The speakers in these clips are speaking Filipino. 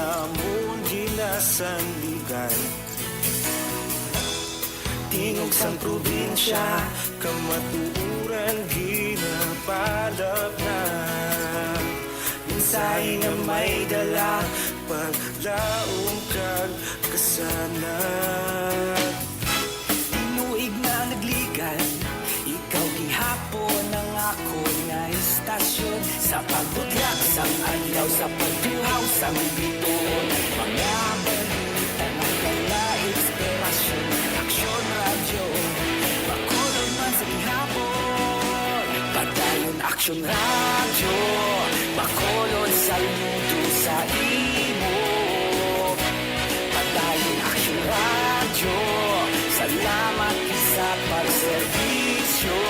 amon ginasandigan. Tingog sang probinsya, kamatuuran ginapalap na. Minsay nga may dala, paglaong kag kasanat. Tinuig na nagligan, ikaw gihapon ang ako nga istasyon. Sa pagbutlak sang adlaw, sa pagtuhaw sang biton, mga balita ng kala inspirasyon. Aksyon radyo, makulog man sa gihapon. Padayon aksyon radyo, makulog sa luto sa imo. Padayon aksyon radyo, salamat sa pagserbisyo.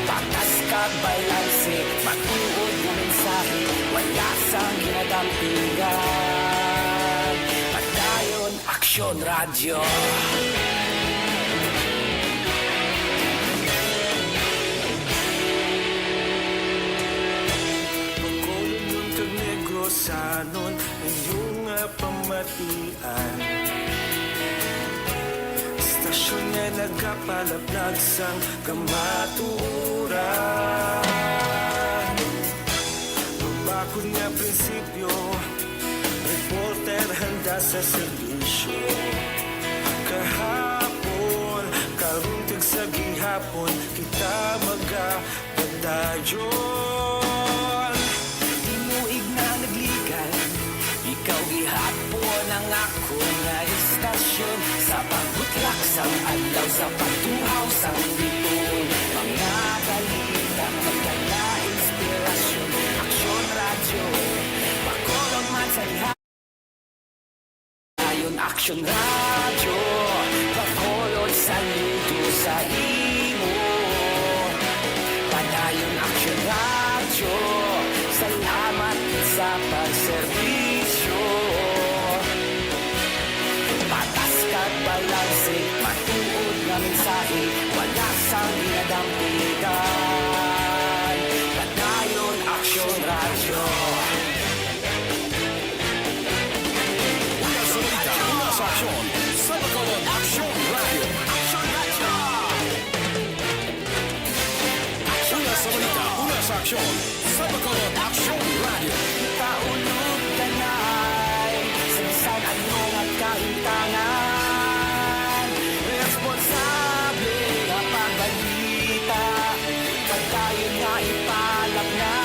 Patas kag balanse, matuod na mensahe, wala sang ginadampingan. Padayon aksyon radyo. Makulong yung tagnegro sanon ang iyong pamatian. Istasyon nga nagkapalaplag sang kamaturan. Babakod nga prinsipyo, reporter handa sa serbisyo. Kahapon, karuntig sa gihapon, kita magapadayon. Tinuig na nagligan, ikaw gihapon ang ako nga istasyon. Sa pagbutlak sang adlaw, sa pagtuhaw sang biton, mga balita magdala inspirasyon. Aksyon radyo, makulong man sa liha. Padayon aksyon radyo, makulong sa luto sa imo. Padayon aksyon radyo, salamat sa pagserbisyo. Patas kag balanse, matuod nga mensahe, wala sang ginadampigan. Padayon aksyon radyo. Una sa balita, una sa aksyon, sa Bacolod Aksyon Radio. Aksyon radyo! Una sa balita, una sa aksyon, sa Bacolod Aksyon Radio. Kaulog kanay, sinsan anong at kaintangan. Responsable ang pagbalita, pagkayon nga ipalap na.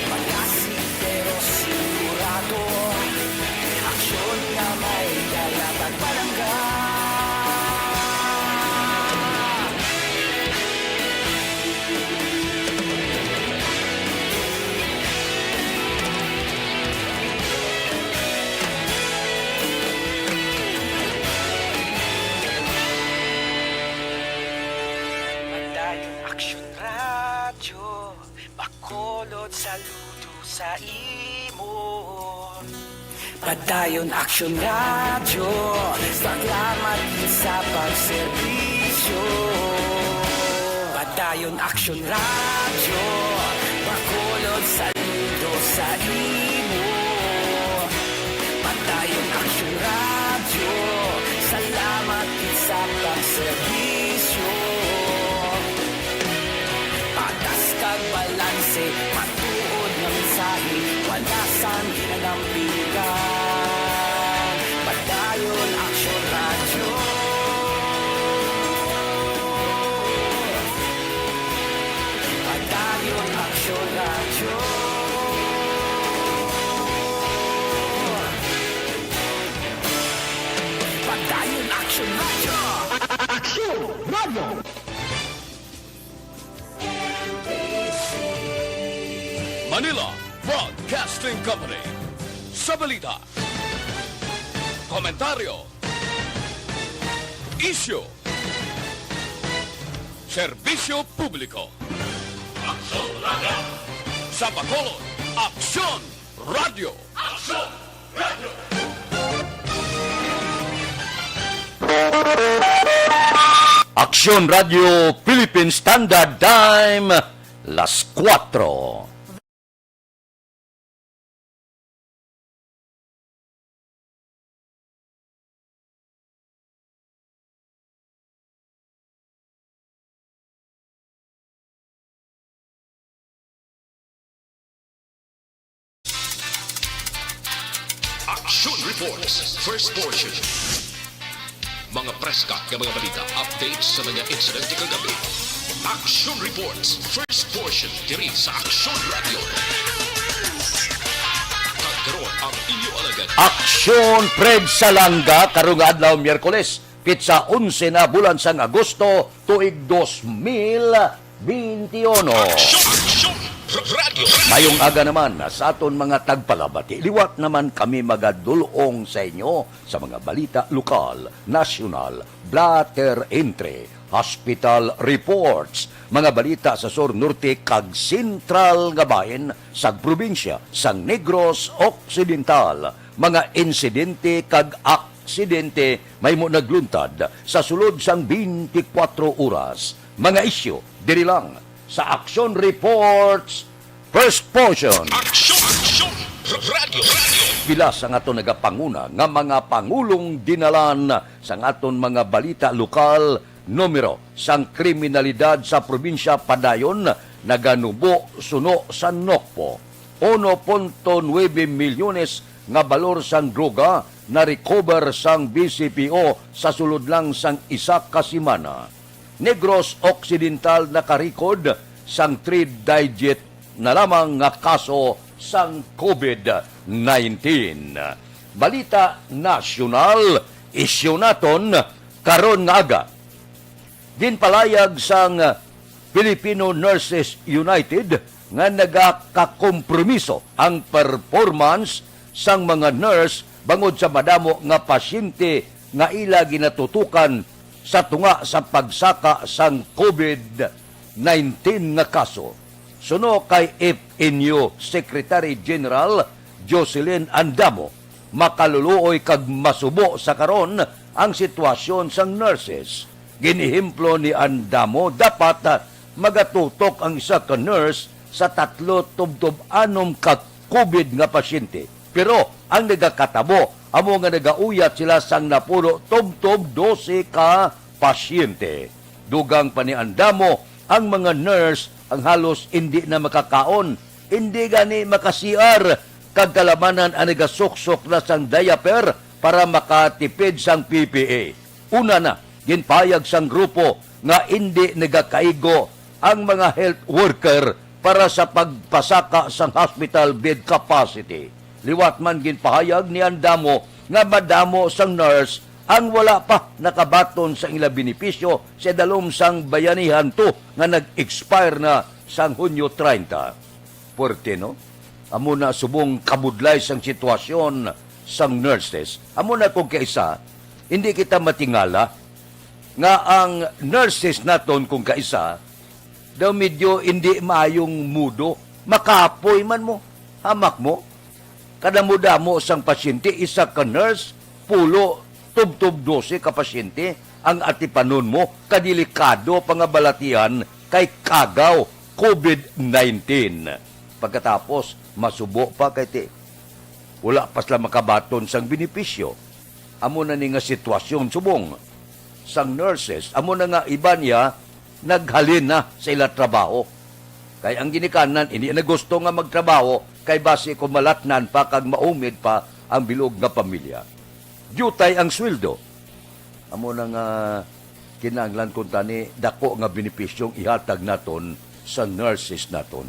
Pag-asik pero sigurado, aksyon na may dalatag palangga. Padayon aksyon radyo, bakolod saludo sa imo. Padayon aksyon radyo, salamat sa pagserbisyo. Padayon aksyon radyo, bakolod saludo sa imo. Padayon aksyon radyo, salamat sa pagserbisyo. Patas kag balanse, matuod nga mensahe, wala sang ginadampigan. Padayon aksyon radyo. Padayon aksyon radyo. Padayon aksyon radyo. Aksyon Radio! Manila Broadcasting Company. Sa balita, komentaryo, isyu, serbisyo publiko. Aksyon Radio! Sa Bacolod, Aksyon Radio! Aksyon Radio! Aksyon Radio Philippine Standard Time, las 4. Reports, first portion. Mga preska ng mga balita, updates sa mga insidente kagabi. Action Reports, first portion, diri sa Action Radio. Kagkaroon ang inyo alagad. Aksyon Fred Salanga karong adlaw Miyerkules, pitsa 11 na bulan sang Agosto tuig 2021. Action Radio. Mayong aga naman sa aton mga tagpalabati. Liwat naman kami magadulong sa inyo sa mga balita lokal, nasyonal, blatter entry, hospital reports, mga balita sa Sur Norte kag Sentral nga bahin sa probinsya sang Negros Occidental, mga insidente kag aksidente may mo nagluntad sa sulod sang 24 oras. Mga isyu diri lang sa Action Reports First Portion. Action Radio. Pila sa aton nagapanguna nga mga pangulong dinalan sa aton mga balita lokal, numero sang kriminalidad sa probinsya padayon naganubo suno sa Nokpo. 1.9 milyones nga balor sang droga na recover sang BCPO sa sulod lang sang isa ka semana. Negros Occidental nakarikod sang 3-digit na lamang nga kaso sang COVID-19. Balita nasyonal, isyu naton karon nga aga. Ginpalayag sang Filipino Nurses United nga nagakakompromiso ang performance sang mga nurse bangod sa madamo nga pasyente nga ila ginatutukan sa tunga sa pagsaka sang COVID-19 nga kaso. Suno kay FNU Secretary General Jocelyn Andamo, makaluluoy kag masubo sa karon ang sitwasyon sang nurses. Ginihemplo ni Andamo, dapat magatutok ang isa ka nurse sa 3 tubtob 6 ka COVID nga pasyente. Pero ang nagakatabo, amo nga nagauyat sila sang napuno tubtob 12 ka pasyente. Dugang pa ni Andamo, ang mga nurse ang halos hindi na makakaon, hindi gani makasiar, kag kalamanan ang nagasuksok na sang diaper para makatipid sang PPA. Una na, ginpayag sang grupo nga hindi nagakaigo ang mga health worker para sa pagpasaka sang hospital bed capacity. Liwat man ginpahayag ni Andamo nga madamo sang nurse ang wala pa nakabaton sa ila benepisyo sa dalom sang bayanihan to nga nag-expire na sang Hunyo 30. Porte, no? Amo na subong kabudlay sang sitwasyon sang nurses. Amo na kung kaisa, hindi kita matingala nga ang nurses naton kung kaisa, daw medyo hindi maayong mudo, makapoy man mo, hamak mo, kadamo-damo sang pasyente, isa ka nurse, pulo, tub-tub 12 ka pasyente, ang atipanon mo, kadelikado pangabalatian kay kagaw COVID-19. Pagkatapos, masubo pa kay ti. Wala pa sila makabaton sang benepisyo. Amo na ni nga sitwasyon subong sang nurses, amo na nga iba niya naghalin na sa ila trabaho. Kay ang ginikanan, hindi na gusto nga magtrabaho, kay base ko malatnan pa kag maumid pa ang bilog nga pamilya. Jutay ang sweldo. Amo na nga kinahanglan kun tani dako nga benepisyong ihatag naton sa nurses naton.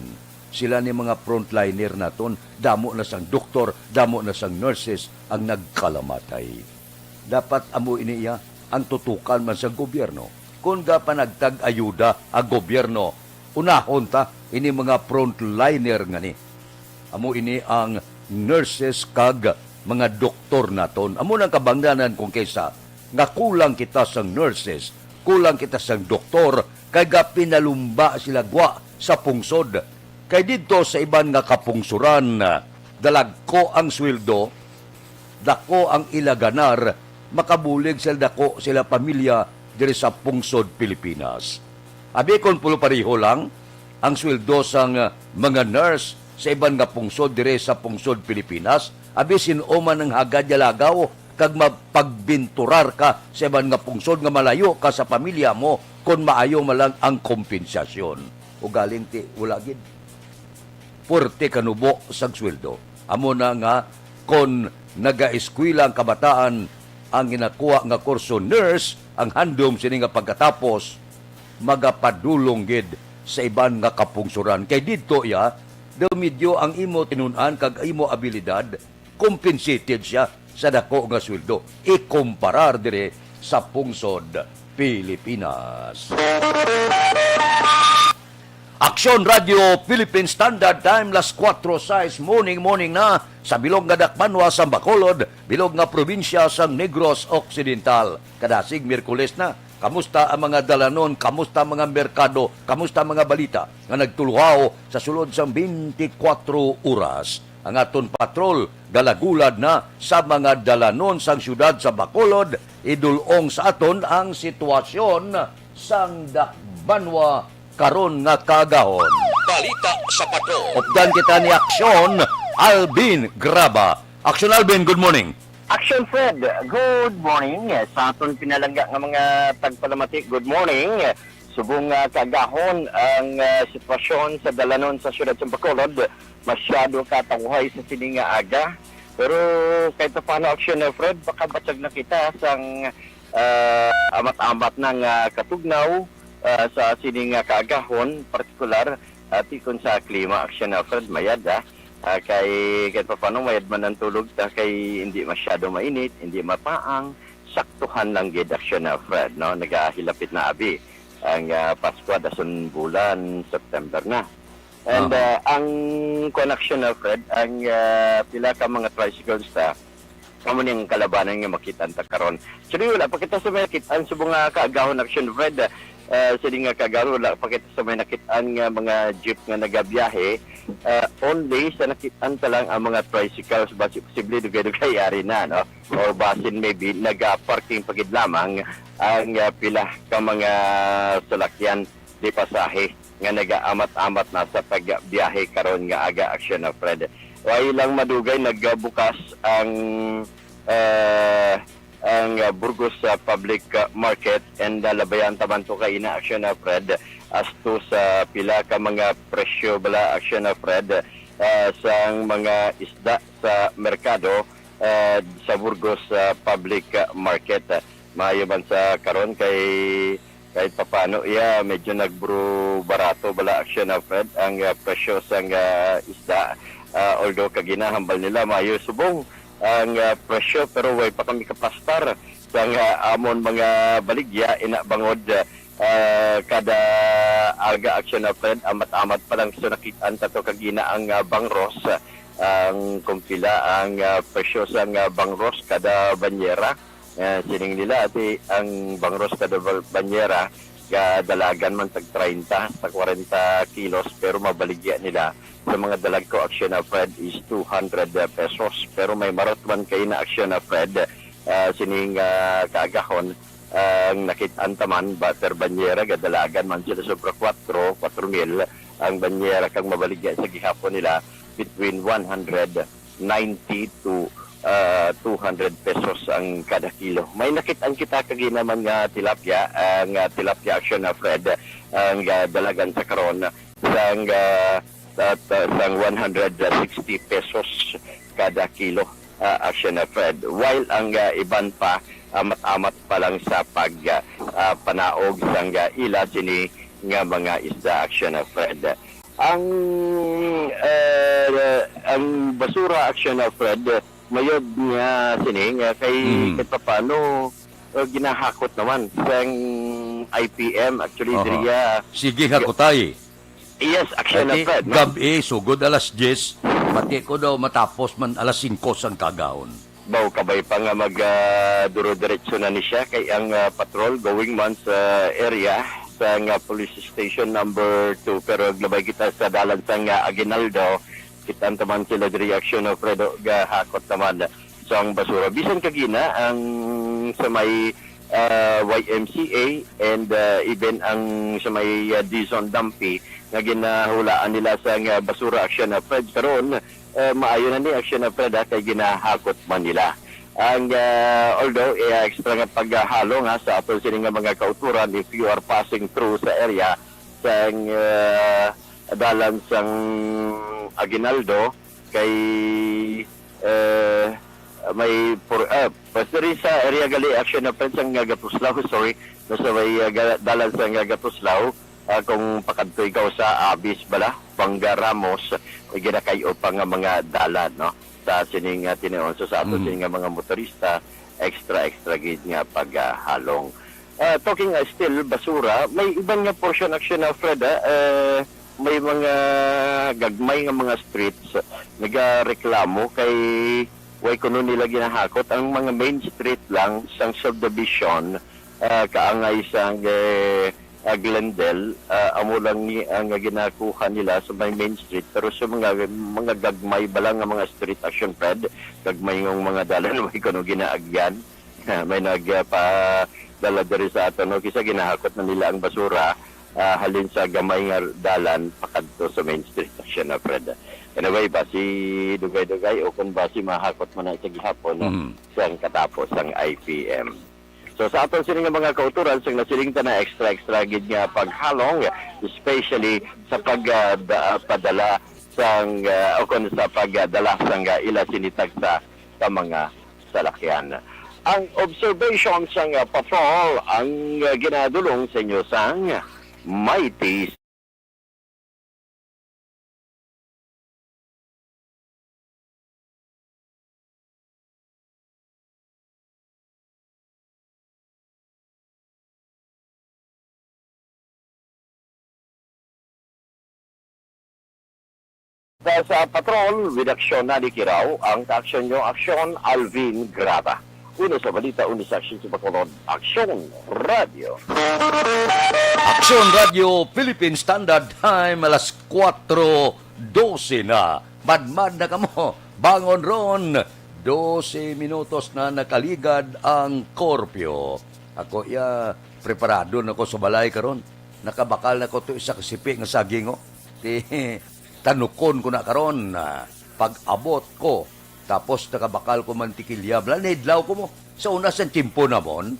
Sila ni mga frontliner naton, damo na sang doktor, damo na sang nurses ang nagkalamatay. Dapat amo iniya ang tutukan man sa gobyerno. Kung ga pa nagtag-ayuda ang gobyerno, unahon ta ini mga frontliner nga ni. Amo ini ang nurses kag mga doktor naton. Amo nang kabangdanan kung kaysa nga kulang kita sang nurses, kulang kita sang doktor, kay ga pinalumba sila gwa sa pungsod. Kay dito sa iban nga kapungsuran, dalagko ang sweldo, dako ang ilaganar, makabulig sila dako sila pamilya diri sa pungsod Pilipinas. Abi kon pulo pareho lang ang sweldo sang mga nurse sa iban nga pungsod dire sa pungsod Pilipinas, abi sinuman ang hagad yalagaw kag mapagbinturar ka sa iban nga pungsod nga malayo ka sa pamilya mo kung maayo malang ang kompensasyon. O galing ti wala gid. Porte kanubo sang sweldo. Amo na nga kon naga-eskwela ang kabataan ang ginakuha nga kurso nurse ang handom sini nga pagkatapos magapadulong gid sa iban nga kapungsuran. Kay didto ya, medyo ang imo tinunan kag imo abilidad compensated siya sa dako nga sweldo. Ikumparar dire sa pungsod Pilipinas. Aksyon Radio Philippine Standard Time las 4:06 morning na sa bilog nga Dakbanwa sa Bacolod, bilog nga probinsya sa Negros Occidental. Kadasig Miyerkules na. Kamusta ang mga dalanon, kamusta ang mga merkado, kamusta ang mga balita nga nagtuluhaw sa sulod sa 24 oras. Ang aton patrol galagulad na sa mga dalanon sang syudad sa Bacolod, idulong sa aton ang sitwasyon sang Dakbanwa karon nga kagahon. Balita sa patrol. Updan kita ni Aksyon Alvin Graba. Aksyon Alvin, good morning. Action Fred, good morning. Sa aton pinalangga nga mga tagpalamati, good morning. Subong kagahon ang sitwasyon sa dalanon sa siyudad sa Bacolod. Masyado katawhay sa sining nga aga. Pero kahit paano Action Fred, baka batsag na kita sang amat-amat ng katugnaw sa sining kaagahon, partikular tikon sa klima Action Fred mayad kay kahit pa paano mayad man ang tulog kay hindi masyado mainit, hindi mapaang, saktuhan lang gid Action Fred, no? Nagahilapit na abi ang Pasko dason bulan September na. And ang connection Fred, ang pila ka mga tricycles kamo ning kalabanan nga makita ta karon. Actually wala pa kita sa makitaan subong kaagahon Action Fred. Sili nga kagaro wala pa kita sa may nakitaan nga mga jeep nga nagabiyahe. Only sa nakitaan ta lang ang mga tricycles basi posible dugay-dugay ari na, no? O basin maybe naga-parking pagid lamang ang pila ka mga salakyan di pasahe nga nagaamat-amat na sa pagbiyahe karon nga aga Action Fred. Way lang madugay nagbukas ang Burgos Public Market and labayan taman to kay ina Action Fred as to sa pila ka mga presyo bala Action Fred sang mga isda sa merkado sa Burgos Public Market. Maayo man sa karon kay kahit papano medyo nagburo barato bala Action Fred ang presyo sang isda, although kaginahambal nila maayo subong ang presyo pero way pa kami kapastar sang amon mga baligya ina bangod kada alga Action Fred amat-amat pa lang so nakitaan tato kagina ang bangros ang kumpila ang presyo sang bangros kada banyera. Sining nila ati ang bangros kada banyera dalagan man tag 30 sa 40 kilos pero mabaligya nila sa mga dalag ko Action Fred is 200 pesos pero may marot man kay na Action Fred sining kaagahon ang nakitaan taman butter banyera gadalagan man sila sobra 4,000 ang banyera kang mabaligya sa gihapon nila between 190 to 200 pesos ang kada kilo. May nakitaan kita kagina man nga tilapia, ang tilapia Action Fred, ang dalagan sa karon sang 160 pesos kada kilo Action Fred. While ang iban pa amat-amat pa lang sa panaog sang ila sini nga mga isda Action Fred. Ang basura Action Fred mayod nga sining kay kahit paano ginahakot naman sang IPM actually diriya. Sige hakutay. Yes, Action Fred. No? Gabi, sugod alas 10, pati ko daw matapos man alas 5 sang kagahon. Baw kabay pa nga duro-diretso na ni siya kay ang patrol going man sa area sa police station number 2 pero glabay kita sa dalan sang Aguinaldo. Kitaan taman sila di Action Fred gahakot taman sa ang basura. Bisan kagina ang sa may YMCA and even ang sa may Dizon Dampi na ginahulaan nila sa basura Action Fred karon maayo na ni Action Fred kay ginahakot man nila. Ang although extra nga paghalo nga sa ato sini nga mga kauturan if you are passing through sa area sang dalan sang Aguinaldo kay diri sa area gali action na friends ang Gatuslaw, sorry, nasa may dalan sa Gatuslaw, kung pakadto ikaw sa Abis bala, Bangga Ramos, ginakayo pa nga mga dalan, no? Sa sining tinuon so sa ato sining mga motorista, extra gid nga paghalong. Talking still basura, may ibang nga portion action na Fred, may mga gagmay nga mga streets nagareklamo kay way kuno nila ginahakot ang mga main street lang sang subdivision kaangay sang Glendale amo lang ni ang ginakuha nila sa main street pero sa mga gagmay bala nga mga street action Fred gagmay ng mga dalan way kuno ginaagyan may nagpa dala diri sa ato no kisa ginahakot na nila ang basura halin sa gamay nga dalan pakadto sa main street action na Fred. Anyway, basi dugay-dugay o kung basi mahakot man na sa gihapon no, sang katapos ang IPM. So sa aton sini nga mga kauturan sang nasiling na extra gid nga paghalong especially sa pagpadala sang o kung sa pagdala sang ila sinitag sa mga salakyan. Ang observation sang patrol ang ginadulong sa inyo sang Mighty sa patrol, redaksyon na ni Kiraw, ang aksyon nyo, aksyon Alvin Grata. Uno sa balita, uno sa aksyon sa Bacolod, Aksyon Radio. Aksyon Radio Philippine Standard Time alas 4:12 na. Madmad na kamo. Bangon ron. 12 minutos na nakaligad ang korpyo. Ako preparado na ko sa balay karon. Nakabakal na ko to isa kasipi nga saging tanukon ko na karon pag-abot ko. Tapos nakabakal ko mantikilya. Blanidlaw ko mo. Sa una sa timpo na mon,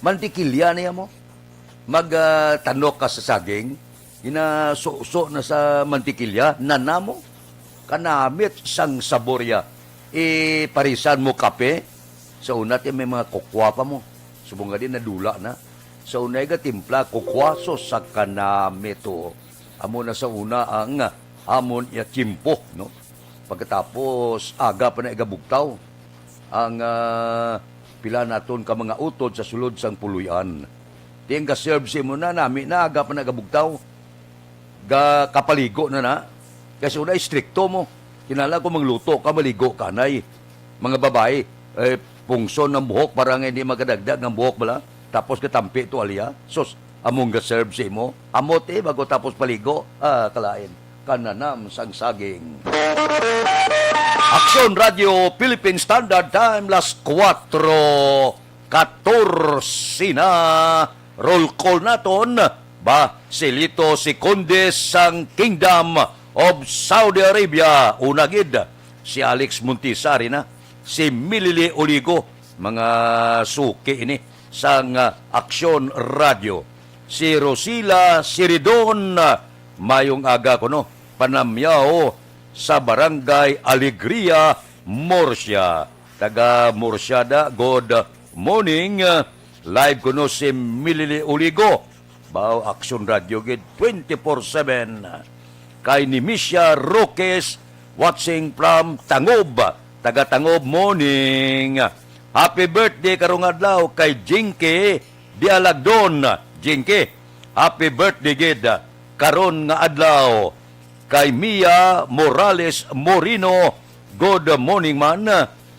mantikilya niya mo. Magtanok ka sa saging, inasuso na sa mantikilya, nanamo, kanamit sang saborya. Parisan mo kape, sa una may mga kukwa pa mo. Subong nga din nadula na. Sa una timpla, kukwaso sa kanamito. Amo na sa una ang amon ya timpo, no? Pagkatapos, aga pa na igabugtaw ang pila naton ka mga utod sa sulod sang puluyan. Tiyang ka-serve si mo na nami na aga pa na igabugtaw. Kapaligo na. Kasi una, stricto mo. Kinala ko mangluto ka, maligo ka na. Mga babae, pungson ng buhok, parang hindi magadagdag ng buhok bala. Tapos katampi ito alya. Sos, among ka-serve si mo. Amot bago tapos paligo. Kalain. Kananam sang saging. Aksyon Radio Philippine Standard Time las 4:14 na. Roll call naton ba silito si Conde sang Kingdom of Saudi Arabia. Unagid si Alex Muntisari na si Milili Oligo mga suki ini sang Aksyon Radio. Si Rosila Siridon mayong aga ko no panamyaw sa Barangay Alegria, Murcia. Taga Murciada, good morning. Live ko no si Milili Uligo. Bao Aksyon Radio gid 24/7. Kay ni Misha Roques watching from Tangob. Taga Tangob, morning. Happy birthday karong adlaw kay Jinky Dialagdon. Jinky, happy birthday gid karon nga adlaw. Kay Mia Morales Morino, good morning man.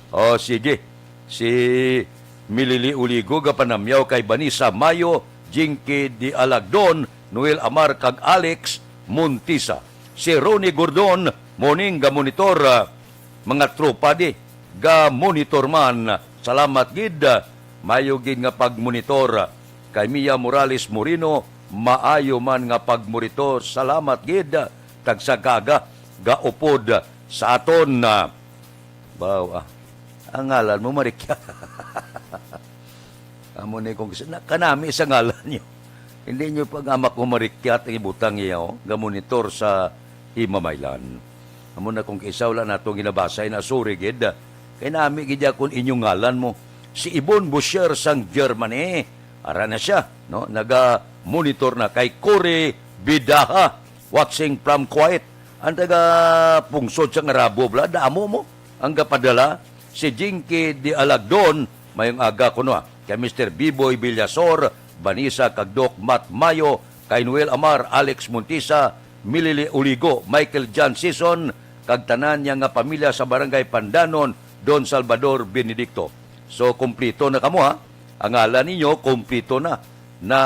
O sige, si Milili Uligo gapanamyaw kay Banisa Mayo, Jinky Di Alagdon, Noel Amar kag Alex Montisa. Si Ronnie Gordon, morning ga monitor mga tropa di ga monitor man. Salamat gid. Mayo gid nga pagmonitor. Kay Mia Morales Morino, maayo man nga pagmonitor. Salamat gid. Tagsagaga gaupod sa aton na ang ngalan mo Marikya. Amo ni kung kanami sa ngalan niyo. Hindi niyo pag-amak mo Marikya at ibutang iyo ga monitor sa Himamaylan. Amo na kung isaw lang natong ginabasay na surigid kay nami gid kun inyong ngalan mo si Ibon Boucher sang Germany. Ara na siya, no? Naga-monitor na kay Cory Bidaha, watching from Kuwait. Ang taga pungsod sa Arabo, bla, damo mo. Ang gapadala, si Jinky Di Alagdon, mayong aga ko no, kay Mr. Biboy Villasor, Vanessa Kagdok, Matt Mayo, kay Noel Amar, Alex Montisa, Milili Uligo, Michael John Sison, kag tanan niya nga pamilya sa Barangay Pandanon, Don Salvador Benedicto. So, kumplito na kamo ha. Ang ngalan ninyo, kumplito na. Na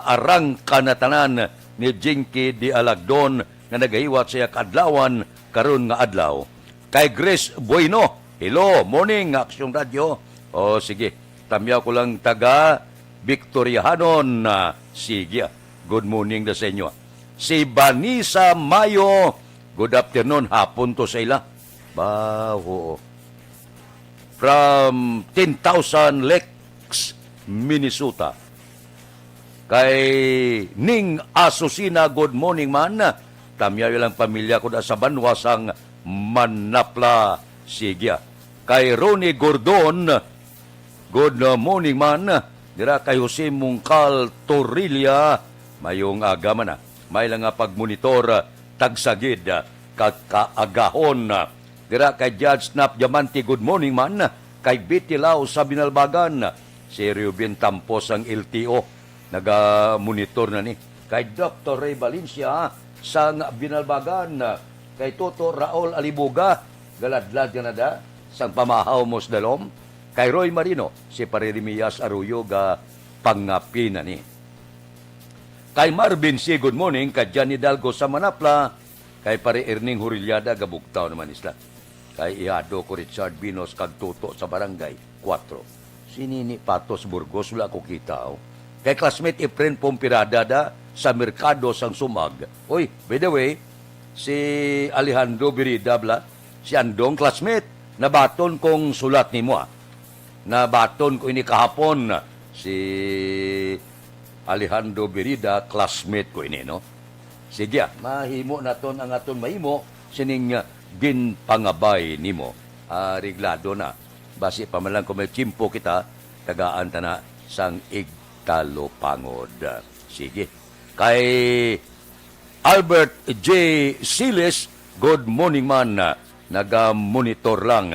arang kanatanan ni Jinky Di Alagdon nga nagahiwat siya kadlawan karon nga adlaw. Kay Grace Bueno, hello, morning, Aksyon Radio. O sige, tamyaw ko lang taga Victoriahanon. Sige, good morning na sa inyo. Si Vanessa Mayo, good afternoon, hapon to sa ila. Baho. From 10,000 Lakes, Minnesota. Kay Ning Asusina, good morning man. Tamyaw lang pamilya ko na sa Banwasang Manapla, Sigya. Kay Ronnie Gordon, good morning man. Dira kay Jose Mungkal Torilla, mayong agaman na. May lang nga pagmonitor, tagsagid, kakaagahon. Dira kay Judge Snap Diamante, good morning man. Kay Bitilaw sa Binalbagan, si Ruben Tampos ang LTO, naga-monitor na ni. Kay Dr. Ray Valencia, sang Binalbagan, kay Toto Raul Alibuga, galadlad na da, sang pamahaw mos dalom, kay Roy Marino, si Paririmias Arroyo, ga pangapina ni. Kay Marvin C. good morning, kay Johnny Dalgo sa Manapla, kay Pare Erning Hurilyada, gabugtaw naman isla. Kay Iado ko Richard Binos, kag Toto sa Barangay 4. Sinini Patos Burgos, wala ko kita. Kay classmate Efren Pompirada da, sa Merkado sang Sumag. Oy, by the way, si Alejandro Biridabla, si Andong classmate, nabaton kong sulat ni mo. Nabaton ko ini kahapon si Alejandro Birida, classmate ko ini, no? Sige, mahimo naton ang aton mahimo, sining ginpangabay nimo. Reglado na. Basi pa man lang kung may chimpo kita, tagaan ta na sang igtalopangod. Sige. Kay Albert J. Siles, good morning man. Naga-monitor lang.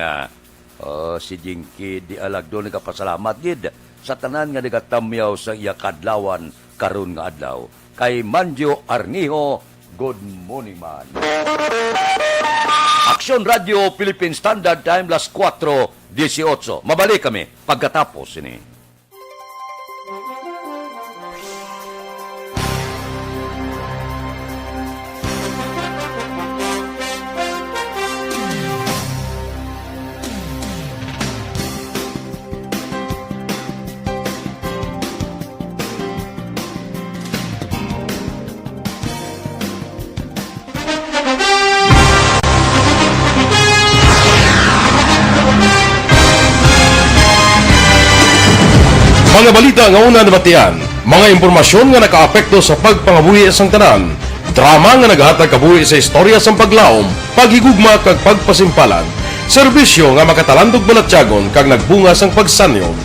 Si Jinky Di Alagdon, nagapasalamat gid sa tanan nga nagatamyaw sa iya kadlawan karon nga adlaw. Kay Manjo Arniho, good morning man. Aksyon Radio Philippine Standard Time, las 4:18. Mabalik kami pagkatapos ini. Mga balita nga una nabatian, mga impormasyon nga nakaapekto sa pagpangabuhi sang tanan, drama nga naghatag kabuhi sa istorya sang paglaom, paghigugma kag pagpasimpalan, serbisyo nga makatalandog balatyagon kag nagbunga sang pagsanyog,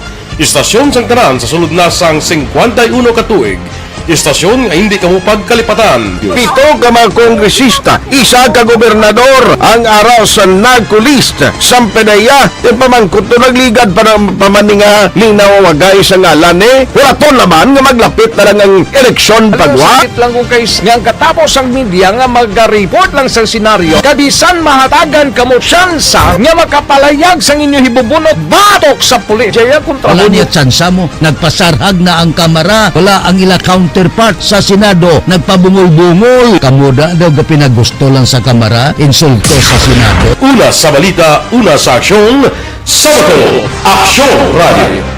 istasyon sang tanan sa sulod na sang 51 ka tuig, istasyon nga hindi kamo pagkalipatan. 7 ka mga kongresista, 1 ka gobernador ang araw sa nagkulist sa pedaya yung pamangkot to nagligad para pamaninga linaw wagay sa ngalan wala to naman nga maglapit na lang ang eleksyon pagwa. Sakit lang kung kayo nga katapos ang media nga mag-report lang sa senaryo kabisan mahatagan kamo tsansa nga makapalayag sa inyo hibubunot batok sa pulis. Jaya kontra Wala niya tsansa mo. Nagpasarhag na ang kamara. Wala ang ila counterpart sa Senado. Nagpabungol-bungol. Kamuda daw ga pinagusto lang sa kamara. Insulto sa Senado. Una sa balita, una sa aksyon, Sabado, Aksyon Radio.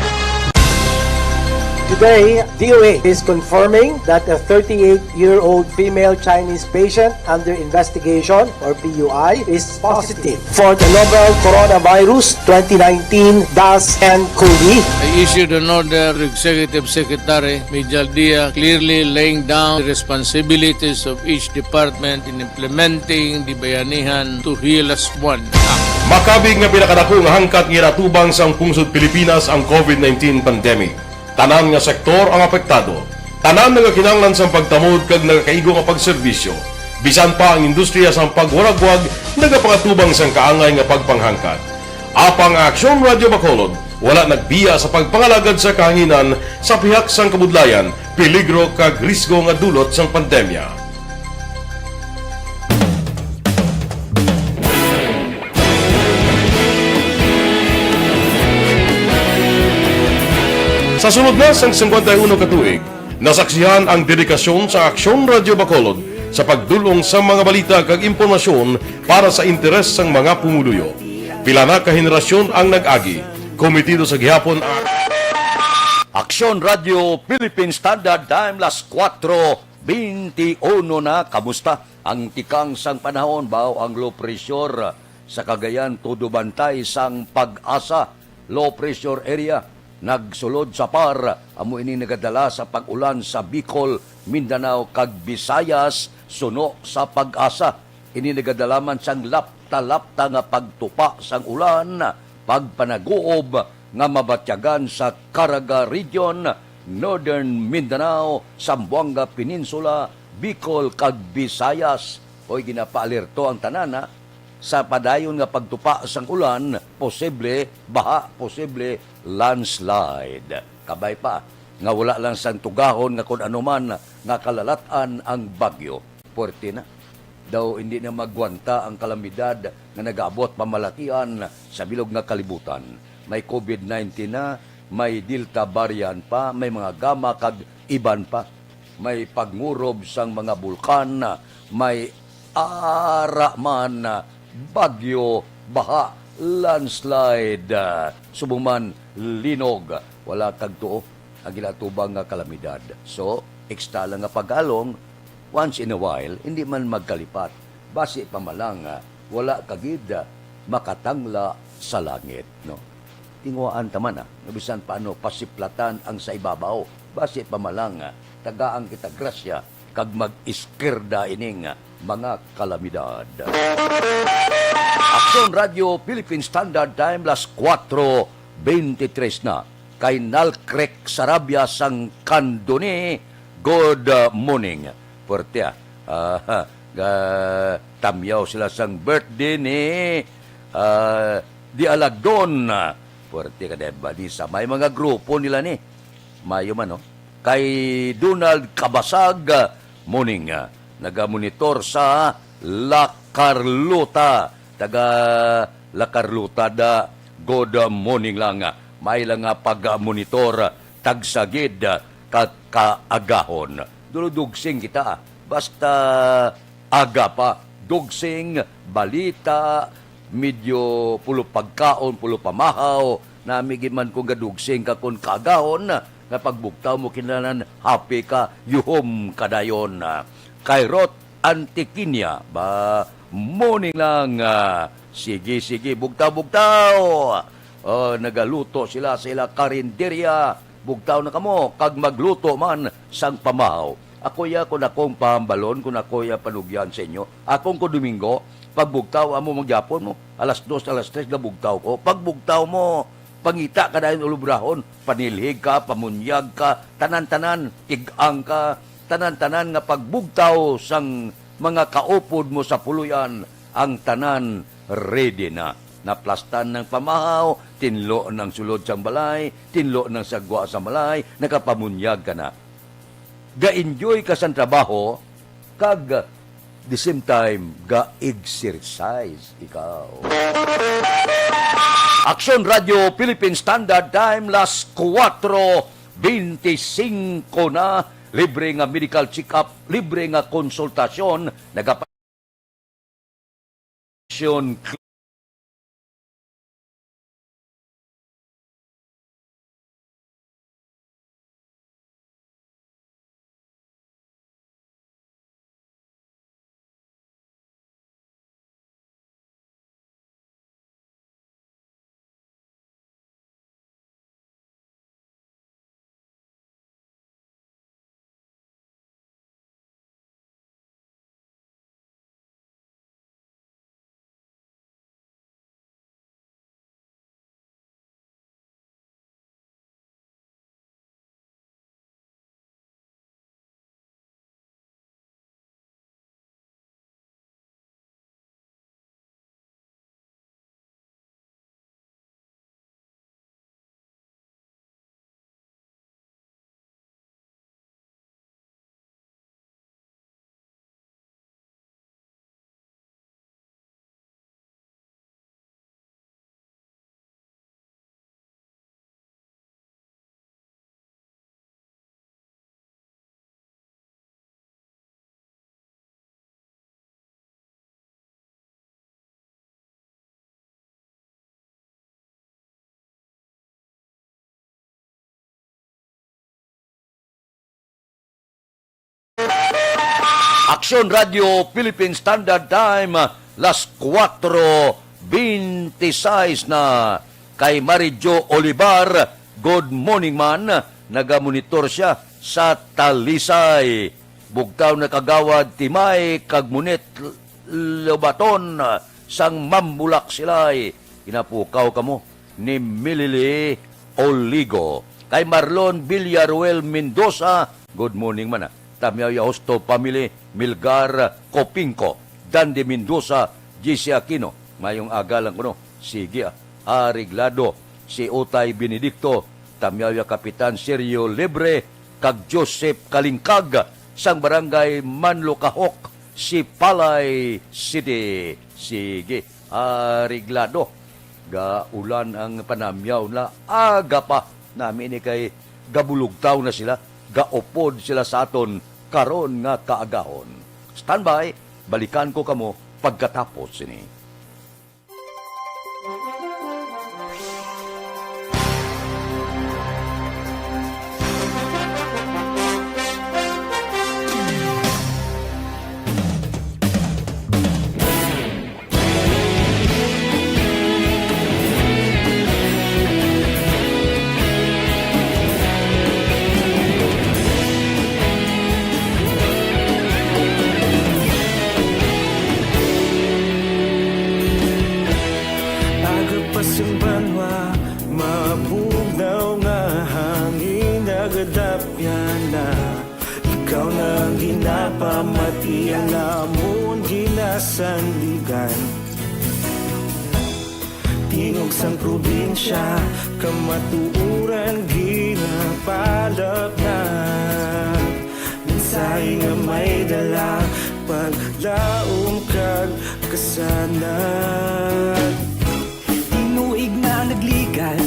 Today, DOA is confirming that a 38-year-old female Chinese patient under investigation, or PUI, is positive for the novel coronavirus 2019 DAS-CoV. I issued an order to Executive Secretary Major Dia clearly laying down the responsibilities of each department in implementing the Bayanihan to Heal as One Act. Makabig nga pinakadako nga hangkat nga iratubang sang pungsod Pilipinas ang COVID-19 pandemic. Tanan nga sektor ang apektado. Tanan nga kinahanglan sang pagtamod kag nagakaigo nga pagserbisyo. Bisan pa ang industriya sang pagwaragwag nagapangatubang sang kaangay nga pagpanghangkat. Apang Aksyon Radio Bacolod wala nagbiya sa pagpangalagad sa kahanginan sa pihak sang kabudlayan, peligro kag risgo nga dulot sang pandemya. Sa sunod na sang 51 katuig, nasaksihan ang dedikasyon sa Aksyon Radio Bacolod sa pagdulong sa mga balita kag impormasyon para sa interes sang mga pumuluyo. Pila na ka henerasyon ang nag-agi, komitido sa gihapon ang Aksyon Radio Philippine Standard Time las 4:21 na. Kamusta ang tikang sang panahon baw ang low pressure sa Cagayan todo bantay sang pag-asa low pressure area nagsulod sa par amo ini nagadala sa pag-ulan sa Bicol, Mindanao kag Visayas suno sa pag-asa. Ini nagadala man sang lapta-lapta nga pagtupa sang ulan, pagpanaguob nga mabatyagan sa Caraga Region, Northern Mindanao, Zamboanga Peninsula, Bicol kag Visayas. Oy ginapaalerto ang tanana sa padayon nga pagtupa sang ulan, posible baha, posible landslide. Kabay pa nga wala lang sang tugahon nga kun anuman nga kalalatan ang bagyo. Puwerte na. Daw hindi na magwanta ang kalamidad nga nag-abot pamalatian sa bilog nga kalibutan. May COVID-19 na, may Delta variant pa, may mga gamma kag iban pa. May pagmurob sang mga bulkan, may ara man, bagyo, baha, landslide, subuman, linog, wala kag tuo ang ginatubang nga kalamidad. So, ekstra lang nga pag-along, once in a while, hindi man magkalipat. Basi pa malang, wala kagid makatangla sa langit. No? Tinguaan taman nabisan paano pasiplatan ang sa ibabaw. Basi pa malang, tagaan kita grasya, kag mag-iskirda ining mga kalamidad. Aksyon Radio Philippine Standard Time las 4:23 na. Kay Nalcrek Sarabia sang Kanduni, good morning. Puwerte tamyaw sila sang birthday ni Di Alagdon. Puwerte ka diba? Di sa may mga grupo nila ni. Mayo man, no? Kay Donald Kabasag, morning. Nagamonitor sa La Carlota. Taga La Carlota da, good morning lang. May lang pag-monitor, tagsagid, kaagahon. Duludugsing kita, basta aga pa. Dugsing, balita, medyo pulo pagkaon, pulo pamahaw, namigin man kung gadugsing ka kung kaagahon, na pagbuktaw mo kinanan, happy ka, yuhom kadayon. Kairot Antikinya, ba, morning lang, sige, bugtaw. Nagaluto sila karinderya, bugtaw na kamo, kag magluto man sang pamahaw. Ako ya kung akong pahambalon, kung ako ya panugyan sa inyo, akong ko Domingo, pagbugtaw amo magyapon mo, alas 2, alas 3 na bugtaw ko, pagbugtaw mo, pangita ka dahil ulubrahon, panilhig ka, pamunyag ka, tanan-tanan, tigang ka, tanan-tanan nga pagbugtaw sang mga kaupod mo sa puluyan, ang tanan ready na. Naplastan ng pamahaw, tinlo ng sulod sa balay, tinlo ng sagwa sa balay, nakapamunyag ka na. Ga-enjoy ka sa trabaho, kag the same time, ga-exercise ikaw. Aksyon Radio Philippine Standard Time, las 4:25 na, libre nga medical check-up, libre nga konsultasyon, nagapasyon Aksyon Radio Philippine Standard Time, las 4:26 na. Kay Marijo Olivar, good morning man. Nagamonitor siya sa Talisay. Bugtaw na kagawad Timay, kagmunit Lobaton, sang mambulak silay. Inapukaw kamo ni Milili Oligo. Kay Marlon Villaruel Mendoza, good morning man. Tamyaw Yahosto Family, Milgar Copinco, Dandy Mendoza, GC Aquino. Mayong agalang kuno, sige Ariglado, si Utay Benedicto, Tamyaw Kapitan Sergio Libre, kag Joseph Kalingkag, sang barangay Manlukahok, si Palay City. Sige, Ariglado. Gaulan ang panamyaw na aga pa namin ni kay gabulugtaw na sila, gaopod sila sa aton karon nga kaagahon. Standby, balikan ko kamo pagkatapos ini. Pamatian namon ginasandigan tingog sang probinsya kamatuuran ginapalap na mensahe nga may dala paglaom kag kasanag tinuig na nagligan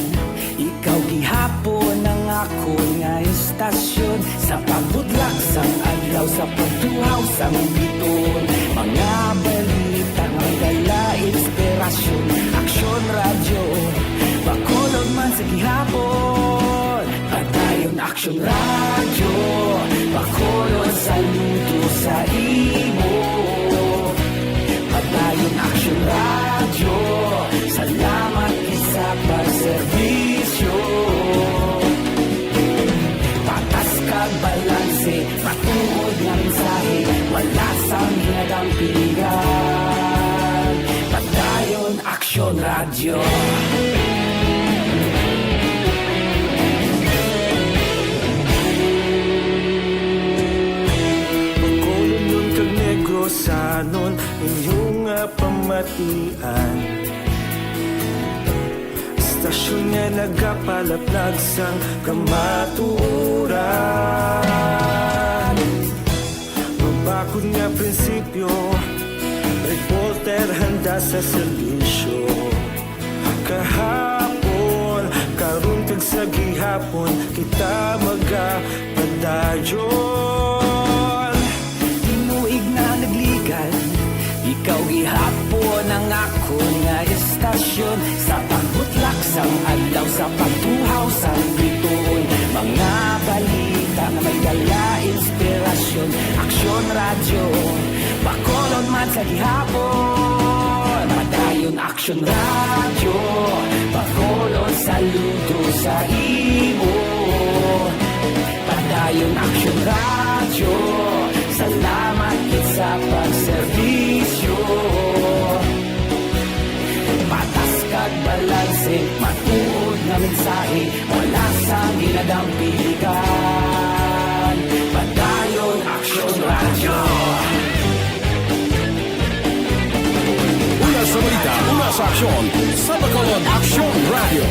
ikaw gihapon ang ako nga istasyon sa pagbudlak sang adlaw sa pagtuhaw sang biton mga balita nga dala inspirasyon aksyon radyo bakolog man sa gihapon padayon aksyon radyo bakolog saludo sa imo padayon aksyon radyo salamat sa pagserbisyo patas kag balanse patuod ng mensahe wala sang hinadampingan padayon aksyon radyo pagkolon nun kag negrosanon inyong pamatian istasyon nga nagapalaplag sang kamatuuran mabakod nga prinsipyo reporter handa sa serbisyo kahapon karon kag sa gihapon kita magapadayon tinuig na nagligan ikaw gihapon ang ako nga istasyon sa pagbutlak sang adlaw sa pagtuhaw sang biton mga balita na may dala inspirasyon aksyon radyo bakolon man sa gihapon padayon aksyon radyo bakolon saludo sa imo padayon aksyon radyo salamat kit sa pagserbisyo patas kag balanse matuod na mensahe wala sa ginadampigan padayon aksyon radyo Una sa balita, una sa aksyon, sa Bacolod Aksyon Radio.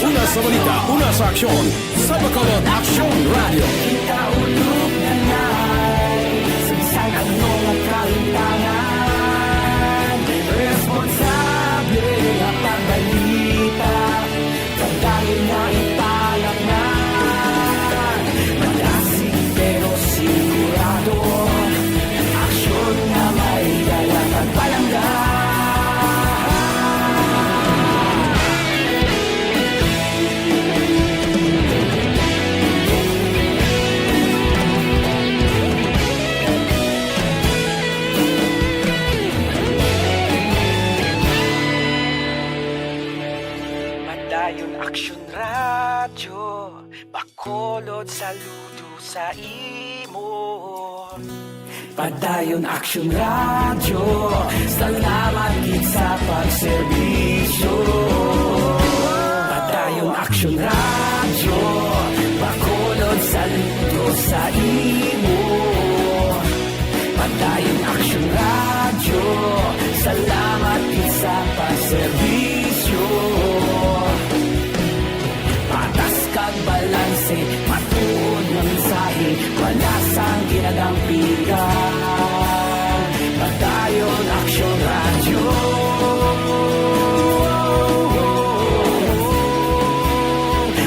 Una sa balita, una sa aksyon, sa Bacolod Aksyon Radio. kita ulog na nai sinsay anong ang kalintangan responsable ang pagbalita pagdahil na ipalak na malasig pero sigurado aksyon na may dalatag palangga radyo, bakolod saludo sa imo. Padayon Action Radio, salamat gid sa pagserbisyo. Padayon Action Radio, bakolod saludo sa imo. Padayon Action Radio, salamat gid sa pagserbisyo. Patas kag balanse, matuod nga mensahe, wala sang ginagampikan. Padayon Action Radio.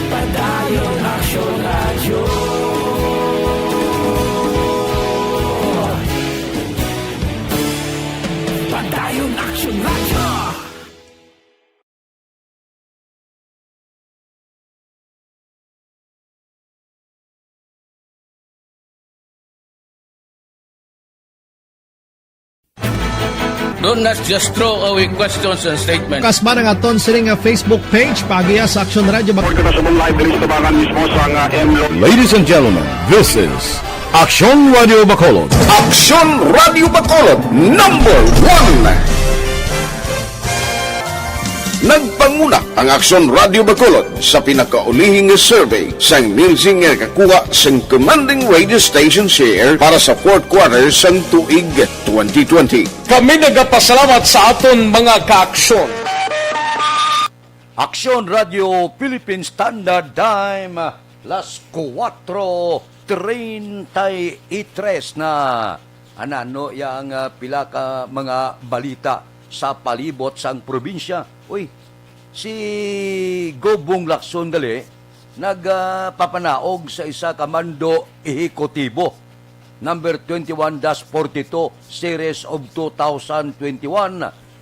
Padayon Action Radio. Padayon Action Radio. Do not just throw away questions and statements. Kasba ng aton sining nga Facebook page pagiya sa Action Radio. Ladies and gentlemen, this is Action Radio Bacolod. Aksyon Radio Bacolod number 1. Nagpanguna ang Aksyon Radio Bacolod sa pinakaulihing survey sang Nielsen nga kakuha sang commanding radio station share para sa fourth quarter sang tuig 2020. Kami nagapasalamat sa aton mga kaaksyon. Action Radio Philippine Standard Time, las 4:33 na. Anano yang pila ka mga balita sa palibot sang probinsya. Uy, si Gobong Lacson gali nagpapanaog sa isa ka mando ehekutibo number 21-42 series of 2021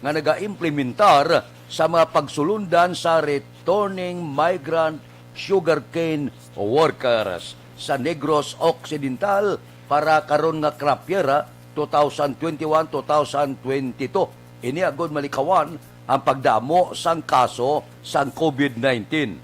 nga naga-implementar sa mga pagsulundan sa returning migrant sugarcane workers sa Negros Occidental para karon nga crop year 2021-2022. Ini agud malikawan ang pagdamo sang kaso sang COVID-19.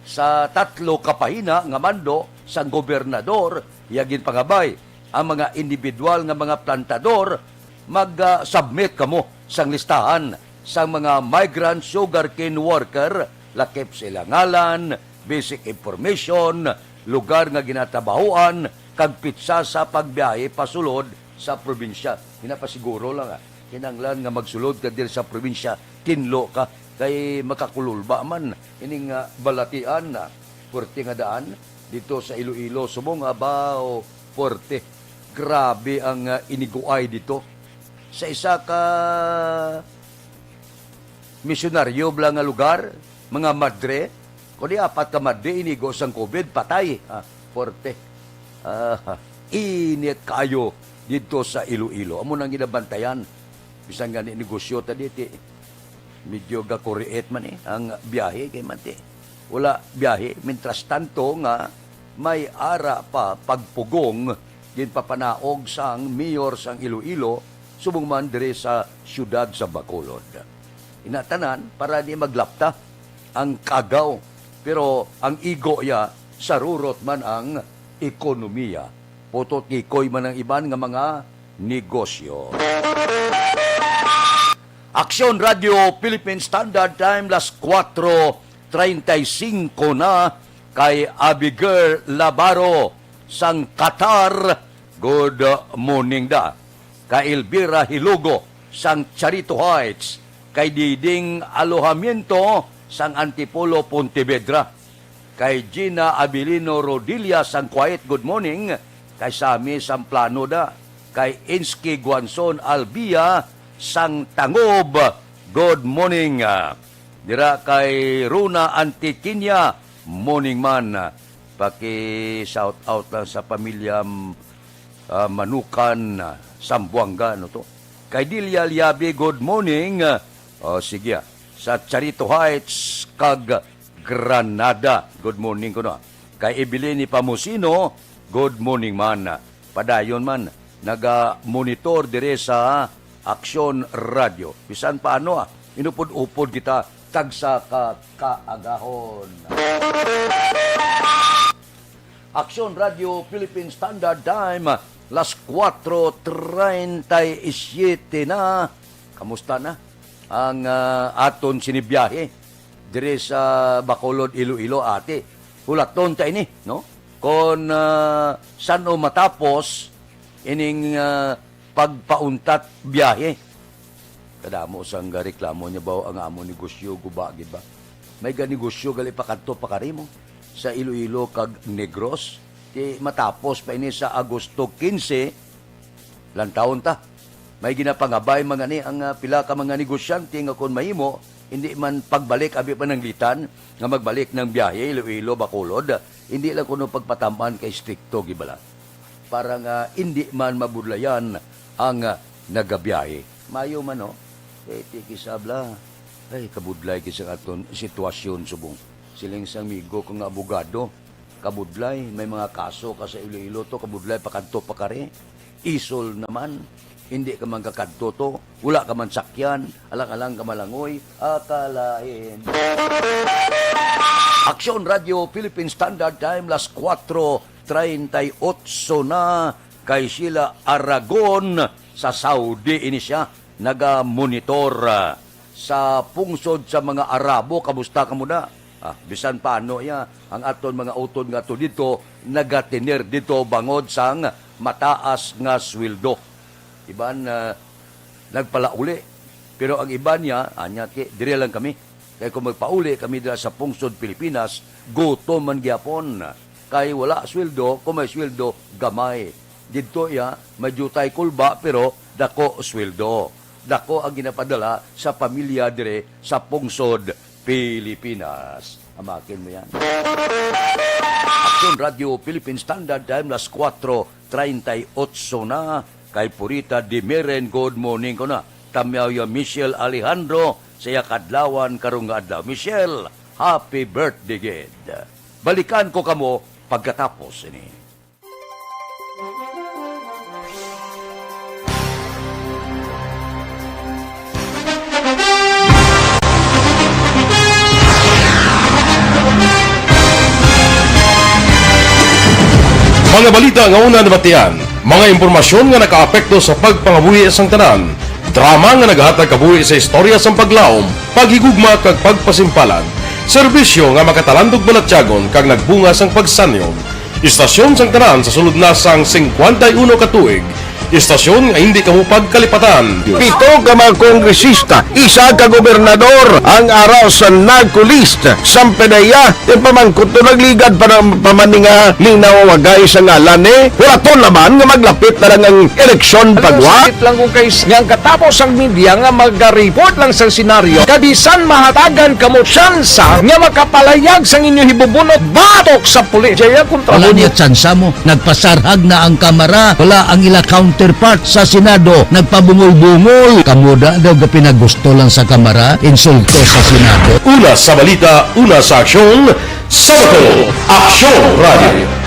Sa 3 kapahina nga mando sang gobernador, yagin pangabay ang mga individual nga mga plantador mag-submit kamo sang listahan sang mga migrant sugarcane worker, lakip sila ngalan, basic information, lugar nga ginatabahuan, kag pitsa sa pagbiyahe pasulod sa probinsya. Pinapasiguro lang kinanglan nga magsulod ka diri sa probinsya, tinlo ka kay makakululba man ining balatian na puwerte nga daan dito sa Iloilo, subong abaw puwerte. Grabe ang iniguay dito sa isa ka misyonaryo bla nga lugar, mga madre, kundi 4 ka madre inigo sang COVID, patay. Puwerte. Init kayo dito sa Iloilo. Amo nang ginabantayan. Bisan nga ni negosyo ta diti. Medyo gakuriit man ang biyahe kay mante. Wala biyahe. Mintras tanto nga may ara pa pagpugong din papanaog sang mayor sang Iloilo subong man dire sa siyudad sa Bacolod. Inatanan para di maglapta ang kagaw. Pero ang igo ya sarurot man ang ekonomiya. Putot kikoy man ang iban nga mga negosyo. Action Radio Philippine Standard Time, las 4:35 na kay Abigail Labaro sang Qatar. Good morning da. Kay Elvira Hilugo sang Charito Heights. Kay Diding Alojamiento sang Antipolo Pontevedra. Kay Gina Abilino Rodilla sang Quiet good morning. Kay Sami sang Plano da. Kay Inski Guanzon Albia sang Tangob, good morning. Dira kay Runa Antiquinia, morning man. Paki-shout out lang sa pamilya Manukan, Sambuanga, no to. Kay Dilia Liabi, good morning. Sige, sa Charito Heights, kag Granada, good morning ko na. Kay Ebilini Pamusino, good morning man. Padayon man, naga-monitor dire sa Action Radio. Bisan paano Inupod-upod kita tagsa ka kaagahon. Aksyon Radio Philippine Standard Time, las 4:37 na. Kamusta na ang aton sinibiyahe dire sa Bacolod, Iloilo, ate? Hulaton ta ini, no? Kung saan o matapos ining pagpauntat biyahe. Kadamo sang reklamo niya ba ang amo negosyo gubagid ba? May ganegosyo gali pa kadto pa karimo sa Iloilo kag Negros. Ti matapos pa ini sa Agosto 15 lan taon ta. May ginapangabay mga ni ang pila ka mga negosyante nga kun mahimo hindi man pagbalik abi pananglitan nga magbalik ng biyahe Iloilo Bacolod, hindi lang kuno pagpatamaan kay strikto gibala. Para nga hindi man mabudlayan ang nagabiyahe. Mayo man no. Kisabla. Ay kabudlay kisa aton sitwasyon subong. Siling sang migo kung abogado, kabudlay may mga kaso ka sa Iloilo to, kabudlay pakadto pa kare. Isol naman. Hindi ka man kakadto to, wala ka man sakyan, alang-alang ka malangoy, akalain. Aksyon Radio Philippine Standard Time, las 4:38 na kay Sheila Aragon sa Saudi ini siya, naga-monitor sa pungsod sa mga Arabo. Kamusta ka muna? Bisan paano ya, ang aton mga utod nga to dito, nagatiner dito bangod sang mataas nga sweldo. Iban nagpalauli. Pero ang iban niya, dire lang kami. Kaya kung magpauli kami dira sa pungsod Pilipinas, gutom man gyapon. Kaya wala sweldo, kung may sweldo, gamay. Dito may jutay kulba, pero dako sweldo. Dako ang ginapadala sa pamilya dire sa pungsod Pilipinas. Amakin mo yan. Aksyon Radio Philippine Standard Time, las 4:38 na. Kay Purita Di Meren, good morning ko na. Tamyaw ya Michelle Alejandro, saya kadlawan karong adlaw. Michelle, happy birthday gid. Balikan ko kamo pagkatapos ini. Mga balita nga una nabatian, mga impormasyon nga nakaapekto sa pagpangabuhi sang tanan, drama nga naghatag kabuhi sa istorya sang paglaom, paghigugma kag pagpasimpalan, serbisyo nga makatalandog balatyagon kag nagbunga sang pagsanyon, istasyon sang tanan sa sulod na sang 51 ka tuig, istasyon nga hindi kamo pagkalipatan. 7 ka mga kongresista, 1 ka gobernador ang araw sa nagkulist sa PDEA yung pamangkot to nagligad para pamaninga linaw wagay sa ngalan hulaton naman nga maglapit na lang ang eleksyon pagwa. Sakit lang kung kays nga katapos ang media nga mag-report lang sa senaryo kabisan mahatagan kamo tsansa nga makapalayag sa inyo hibubunot batok sa pulis. Jaya kontra Wala niya tsansa mo. Nagpasarhag na ang kamara. Wala ang ila counterpart sa Senado. Nagpabungol-bungol. Kamuda daw ga pinagusto lang sa kamara. Insulto sa Senado. Una sa balita, una sa aksyon, Sabato, Aksyon Radio.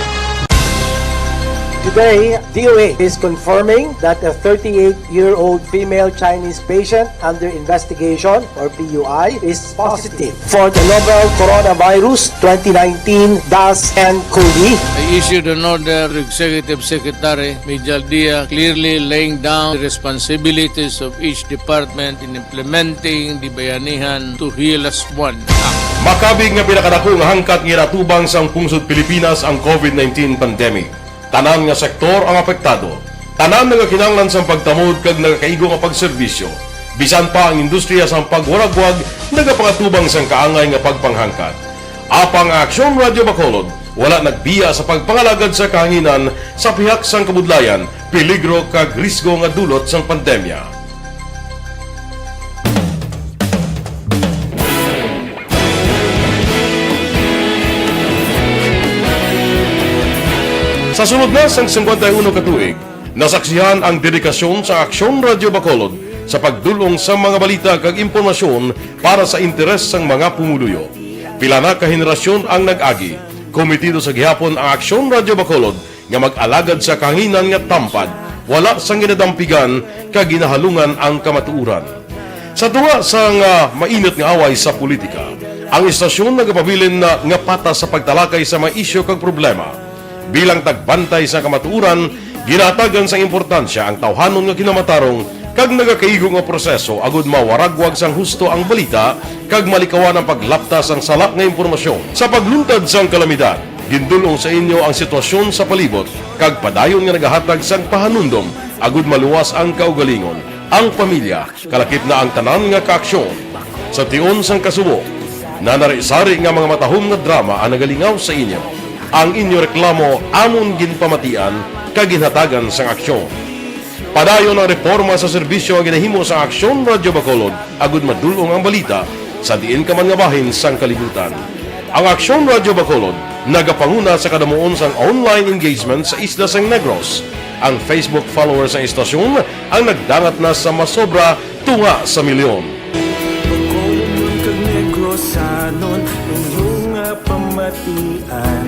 Today, DOA is confirming that a 38-year-old female Chinese patient under investigation, or PUI, is positive for the novel coronavirus 2019-nCoV. I issued an order to Executive Secretary Mijal Dia clearly laying down the responsibilities of each department in implementing the Bayanihan to Heal as One Act. Makabig nga pinakadako nga hangkat nga natubang sa pungsod Pilipinas ang COVID-19 pandemic. Tanan nga sektor ang apektado. Tanan nga kinahanglan sa pagtamod kag nagakaigo nga pagserbisyo. Bisan pa ang industriya sa pagwaragwag nagapangatubang sang kaangay nga pagpanghangkat. Apang Aksyon Radio Bacolod wala nagbiya sa pagpangalagad sa kahanginan sa pihak sang kabudlayan, peligro kag risgo nga dulot sang pandemya. Sa sunod na sang 51 katuig, nasaksihan ang dedikasyon sa Aksyon Radio Bacolod sa pagdulong sa mga balita kag impormasyon para sa interes sang mga pumuluyo. Pila na ka henerasyon ang nag-agi, komitido sa gihapon ang Aksyon Radio Bacolod nga mag-alagad sa kahanginan nga tampad, wala sang ginadampigan kag ginahalungan ang kamatuuran. Sa tunga sa mainit nga away sa politika, ang istasyon nagapabilin na nga patas sa pagtalakay sa mga isyu kag problema. Bilang tagbantay sa kamatuuran, ginatagan sa importansya ang tawhanon nga kinamatarong kag nagakaigong nga proseso agud mawaragwag sang husto ang balita kag malikawan ang paglaptas ang salak nga impormasyon. Sa pagluntad sang kalamidad, gindulong sa inyo ang sitwasyon sa palibot kag padayon nga nagahatag sang pahanundom agud maluwas ang kaugalingon, ang pamilya, kalakip na ang tanan nga kaaksyon. Sa tion sang kasubo, nanari-sari nga mga matahom nga drama ang nagalingaw sa inyo. Ang inyo reklamo amon ginpamatian kag ginhatagan sang aksyon. Padayon ang reforma sa serbisyo ang ginahimo sa Aksyon Radyo Bacolod agud madulong ang balita sa diin ka man nga bahin sang kalibutan. Ang Aksyon Radyo Bacolod nagapanguna sa kadamuon sang online engagement sa Isla Sang Negros. Ang Facebook followers sa istasyon ang nagdangat na sa masobra tunga sa milyon. Pagkulong kag negrosanon inyong pamatian.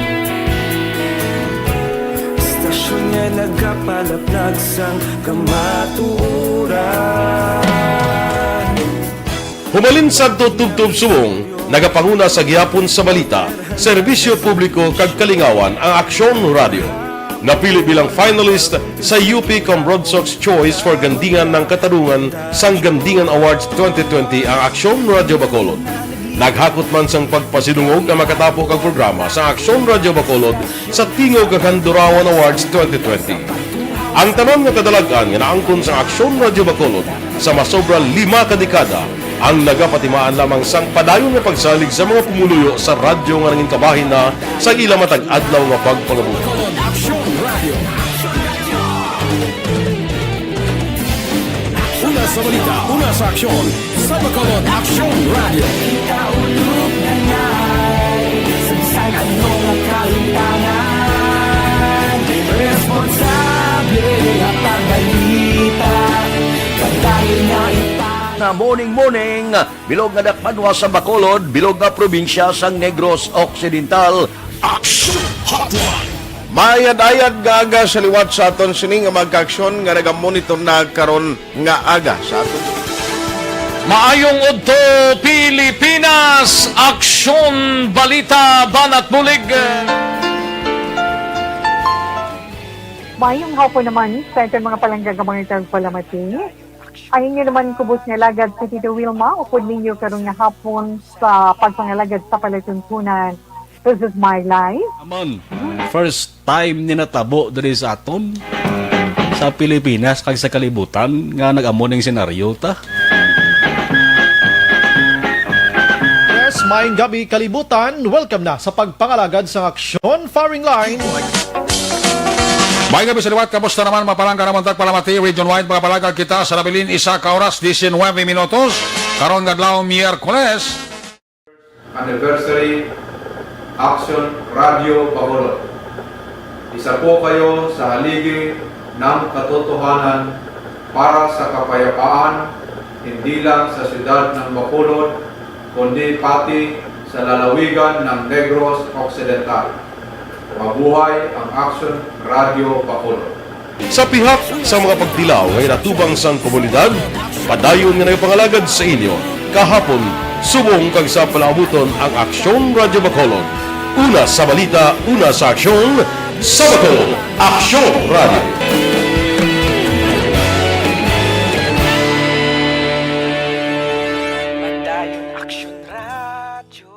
Istasyon nga nagapalaplag sang kamatuuran. Humalin sa tubtub subong, nagapanguna sa gihapon sa balita, serbisyo publiko kag kalingawan ang Aksyon Radio. Napili bilang finalist sa UP Comrade Sox Choice for Gandingan ng Katarungan sang Gandingan Awards 2020 ang Aksyon Radio Bacolod. Naghakot man sang pagpasidungog ang makatapo kag programa sa Aksyon Radio Bacolod sa Tingog kag Handurawan Awards 2020. Ang tanon nga kadalagan nga naangkon sa Aksyon Radio Bacolod sa masobra 5 kadekada ang nagapatimaan lamang sang padayon nga pagsalig sa mga pumuluyo sa radyo nga nangin kabahin na sa ila matag adlaw nga pagpangabuhi. Una sa balita, una sa aksyon, sa Bacolod Aksyon Radio. Kaulog na ngay, sansang anong kalintangan. Responsable ang pagbalita, kagaya na Na morning, bilog nga dakpanwa sa Bacolod, bilog nga probinsya sang Negros Occidental. Aksyon Hotline. Mayad-ayad nga aga sa liwat sa aton sini nga magkaaksyon nga nagamonitor na karon nga aga sa aton. Maayong udto Pilipinas, Aksyon Balita Banat Bulig. Mayong hapon naman sa aton mga palanggagamang palamati. Ay inyo naman kubos nga lagad sa Tito Wilma, upod ninyo karon nga hapon sa pagpangalagad sa palatuntunan. This is my life. Amon, first time ni natabo diri sa aton sa Pilipinas kag sa kalibutan nga nag-amon ning senaryo ta. Yes, maayong gabi kalibutan. Welcome na sa pagpangalagad sa Aksyon Firing Line. May gabi sa liwat, kamusta naman mapalangga naman tagpalamati, region-wide mga palagag kita sa Rabilin, isa ka oras, 19 minutos, karon gadlaw Miyerkules. Anniversary Aksyon Radio Bacolod. Isa po kayo sa haligi ng katotohanan para sa kapayapaan, hindi lang sa siyudad ng Bacolod, kundi pati sa lalawigan ng Negros Occidental. Mabuhay ang Aksyon Radio Bacolod. Sa pihak sa mga pagdilaw ngay natubang sang komunidad, padayon nga nagpangalagad sa inyo kahapon subong kag sa palaabuton ang Aksyon Radio Bacolod. Una sa balita, una sa aksyon, sa Bacolod, Aksyon Radio. Padayon Aksyon Radio.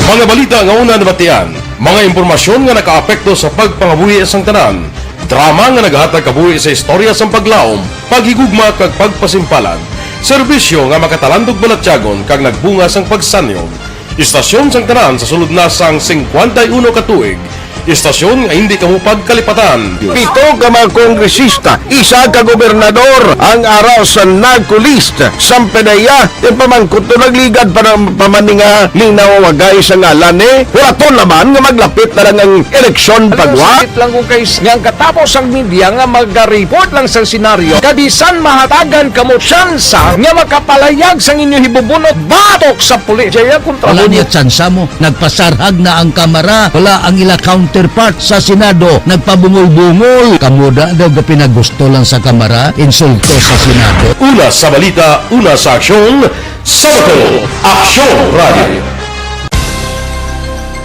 Mga balita nga una nabatian, mga impormasyon nga nakaapekto sa pagpangabuhi sang tanan, drama nga naghatag kabuhi sa istorya sang paglaom, paghigugma kag pagpasimpalan, serbisyo nga makatalandog balatyagon kag nagbunga sang pagsanyo, istasyon sang tanan sa sulod na sang 51 ka tuig, Istasyon nga hindi kamo pagkalipatan. Pito ka mga kongresista, isa ka gobernador ang araw sa nagkulist sa PDEA yung pamangkot to nagligad para pamaninga linaw wagay sa ngalan wala to naman nga maglapit na lang ang eleksyon pagwa. Sakit lang kung guys nga katapos ang media nga mag-report lang sa senaryo kabisan mahatagan kamo tsansa nga makapalayag sa inyo hibubunot batok sa pulis. Jaya kontra Wala niya tsansa mo. Nagpasarhag na ang kamara. Wala ang ila counterpart sa Senado. Nagpabungol-bungol. Kamuda daw ga pinagusto lang sa kamara. Insulto sa Senado. Una sa balita, una sa aksyon, sa Bacolod, Aksyon Radio.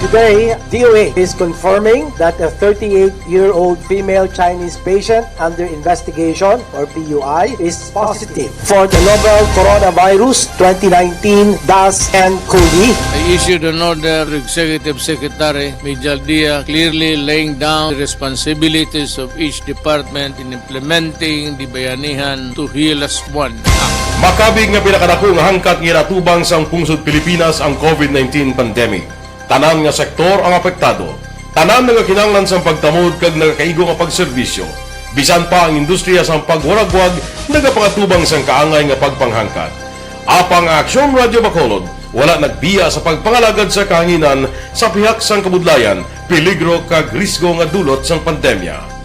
Today, DOA is confirming that a 38-year-old female Chinese patient under investigation, or PUI, is positive for the novel coronavirus 2019 DAS-CoV. I issued an order to Executive Secretary Major Dia clearly laying down the responsibilities of each department in implementing the Bayanihan to Heal as One Act. Makabig nga pinakadako nga hangkat nga natubang sa pungsod Pilipinas ang COVID-19 pandemic. Tanan nga sektor ang apektado. Tanan nga kinahanglan sa pagtamod kag nagakaigo nga pagserbisyo. Bisan pa ang industriya sa pagwaragwag nagapangatubang sang kaangay nga pagpanghangkat. Apang Aksyon Radio Bacolod wala nagbiya sa pagpangalagad sa kahanginan sa pihak sang kabudlayan, peligro kag risgo nga dulot sang pandemya.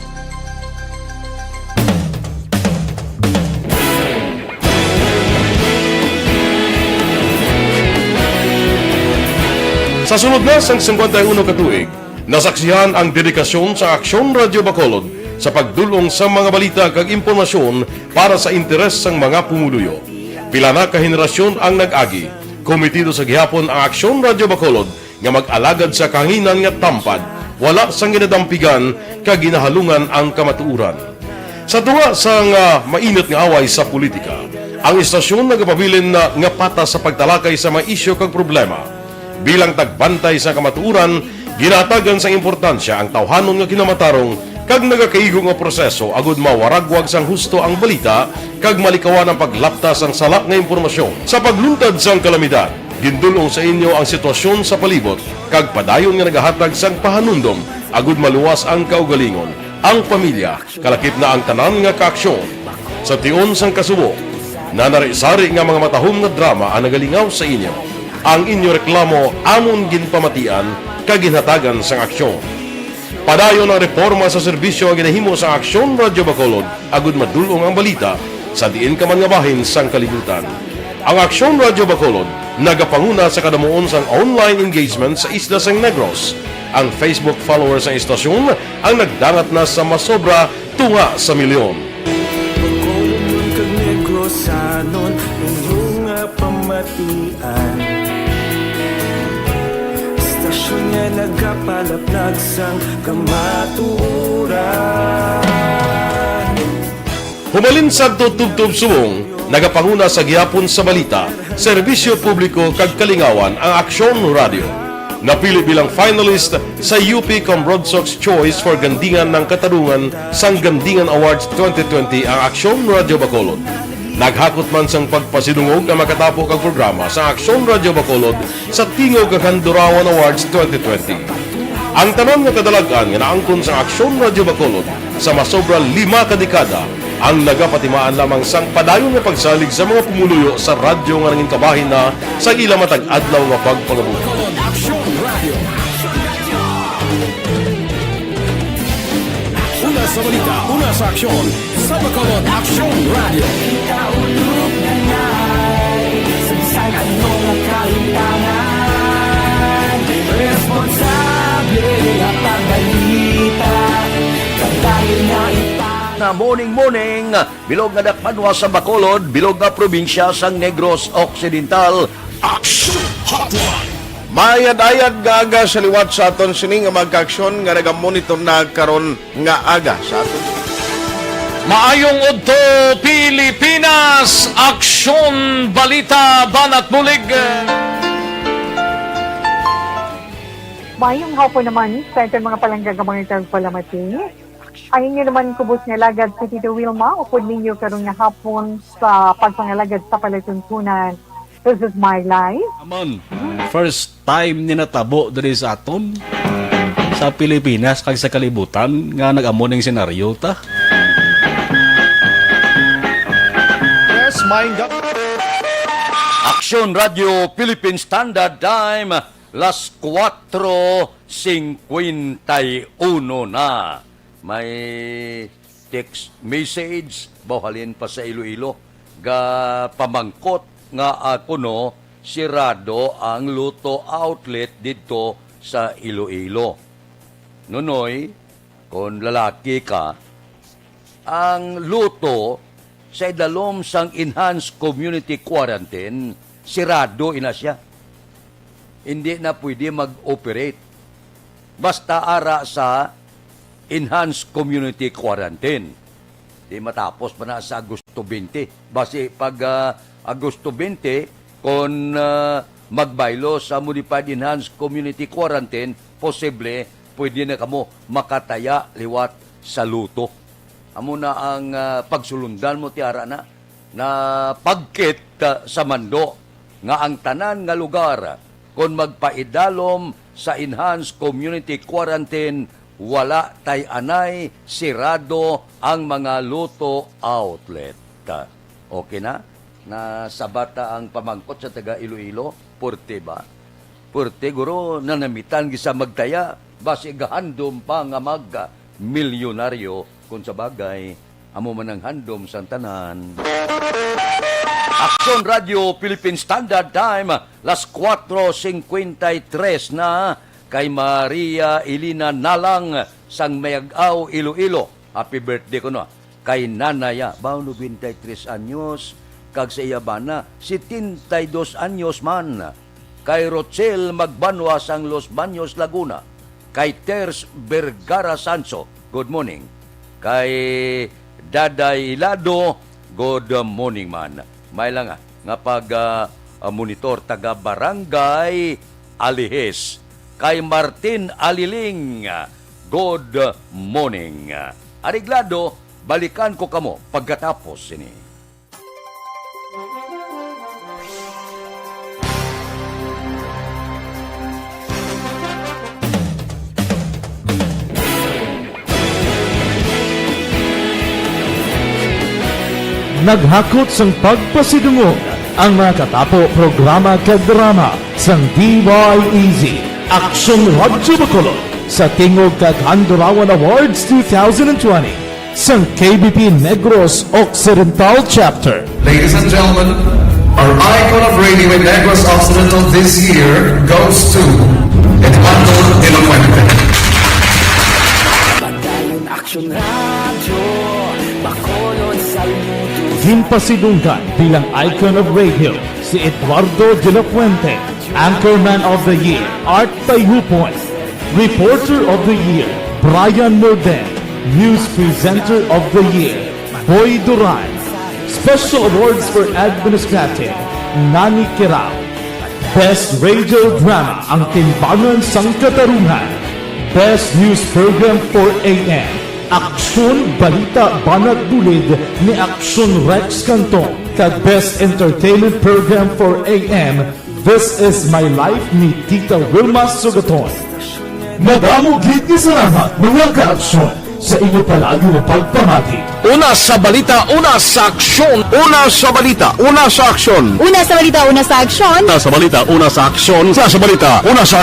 Sa sunod na sang 51 katuig, nasaksihan ang dedikasyon sa Aksyon Radio Bacolod sa pagdulong sa mga balita kag impormasyon para sa interes sang mga pumuluyo. Pila na ka henerasyon ang nag-agi, komitido sa gihapon ang Aksyon Radio Bacolod nga mag-alagad sa kahanginan nga tampad, wala sang ginadampigan kag ginahalungan ang kamatuuran. Sa tunga sang mainit nga away sa politika, ang istasyon nagapabilin na nga patas sa pagtalakay sa mga isyu kag problema. Bilang tagbantay sa kamatuuran, ginatagan sa importansya ang tawhanon nga kinamatarong kag nagakaigo nga proseso agud mawaragwag sang husto ang balita kag malikawan ang paglaptas ang salak nga impormasyon. Sa pagluntad sang kalamidad, gindulong sa inyo ang sitwasyon sa palibot kag padayon nga nagahatag sang pahanundom agud maluwas ang kaugalingon, ang pamilya, kalakip na ang tanan nga kaaksyon. Sa tion sang kasubo, nanari-sari nga mga matahom nga drama ang nagalingaw sa inyo. Ang inyo reklamo amon ginpamatian kag ginhatagan sang aksyon. Padayon ang reforma sa serbisyo nga ginahimo sa Aksyon Radio Bacolod agud madulong ang balita sa diin ka man nga bahin sang kalibutan. Ang Aksyon Radio Bacolod nagapanguna sa kadamuon sang online engagement sa isla sang Negros. Ang Facebook followers sa istasyon ang nagdangat na sa masobra tunga sa milyon. Bacolod kag Negros anon inyong pamatian. Istasyon nga nagapalaplag sang kamatuuran. Humalin sa tutubtub subong, nagapanguna sa gihapon sa balita, serbisyo publiko kag kalingawan ang Aksyon Radio. Napili bilang finalist sa UP Broadsox Choice for Gandingan ng Katarungan sang Gandingan Awards 2020 ang Aksyon Radio Bacolod. Naghakot man sang pagpasidungog ang makatapo kag programa sa Aksyon Radio Bacolod sa Tingog kag Handurawan Awards 2020. Ang tanan nga kadalagan nga naangkon sa Aksyon Radio Bacolod sa masobra 5 ka dekada ang nagapatimaan lamang sang padayon nga pagsalig sa mga pumuluyo sa radyo nga nangin kabahin na sa ila matag adlaw nga pagpangabuhi. Una sa balita, una sa aksyon, sa Bacolod Aksyon Radio. Kaulog na ngay, sagsag anong nakalintangan. Responsable ang pagbalita, kagayod na na morning, bilog nga dakpanwa sa Bacolod, bilog nga probinsya sang Negros Occidental. Action Hotline! Mayad-ayad nga aga sa liwat sa aton sining nga magkaaksyon nga nagamonitor na karon nga aga sa aton. Maayong udto Pilipinas, Aksyon Balita Banat Bulig. Mayong hapon naman sa itong mga palanggagamangitan palamati. Ang inyo naman kubos nga lagad si Tito Wilma, upod ninyo karong nga hapon sa pagpangalagad sa palatuntunan. This is my life. Amon, first time ni natabo diri sa aton sa Pilipinas kag sa kalibutan nga nag-amo ning senaryo ta. Press Mind Gabi. Aksyon Radio Philippine Standard Time, las 4:51 na. May text message, bahalin pa sa Iloilo, ga pamangkot nga ako no, sirado ang luto outlet dito sa Iloilo. Nunoy, kung lalaki ka, ang luto sa idalom sang enhanced community quarantine, sirado ina siya. Hindi na pwede mag-operate. Basta ara sa enhanced community quarantine. Di matapos pa na sa Agosto 20. Basi pag Agosto 20, kung magbaylo sa modified enhanced community quarantine, posible pwede na kamo makataya liwat sa luto. Amo na ang pagsulundan mo tiara na pagkit sa mando nga ang tanan nga lugar kung magpaidalom sa enhanced community quarantine, wala tay anay, sirado ang mga luto outlet. Okay na? Nasabata ang pamangkot sa taga Iloilo, Porte ba? Porte guro nanamitan gisa magtaya, basi gahandom pa nga mag milyonaryo kung sa bagay, amo man ang handom sa tanan. Aksyon Radio Philippine Standard Time, las 4:53 na, kay Maria Elina Nalang sang Mayagaw, Iloilo. Happy birthday ko no. Kay Nanaya, bao 93 anyos, kag sa Iyabana, 72 anyos man. Kay Rochelle Magbanwa sang Los Baños, Laguna. Kay Ters Vergara Sanso, good morning. Kay Daday Lado, good morning man. May lang nga pag monitor taga Barangay Alihes. Kay Martin Aliling, good morning. Ariglado, balikan ko kamo pagkatapos ini. Naghakot sang pagpasidungog ang mga katapo programa kag drama sang DYEZ Aksyon Radyo Bacolod sa Tingog kag Handurawan Awards 2020 sang KBP Negros Occidental Chapter. Ladies and gentlemen, our icon of radio in Negros Occidental this year goes to Eduardo de la Fuente. Padayon Aksyon Radio, Bacolod sa luto. Himpasidunggan bilang icon of radio si Eduardo de la Fuente, Anchorman of the Year, Art Tayhupoy, Reporter of the Year, Brian Morden, News Presenter of the Year, Boy Duran, Special Awards for Administrative, Nani Kirao, Best Radio Drama, Ang Timbangan sang Katarungan, Best News Program for AM, Aksyon Balita Banat Bulid ni Aksyon Rex Cantong, kag Best Entertainment Program for AM, This Is My Life ni Tita Wilma Sugaton. Madamo gid ni salamat mga ka-aksyon sa inyo palagi na pagpamati. Una sa balita, una sa aksyon. Una sa balita, una sa aksyon. Una sa balita, una sa aksyon. Una sa balita, una sa aksyon. Una sa balita, una sa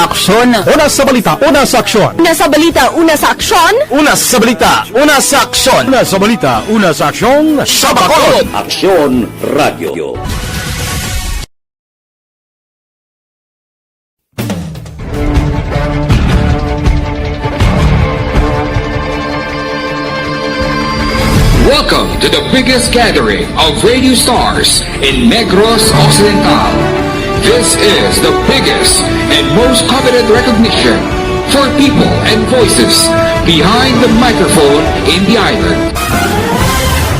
aksyon. Una sa balita, una sa aksyon. Una sa balita, una sa aksyon. Una sa balita, una sa aksyon. Una sa balita, una sa aksyon. Una sa balita, una sa aksyon. Sa Bacolod. Aksyon Radio. Welcome to the biggest gathering of radio stars in Negros Occidental. This is the biggest and most coveted recognition for people and voices behind the microphone in the island.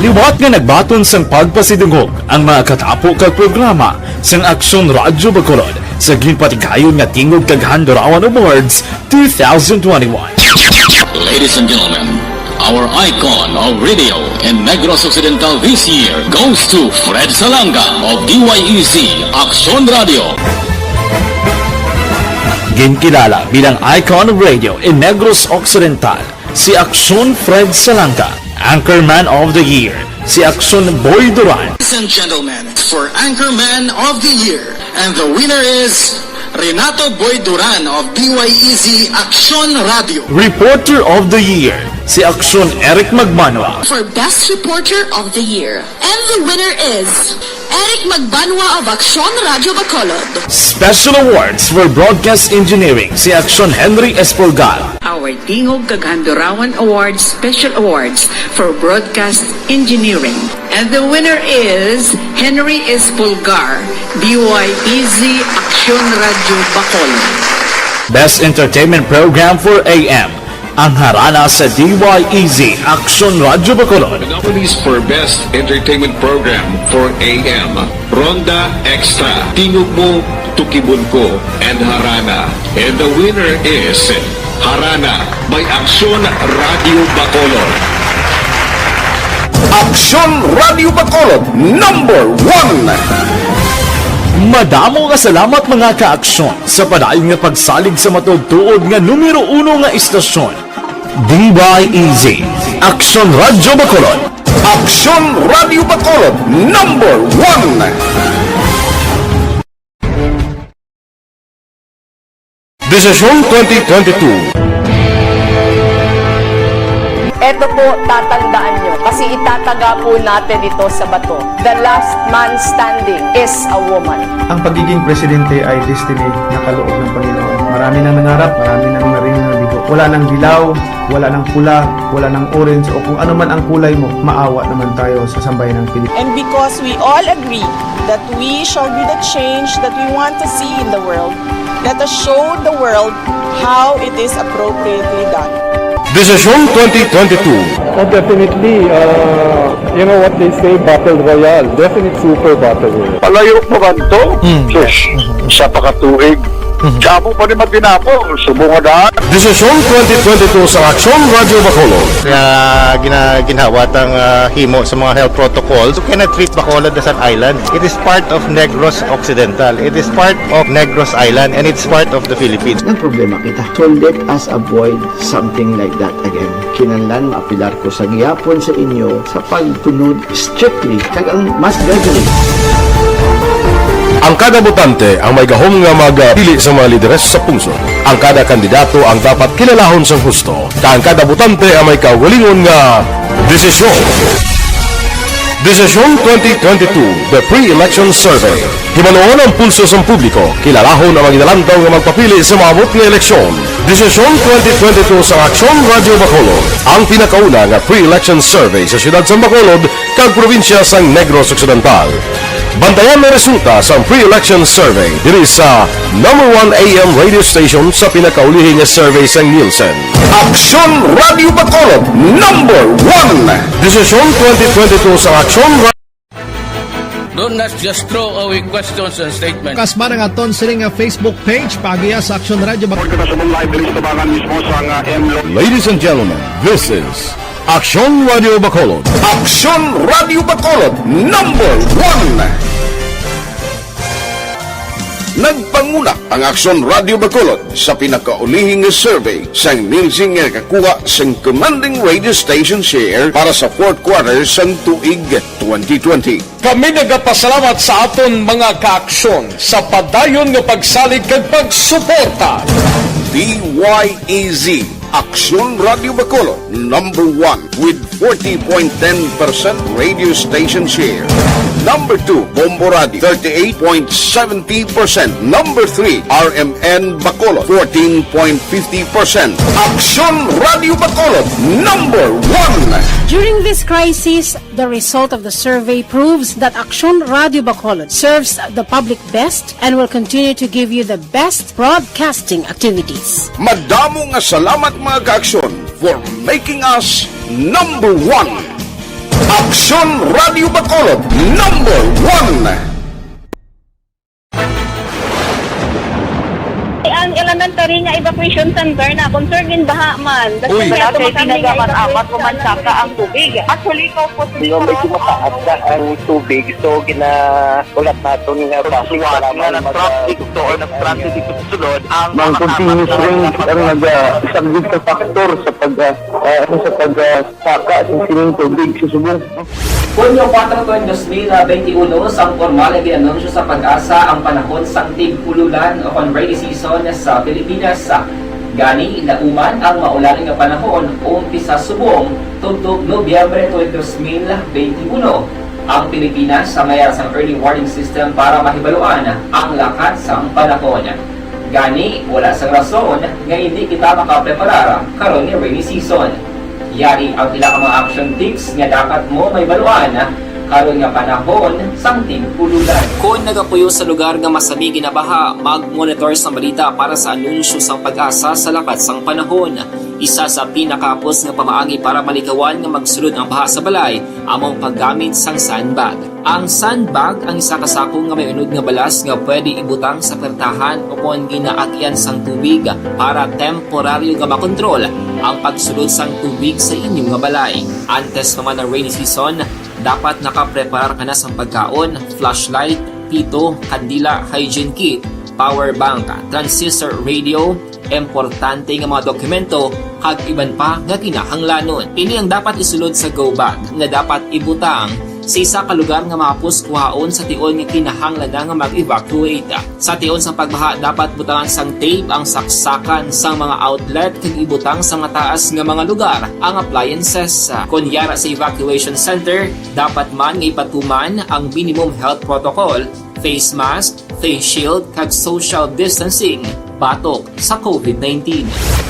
Liwat nga nagbaton sang pagpasidungog ang mga katapo kag programa sang Aksyon Radyo Bacolod sa ginpatigayon nga Tingog kag Handurawan Awards 2021. Ladies and gentlemen, our icon of radio in Negros Occidental this year goes to Fred Salanga of DYEZ Aksyon Radio. Ginkilala bilang icon of radio in Negros Occidental, si Aksyon Fred Salangka. Anchorman of the Year, si Aksyon Boy Duran. Ladies and gentlemen, for Anchorman of the Year, and the winner is Renato Boy Duran of DYEZ Aksyon Radio. Reporter of the Year, si Aksyon Eric Magmanwa. For Best Reporter of the Year, and the winner is Eric Magbanwa of Aksyon Radio Bacolod. Special Awards for Broadcast Engineering, si Aksyon Henry Espolgar. Our Tingog Kaghandurawan Awards Special Awards for Broadcast Engineering. And the winner is Henry Espolgar, DYEZ Aksyon Radio Bacolod. Best Entertainment Program for AM, ang harana sa DYEZ Aksyon Radio Bacolod. Nominees for Best Entertainment Program for AM, Ronda Extra, Tingog Mo, Tukibon Ko, and Harana. And the winner is Harana by Aksyon Radio Bacolod. Aksyon Radio Bacolod, number 1. Madamo nga salamat mga ka-aksyon sa padayon nga pagsalig sa matugtuod nga numero 1 nga istasyon. DYEZ Aksyon Radio Bacolod. Aksyon Radio Bacolod, number 1. Desisyon 2022. Ito po, tatandaan nyo, kasi itataga po natin ito sa bato. The last man standing is a woman. Ang pagiging presidente ay destiny na kaloob ng Panginoon. Marami nang nangarap, marami nang narinig na bigo. Wala nang dilaw, wala nang pula, wala nang orange, o kung ano man ang kulay mo, maawa naman tayo sa sambayan ng Pilipinas. And because we all agree that we shall be the change that we want to see in the world, let us show the world how it is appropriately done. Desisyon 2022. Definitely, you know what they say, Battle Royale. Definite super Battle Royale. Palayo mo kanto? Sus, sa pakatuig. Sabo pa ni Magdinapo, subungan. Desisyon 2022 sa Aksyon Radio Bacolod. Kaya ginawat ang himo sa mga health protocols. You cannot treat Bacolod as an island. It is part of Negros Occidental. It is part of Negros Island and it's part of the Philippines. Ang problema kita. So let us avoid something like that again. Kinahanglan maapilar ko sa gihapon sa inyo sa pagtunod strictly kag ang mas gagawin. Ang kada botante ang may gahom nga magpili sa mga lideres sa pungsod. Ang kada kandidato ang dapat kilalahon sa husto. Ang kada botante ang may kaugalingon nga desisyon. Desisyon 2022, the pre-election survey. Himanuon ang pulso sa publiko, kilalahon ang magidalantaw nga magpapili sa maabot nga eleksyon. Desisyon 2022 sa Aksyon Radio Bacolod, ang pinakauna nga pre-election survey sa siyudad sa Bacolod kag probinsya sa Negros Occidental. Bantayan na resulta sa pre-election survey diri sa number 1 AM radio station sa pinakaulihing nga survey sa Nielsen. Aksyon Radio Bacolod, number 1. Desisyon 2022 sa Aksyon Radio. Don't not just throw away questions and statements. Kasma nga ton siling nga Facebook page pagiya sa Aksyon Radio Bacolod. Ladies and gentlemen, this is Aksyon Radio Bacolod. Aksyon Radio Bacolod, number 1. Nagpanguna ang Aksyon Radio Bacolod sa pinakaulihing survey sa Nielsen nga kakuha sa commanding radio station share para sa fourth quarter sa tuig 2020. Kami nagapasalamat sa aton mga kaaksyon sa padayon nga pagsalig kag pagsuporta. DYEZ Aksyon Radio Bacolod, number 1 with 40.10% radio station share. Number 2, Bombo Radio, 38.70%. Number 3, RMN Bacolod, 14.50%. Aksyon Radio Bacolod, number 1. During this crisis, the result of the survey proves that Aksyon Radio Bacolod serves the public best and will continue to give you the best broadcasting activities. Madamo nga salamat mga kaaksyon for making us number 1. Aksyon Radio Bacolod, number 1. Ang elementary nga evacuation center na concerned baha man. Uy. Kasi tinagaman apat kumansaka ang tubig. Actually, ko po medyo mataas na ang tubig. So, ulat natin nga pasiwala nga ng traffic to or nag-transit dito sa sulod. Ang continuous rain ang nag-isang sa factor sa pagsaka ng sining tubig sa subong. Hunyo 4, 2021, sang formal na ginanunsyo sa Pag-asa ang panahon sang tig-ululan o rainy season sa Pilipinas. Gani, lauman ang maulaling nga panahon umpisa subong tugtog Nobyembre 2021. Ang Pilipinas sa mayroon sang early warning system para mahibaluan ang lakat sang panahon. Gani, wala sang rason nga hindi kita makapreparar karon ni rainy season. Yari ang ilang mga action tips nga dapat mo may baluan karon nga panahon sang tig-ululan. Kung nagapuyo sa lugar nga masabi ginabaha, mag-monitor sa balita para sa anunsyo sang Pag-asa sa lakat sang panahon. Isa sa pinakapos nga pamaagi para malikawan nga magsulod ang baha sa balay, among paggamit sang sandbag. Ang sandbag ang isa kasakong nga may unod nga balas nga pwede ibutang sa pertahan o kung ginaagyan sang tubig para temporaryo nga makontrol ang pagsulod sang tubig sa inyong nga balay. Antes naman ng rainy season, dapat nakapreparar ka na sa pagkaon, flashlight, pito, kandila, hygiene kit, power bank, transistor radio, importante nga mga dokumento, kag iban pa nga kinahanglanon. Ini ang dapat isulod sa go bag nga dapat ibutang sa isa ka lugar nga mapus kuhaon sa tion nga kinahanglan nga mag-evacuate. Sa tion sa pagbaha dapat butangan sang tape ang saksakan sang mga outlet kag ibutang sa mga taas nga mga lugar ang appliances. Kunyara sa evacuation center, dapat man nga ipatuman ang minimum health protocol, face mask, face shield kag social distancing batok sa COVID-19.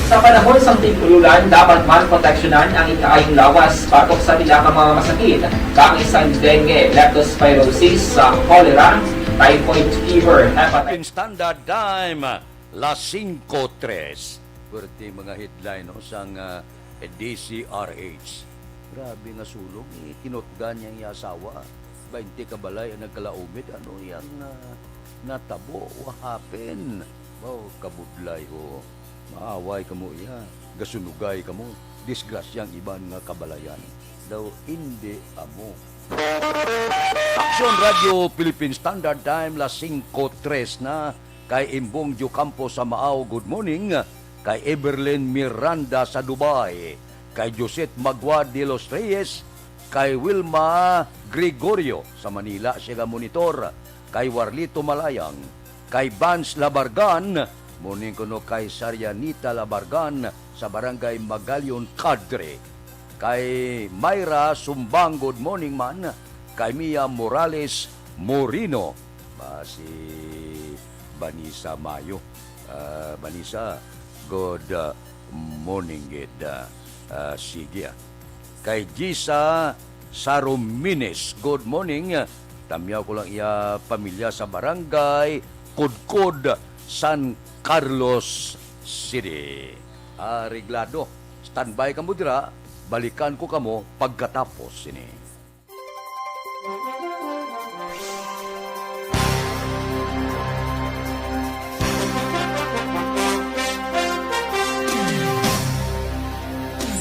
Sa panahon sa tig-ululan, dapat man proteksyonan ang ikaayong lawas batok sa nila ka mga masakit, kang isang dengue, leptospirosis, cholera, typhoid fever, hepatitis. Standard time, las 5:03. Pwerte mga headline no, sang DCRH. Grabe nga sulong, kinotgan niyang yasawa. 20 kabalay ang nagkalaumid, ano yung natabo, wahapin. Wow, kabudlay ho. Maaway kamo iya. Gasunugay kamo. Disgrasyang iban nga kabalayan. Daw hindi amo. Action Radio Philippine Standard Time las 5:03 na. Kay Imbong Diocampo sa Maaw, good morning. Kay Eberlyn Miranda sa Dubai. Kay Josette Magua de los Reyes. Kay Wilma Gregorio sa Manila, siya monitor. Kay Warlito Malayang. Kay Vance Labargan, muning kuno kay Sarianita Labargan sa Barangay Magalion, Cadre. Kay Myra Sumbang, good morning man. Kay Mia Morales Morino, si Banisa Mayo. Banisa, good morning, sige. Kay Gisa Sarumines, good morning. Tamyaw ko lang iya pamilya sa Barangay Kudkod, San Carlos City. Reglado, standby ka mo dira, balikan ko kamo pagkatapos ini.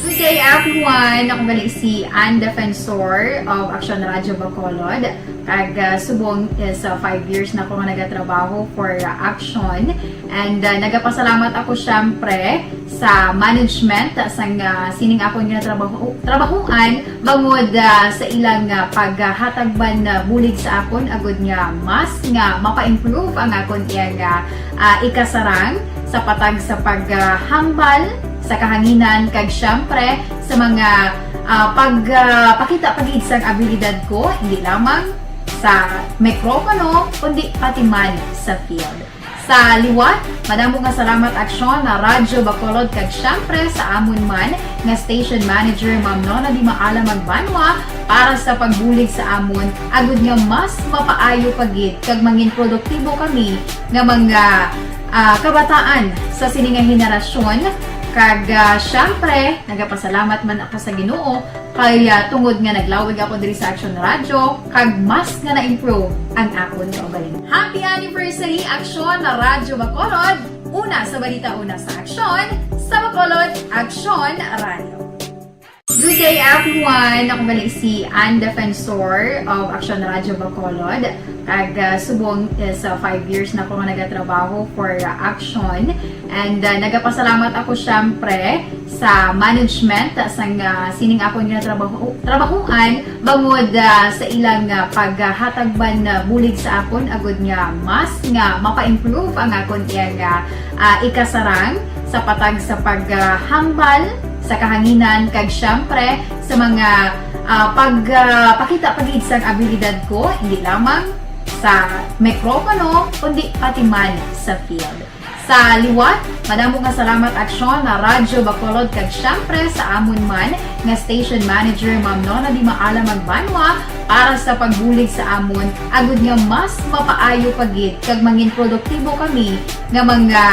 Good day everyone! Ako balik si Ann Defensor of Action Radio Bacolod. Kag subong sa 5 years na ako nga nagatrabaho for Action. And nagapasalamat ako syempre sa management sa sining ako nga trabahuan bangod sa ilang paghatagban bulig sa akon agud nga mas nga mapa-improve ang akon iyang ikasarang sa patag sa paghambal sa kahanginan kag syempre sa mga pagpakita pagid sang abilidad ko hindi lamang sa mikropono kundi pati man sa field. Sa liwat, madamo nga salamat Aksyon na Radyo Bacolod kag syempre sa amon man nga station manager Ma'am Nona Di Maala Magbanwa para sa pagbulig sa amon agud nga mas mapaayo pagid kag mangin produktibo kami nga mga kabataan sa sininga henerasyon. Kag syempre, nagapasalamat man ako sa Ginoo kay tungod nga naglawig ako diri sa Action Radio kag mas nga na-improve ang akon kaugalingon. Happy anniversary Action na Radyo Bacolod! Una sa balita, una sa aksyon, sa Bacolod Aksyon Radio. Good day everyone! Ako balik si Ann Defensor of Aksyon Radio Bacolod. Subong sa 5 years na ako nga nagatrabaho for Aksyon. And nagapasalamat ako syempre sa management sa sining ako nga trabahuan bangod sa ilang paghatagban bulig sa akon agud nga mas nga mapa-improve ang akon iyang ikasarang sa patag sa paghambal sa kahanginan kag syempre sa mga pagpakita pagid sa abilidad ko hindi lamang sa mikropono kundi pati man sa field. Sa liwat, madamo nga salamat aksyon na Radyo Bacolod kag syempre sa amon man nga station manager Ma'am Nona Di Maala Magbanwa para sa pagbulig sa amon agud nga mas mapaayo pagid kag mangin produktibo kami nga mga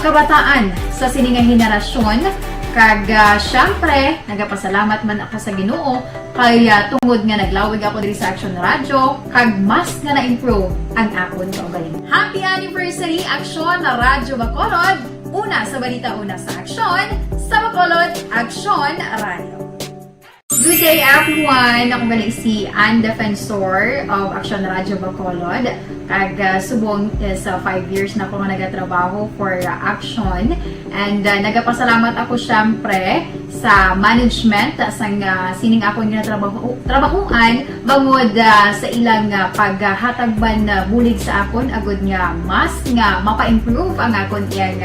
kabataan sa sininga henerasyon. Kag syempre, nagapasalamat man ako sa Ginoo kay tungod nga naglawig ako diri sa Aksyon Radio kag mas nga na-improve ang akon kaugalingon. Happy anniversary Aksyon na Radyo Bacolod! Una sa balita, una sa aksyon, sa Bacolod Aksyon Radio. Good day everyone! Ako balik si Ann Defensor of Aksyon Radio Bacolod. Subong sa 5 years na ako nga nagatrabaho for Aksyon. And nagapasalamat ako syempre sa management sa sining ako nga trabahuan bangod sa ilang paghatagban bulig sa akon agud nga mas nga mapa-improve ang akon iyang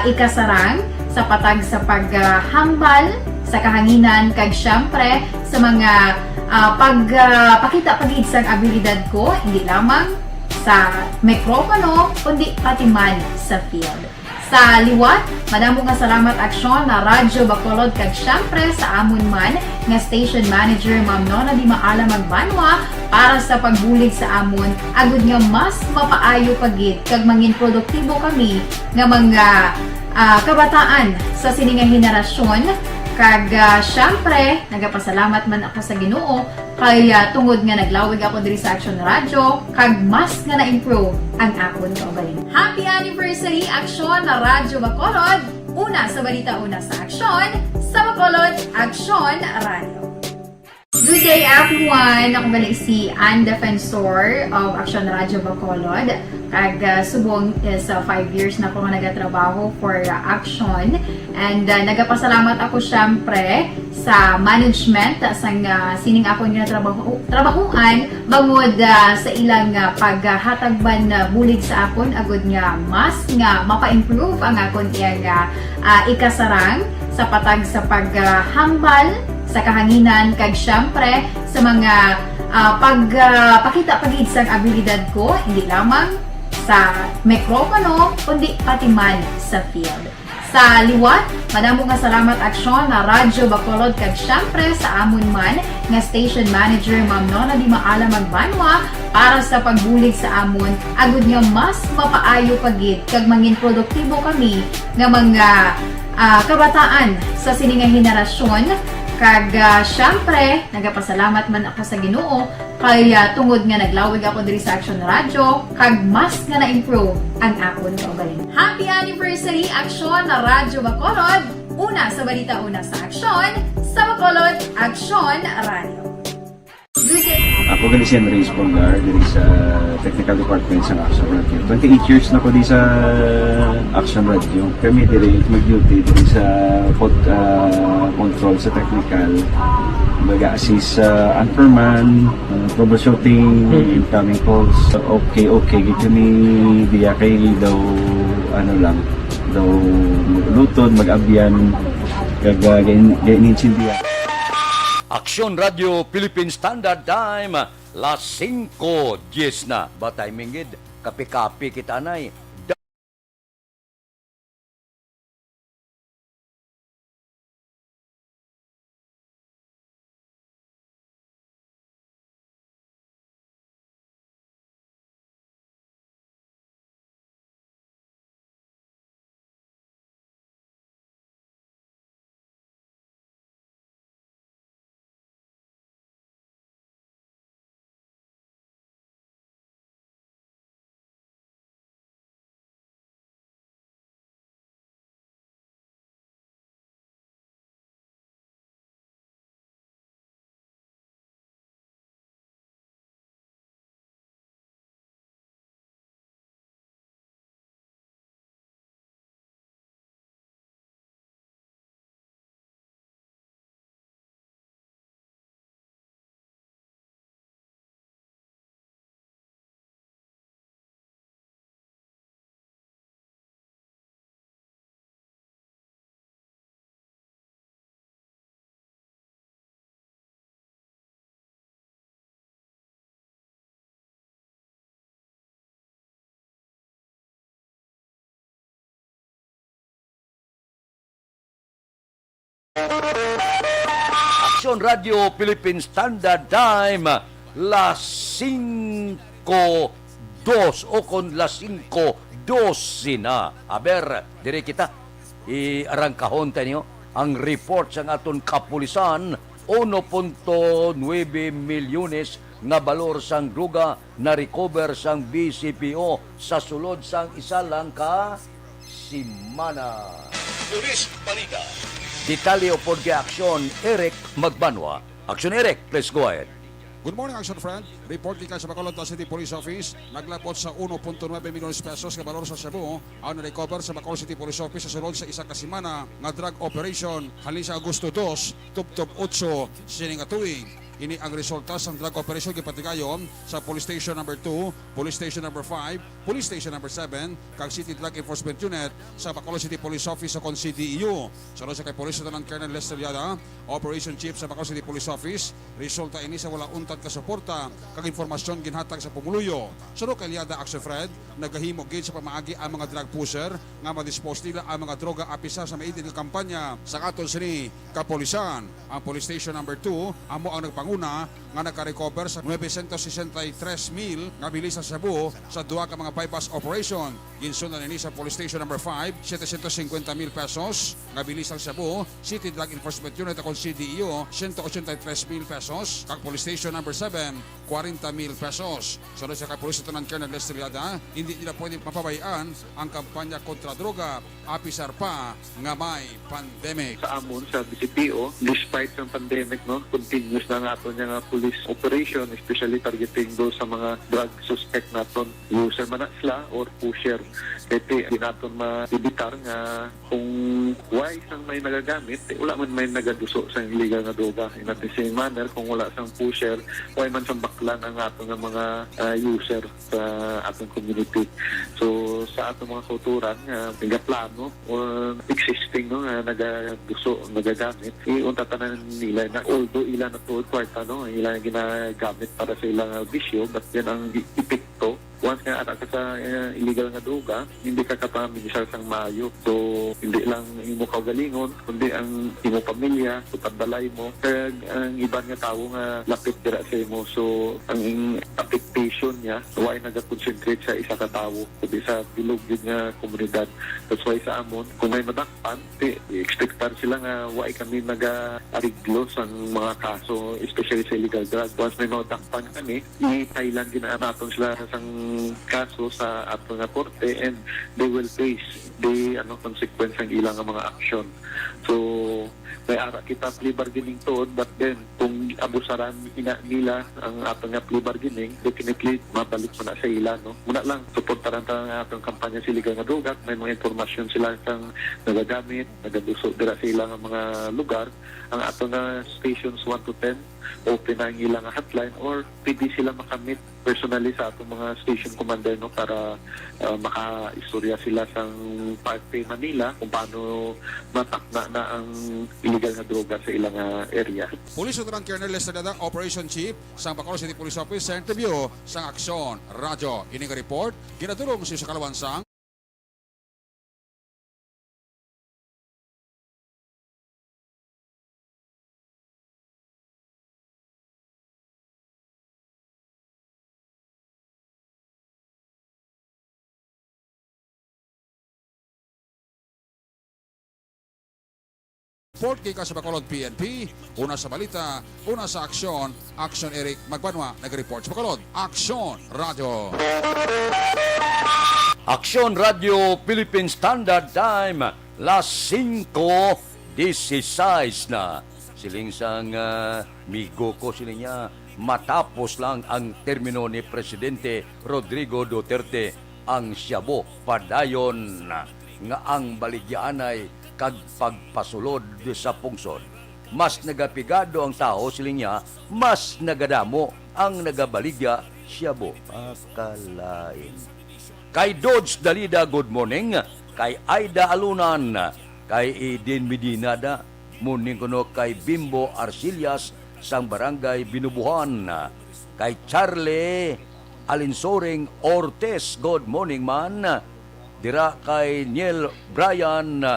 ikasarang sa patag sa paghambal sa kahanginan kag syempre sa mga pagpakita pagid sa abilidad ko hindi lamang sa mikropono kundi pati man sa field. Sa liwat, madamo nga salamat aksyon na Radyo Bacolod kag syempre sa amon man nga station manager Ma'am Nona Di Maala Magbanwa para sa pagbulig sa amon agud nga mas mapaayo pagid kag mangin produktibo kami nga mga kabataan sa sininga henerasyon. Kag syempre, nagapasalamat man ako sa Ginoo kay tungod nga naglawig ako diri sa Aksyon Radio kag mas nga na-improve ang akon kaugalingon. Happy anniversary Aksyon na Radyo Bacolod! Una sa balita, una sa aksyon, sa Bacolod Aksyon Radio. Good day everyone! Ako balik si Ann Defensor of Aksyon Radio Bacolod. Subong sa 5 years na ako nga nagatrabaho for Aksyon. And nagapasalamat ako syempre sa management sa sining ako nga trabahuan bangod sa ilang paghatagban bulig sa akon agud nga mas nga mapa-improve ang akon iyang ikasarang sa patag sa paghambal sa kahanginan kag syempre sa mga pagpakita pagid sa abilidad ko hindi lamang sa mikropono kundi pati man sa field. Sa liwat, madamo nga salamat aksyon na Radyo Bacolod kag syempre sa amon man nga station manager Ma'am Nona Di Maala Magbanwa para sa pagbulig sa amon agud nga mas mapaayo pagid kag mangin produktibo kami nga mga kabataan sa sininga henerasyon. Kag syempre, nagapasalamat man ako sa Ginoo kay tungod nga naglawig ako diri sa Aksyon Radio kag mas nga na-improve ang akon kaugalingon. Happy anniversary Aksyon na Radyo Bacolod! Una sa balita, una sa aksyon, sa Bacolod Aksyon Radio. Good day! Ako gali si Henry Espulgar diri sa Technical Department sa Action Radio. 28 years na ko di sa Action Radio. Kami diri mag-duty diri sa control sa technical. Mag-assist sa anchorman, troubleshooting, incoming calls. Okay, gito ni diya kay daw lutod, mag-abyan, gainin-insindiya. Aksyon Radio Philippine Standard Time, las 5:10 na. Ba timing gid, kape-kape kita nay. Action Radio Philippine Standard Time, las 5:02 o kon las 5:12 na. Aber, dire kita, i-arangkahon tayo ang report sa aton kapulisan, 1.9 milyones nga balor sang druga na recover sang BCPO sa sulod sang isa lang ka simana. Pulis Balita. Detalye upod kay Aksyon, Eric Magbanwa. Aksyon, Eric, please go ahead. Good morning, Action Friend. Report gikan sa Bacolod City Police Office. Naglapot sa 1.9 milyones pesos nga balor sa Cebu ang na-recover sa Bacolod City Police Office sa sulod sa isa ka semana nga drug operation halin sa Agosto 2, tuptop 8 sining tuig. Ini ang resulta sa drug operation gipatigayon sa Police Station number 2, Police Station number 5, Police Station number 7, kag City Drug Enforcement Unit sa Bacolod City Police Office sa CDEU. Sa sa kay Police Lieutenant Colonel Lester Yada, Operation Chief sa Bacolod City Police Office, resulta ini sa wala untad ka suporta kag informasyon ginhatag sa pumuluyo. Suno kay Yada Action Fred, nagahimo gid sa pamaagi ang mga drug pusher nga ma-dispose nila ang mga droga apisa sa maidid nga kampanya sa aton sini kapolisan. Ang Police Station number 2 amo ang nagpanguna nga naka-recover sa 963,000 nga bilis sa Cebu sa duha ka mga bypass operation. Ginsundan ini sa Police Station number 5, 750,000 pesos nga bilis sa Cebu, City Drug Enforcement Unit akong CDEU, 183,000 pesos, kag Police Station number 7, 40,000 pesos. Sunod sa kay Police Lieutenant Colonel Lester Yada, hindi nila pwede mapabayaan ang kampanya kontra droga, apisar pa nga may pandemic. Sa amon sa BCPO, despite ng pandemic, no, continuous na nga ato nga police operation, especially targeting do sa mga drug suspect naton, user man na sila or pusher. Kaya di naton ma-ibitar nga kung why sang may nagagamit, wala man may nagaduso sa illegal nga droga. In the same manner, kung wala sang pusher, why man sang baklan ang ato nga mga user sa atong community. So sa atong mga kulturan nga plano or existing no nga nagaduso, nagagamit, unta tanan nila na although ilan na to kwarta no, ilan ginagamit para sa ilang bisyo, but yan ang epekto once nga anak ka sa illegal nga droga, hindi ka kapamilisar sang maayo. So, hindi lang imo kaugalingon, kundi ang imo pamilya, utadbalay mo, kag ang iban nga tao nga lapit dira sa imo. So, ang affectation niya, why nag-concentrate sa isa ka tao, kundi sa bilog yun nga komunidad. That's why sa amon, kung may madakpan, expectan sila nga why kami nag-ariglo sa mga kaso, especially sa illegal drug. Once may madakpan kami, i-Thailand ginanaton sila sa kaso sa ato nga korte and they will face the consequence ang ilang mga action. So may ara kita plea bargaining to, but then kung abusaran nila ang ato nga plea bargaining, definitely mabalik mo na sa ila, no? Muna lang suportaran ta ang atong kampanya sa illegal nga droga, may mga informasyon sila kang nagagamit, nagaduso dira sa ilang mga lugar. Ang ato nga stations 1 to 10 open na ang ilang hotline or pwede sila makamit personally sa atong mga station commander, no, para maka-istorya sila sa parte Manila kung paano matakna na ang illegal na droga sa ilang area. Police Lieutenant Colonel Lester Yada, Operation Chief sa Bacolod City Police Office sa interview sa Aksyon Radyo. Ining report, ginadulong sa Kalawansang report kay sa Bacolod PNP. Una sa balita, una sa aksyon. Action Eric Magbanwa nag-report sa Bacolod. Aksyon Radio. Aksyon Radio Philippine Standard Time, las 5:16 na. Siling sang migo ko sila niya, matapos lang ang termino ni Presidente Rodrigo Duterte ang Siabo padayon nga ang baligyaanay kag pagpasulod sa pungsod. Mas nagapigado ang tao siling niya, mas nagadamo ang nagabaligya Siabo. Akalain. Kay Dodge Dalida, good morning. Kay Aida Alunan, kay Eden Medina da, morning kuno kay Bimbo Arcillas sang barangay Binubuhan. Kay Charlie Alinsoring Ortiz, good morning man. Dira kay Niel Brian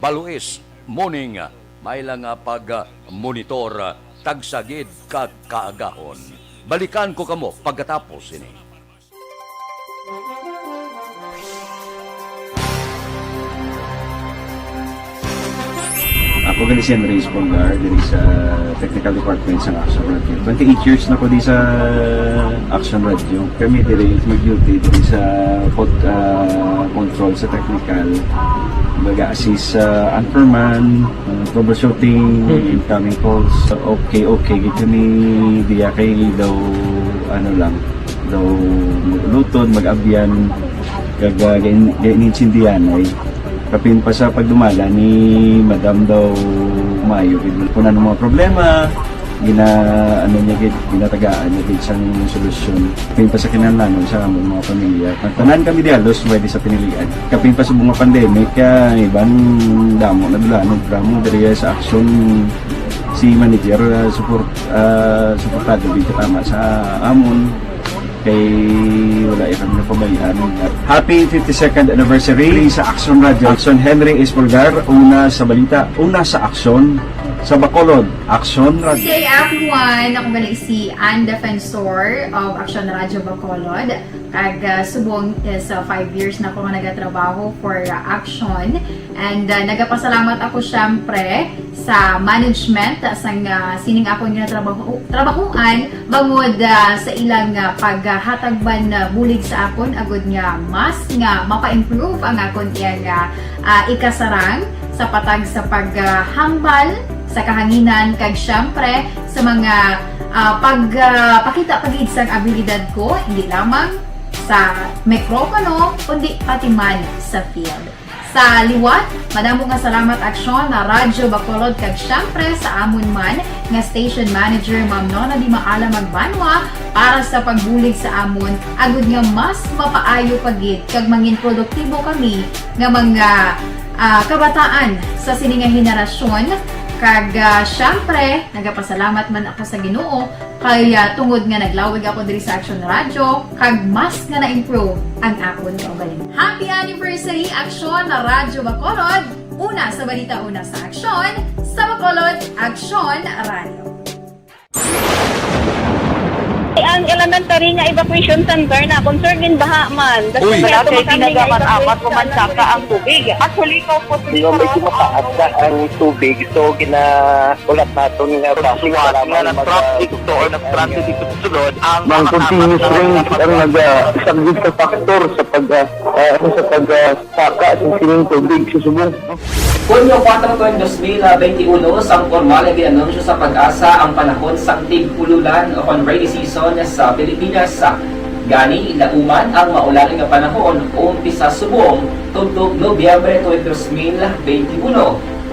Baluis, morning. May lang pag-monitor tagsagid kag kaagahon. Balikan ko kamo pagkatapos ini. Ako gali si Andres Polgar dari sa Technical Department sa Action Radio. 28 years na ko di sa Action Radio. Kami diri mag-duty diri sa control sa technical. Mag-assist sa anchorman, troubleshooting, incoming calls. Okay, gitu ni diya kay daw daw lutod, mag-abyan, ganinsindihan ay kapin pa sa pagdumala ni Madam daw Mayo kung ano mga problema ginatagaan niya gid sang solusyon kapin pa sa kinahanglan sa among mga pamilya tanan kami di halos pwede sa pinilian kapin pa sa mga pandemic ibang damo na dulanon drama diri sa action si manager suportado dito tama sa amon kay wala kami napabayaan. Happy 52nd anniversary sa Action Radio. Action Henry Espolgar, una sa balita, una sa aksyon sa Bacolod, Action Radio. Good day everyone! Ako gali si Ann Defensor of Action Radio Bacolod. Kag subong is 5 years na ako nga nagatrabaho for Action. And nagapasalamat ako syempre sa management sang sining ako nga trabahuan bangod sa ilang paghatagban bulig sa akon agud nga mas nga mapa-improve ang akon iyang ikasarang sa patag sa paghambal sa kahanginan kag syempre sa mga pagpakita pagid sang abilidad ko hindi lamang sa mikropono kundi pati man sa field. Sa liwat, madamo nga salamat aksyon na Radyo Bacolod kag syempre sa amon man nga station manager Ma'am Nona Di Maala Magbanwa para sa pagbulig sa amon agud nga mas mapaayo pagid kag mangin produktibo kami nga mga kabataan sa sining nga henerasyon kag syempre nagapasalamat man ako sa Ginoo kay tungod nga naglawig ako diri sa Action Radio kag mas nga na-improve ang akon kaugalingon. Happy anniversary Action na Radyo Bacolod! Una sa balita, una sa aksyon, sa Bacolod, Action Radio. Ang elementary nga evacuation center na concern din baha man. Uy, dati ginagaman apat kumansaka ang tubig. Actually, ko po Di ba medyo mataas na ang tubig, so ulat natin nga pasiwala nga ng traffic to or nag-transit dito sa sulod ang continuous rain ang nag-sagbit sa factor sa pagsaka sa sining tubig sa subong. Kunyo 4 2021, sang formal ay ginanunsyo sa pag-asa ang panahon sang tig-ululan o rainy season sa Pilipinas. Gani, lauman ang maulan nga panahon umpisa subong tugtog Nobyembre 2021.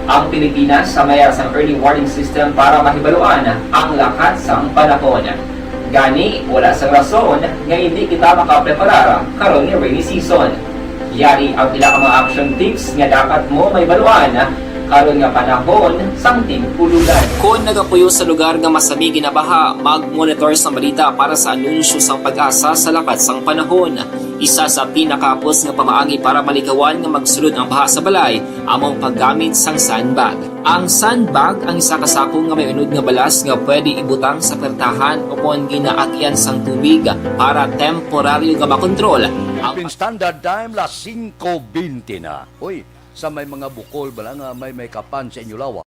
Ang Pilipinas sa mayroon sang early warning system para mahibaluan ang lakat sang panahon. Gani, wala sang rason nga hindi kita makapreparar karon ni rainy season. Yari ang pila ka mga action tips nga dapat mo may baluan karon nga panahon sang tig-ululan. Kung nagapuyo sa lugar nga masami ginabaha, mag-monitor sa balita para sa anunsyo sang pag-asa sa lakat sang panahon. Isa sa pinakapos nga pamaagi para malikawan nga magsulod ang baha sa balay, among paggamit sang sandbag. Ang sandbag ang isa kasakong nga may unod nga balas nga pwede ibutang sa pertahan o kung ginaagyan sang tubig para temporaryo nga makontrol. Philippine Standard Time, las 5:20 na. Uy, sa may mga bukol bala nga may kapan sa inyo lawa.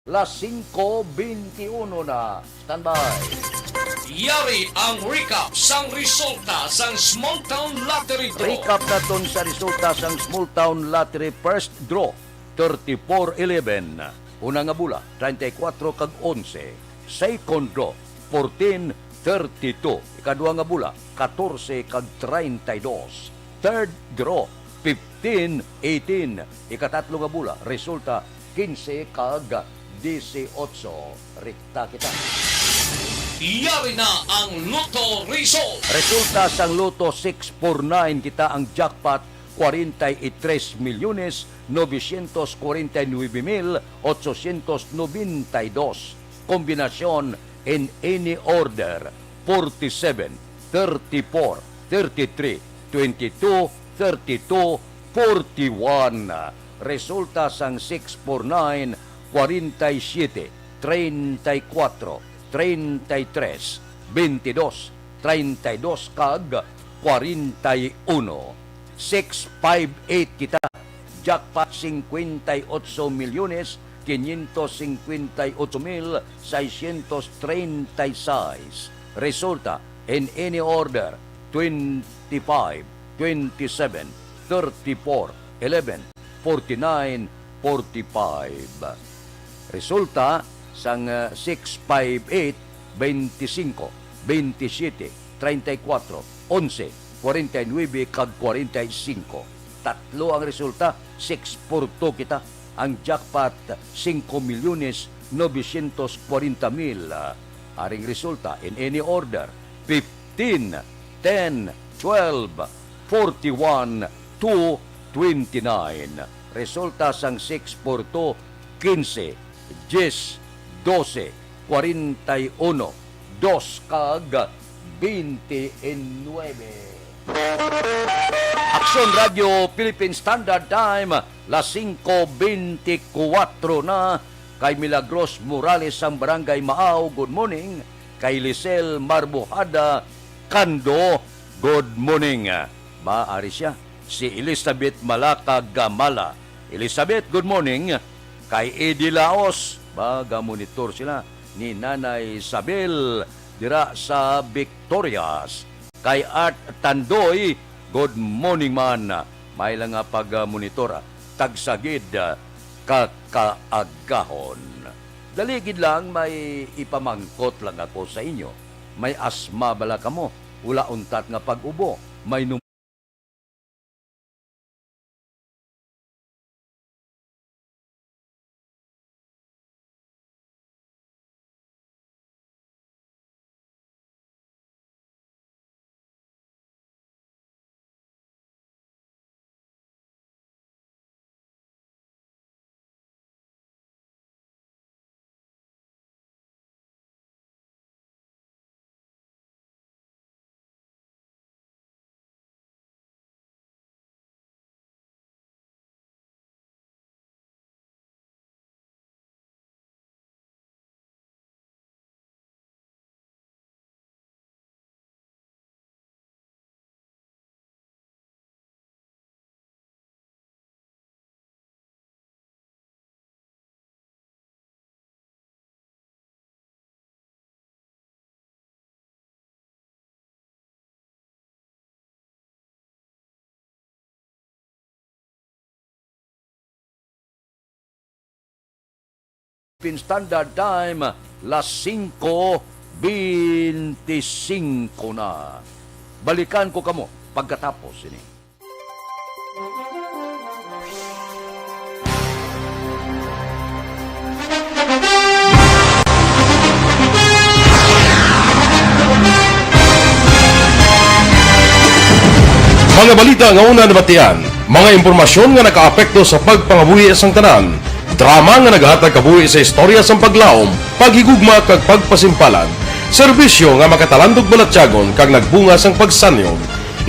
Las 5:21 na. Standby. Yari ang recap sang resulta sang Small Town Lottery Draw. Recap naton sa resulta sang Small Town Lottery First Draw 34-11. Una nga bula 34 kag 11. Second draw 14-32. Ikadua nga bula 14 kag 32. Third draw 15-18. Ikatatlo nga bula resulta 15 kag 18. Rikta kita. Yari na ang Lotto result. Resulta sang Lotto 649 kita ang jackpot 43,949,892. Kombinasyon in any order 47, 34, 33, 22, 32, 41. Resulta sang 649 47, 34, 33, 22, 32 kag 41. 658 kita. Jackpot 58,558,636. Resulta in any order 25, 27, 34, 11, 49, 45. Resulta sang 658, 25, 27, 34, 11, 49 kag 45. Tatlo ang resulta, 642 kita. Ang jackpot, 5,940,000. Aring resulta in any order, 15, 10, 12, 41, 2, 29. Resulta sang 642, 15, 10, 12, 41, 2 kag 29. Aksyon Radio Philippine Standard Time, las 5:24 na. Kay Milagros Morales ang Barangay Maaw, good morning. Kay Lisel Marbuhada Kando, good morning. Maaari siya. Si Elizabeth Malaka Gamala. Elizabeth, good morning. Kay Eddie Laos, baga monitor sila ni Nanay Isabel dira sa Victorias. Kay Art Tandoy, good morning man. May lang nga pag-monitor, tagsagid kakaagahon. Daligid lang may ipamangkot lang ako sa inyo. May asma bala kamo, wala untat nga pag-ubo. May Standard Time, las 5:25 na. Balikan ko kamo pagkatapos ini. Mga balita nga una nabatian, mga impormasyon nga nakaapekto sa pagpangabuhi sang tanan, drama nga naghatag kabuhi sa istorya sang paglaom, paghigugma kag pagpasimpalan, serbisyo nga makatalandog balatyagon kag nagbunga sang pagsanyon,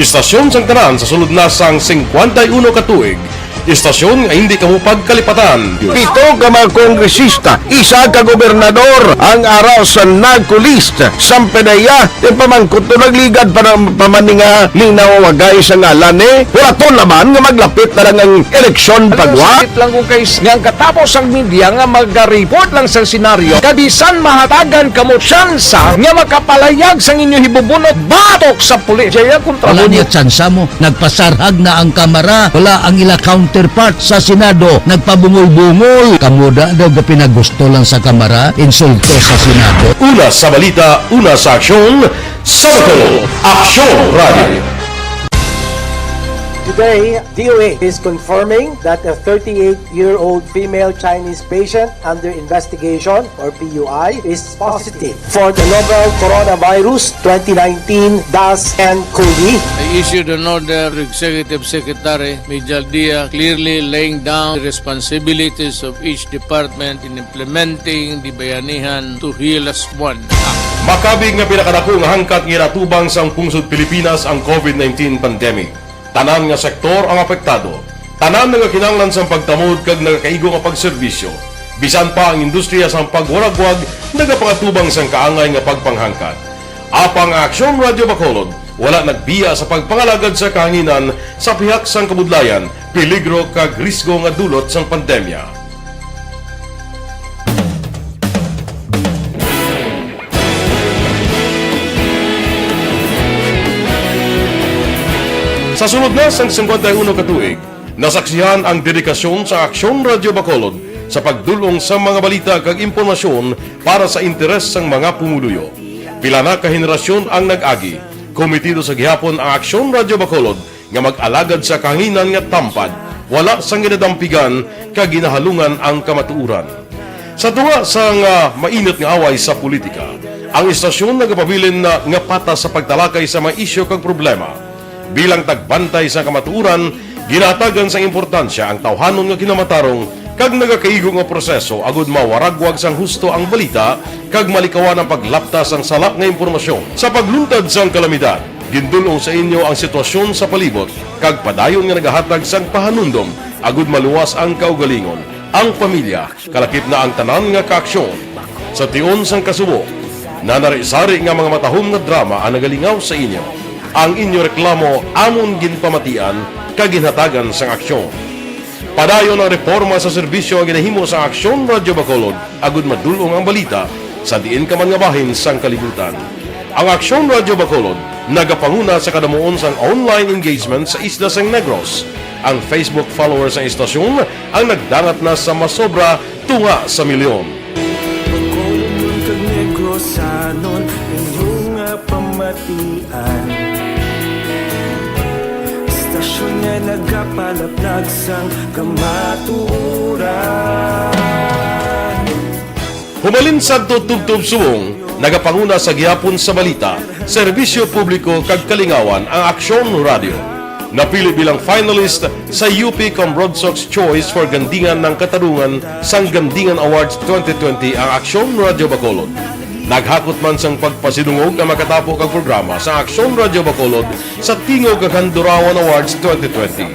istasyon sang tanan sa sulod na sang 51 ka tuig, Istasyon nga hindi kamo pagkalipatan. Pito ka mga kongresista, isa ka gobernador ang araw sa nagkulist sa PDEA yung pamangkot to nagligad para pamaninga linaw wagay sa ngalan wala to naman nga maglapit na lang ang eleksyon pagwa. Sakit lang kung kays nga katapos ang media nga mag-report lang sa senaryo kabisan mahatagan kamo tsansa nga makapalayag sa inyo hibubunot batok sa pulis. Jaya kontra Wala niya tsansa mo, nagpasarhag na ang kamara, wala ang ila counterpart sa Senado, nagpabungol-bungol. Kamuda daw ga pinagusto lang sa kamara, insulto sa Senado. Una sa balita, una sa aksyon, sa Bacolod, Aksyon Radio. Today, DOA is confirming that a 38-year-old female Chinese patient under investigation, or PUI, is positive for the novel coronavirus 2019 DAS-CoV. I issued an order to Executive Secretary Major Dia clearly laying down the responsibilities of each department in implementing the Bayanihan to Heal as One Act. Makabig nga pinakadako nga hangkat nga natubang sa pungsod Pilipinas ang COVID-19 pandemic. Tanan nga sektor ang apektado. Tanan nga kinahanglan sa pagtamod kag nagakaigo nga pagserbisyo. Bisan pa ang industriya sa pagwaragwag nagapangatubang sang kaangay nga pagpanghangkat. Apang Aksyon Radio Bacolod wala nagbiya sa pagpangalagad sa kahanginan sa pihak sang kabudlayan, peligro kag risgo nga dulot sang pandemya. Sa sunod na sang 51 katuig, nasaksihan ang dedikasyon sa Aksyon Radio Bacolod sa pagdulong sa mga balita kag impormasyon para sa interes sang mga pumuluyo. Pila na ka henerasyon ang nag-agi, komitido sa gihapon ang Aksyon Radio Bacolod nga mag-alagad sa kahanginan nga tampad, wala sang ginadampigan kag ginahalungan ang kamatuuran. Sa tunga sang mainit nga away sa politika, ang istasyon nagapabilin na nga patas sa pagtalakay sa mga isyu kag problema. Bilang tagbantay sa kamatuuran, ginatagan sa importansya ang tawhanon nga kinamatarong kag nagakaigo nga proseso agud mawaragwag sang husto ang balita kag malikawan ang paglaptas ang salak nga impormasyon. Sa pagluntad sang kalamidad, gindulong sa inyo ang sitwasyon sa palibot kag padayon nga nagahatag sang pahanundom agud maluwas ang kaugalingon, ang pamilya, kalakip na ang tanan nga kaaksyon. Sa tion sang kasubo, nanari-sari nga mga matahom nga drama ang nagalingaw sa inyo. Ang inyo reklamo amon ginpamatian kaginhatagan sang aksyon. Padayon ang reforma sa serbisyo ang ginahimo sa Aksyon Radio Bacolod agud madulong ang balita sa diin ka man nga bahin sang kalibutan. Ang Aksyon Radio Bacolod nagapanguna sa kadamuon sang online engagement sa isla sang Negros. Ang Facebook followers sa istasyon ang nagdangat na sa masobra tunga sa milyon. Bacolod kag Negros anon inyong pamatian. Istasyon nga nagapalaplag sang kamaturan. Humalin sa tutubtub suwong, nagapanguna sa gihapon sa balita, serbisyo publiko kag kalingawan ang Aksyon Radio. Napili bilang finalist sa UP Combrodsok's Choice for Gandingan ng Katarungan sang Gandingan Awards 2020 ang Aksyon Radio Bacolod. Naghakot man sang pagpasinungog ang makatapo kang programa sa Aksyon Radio Bacolod sa Tingog kag Handurawan Awards 2020.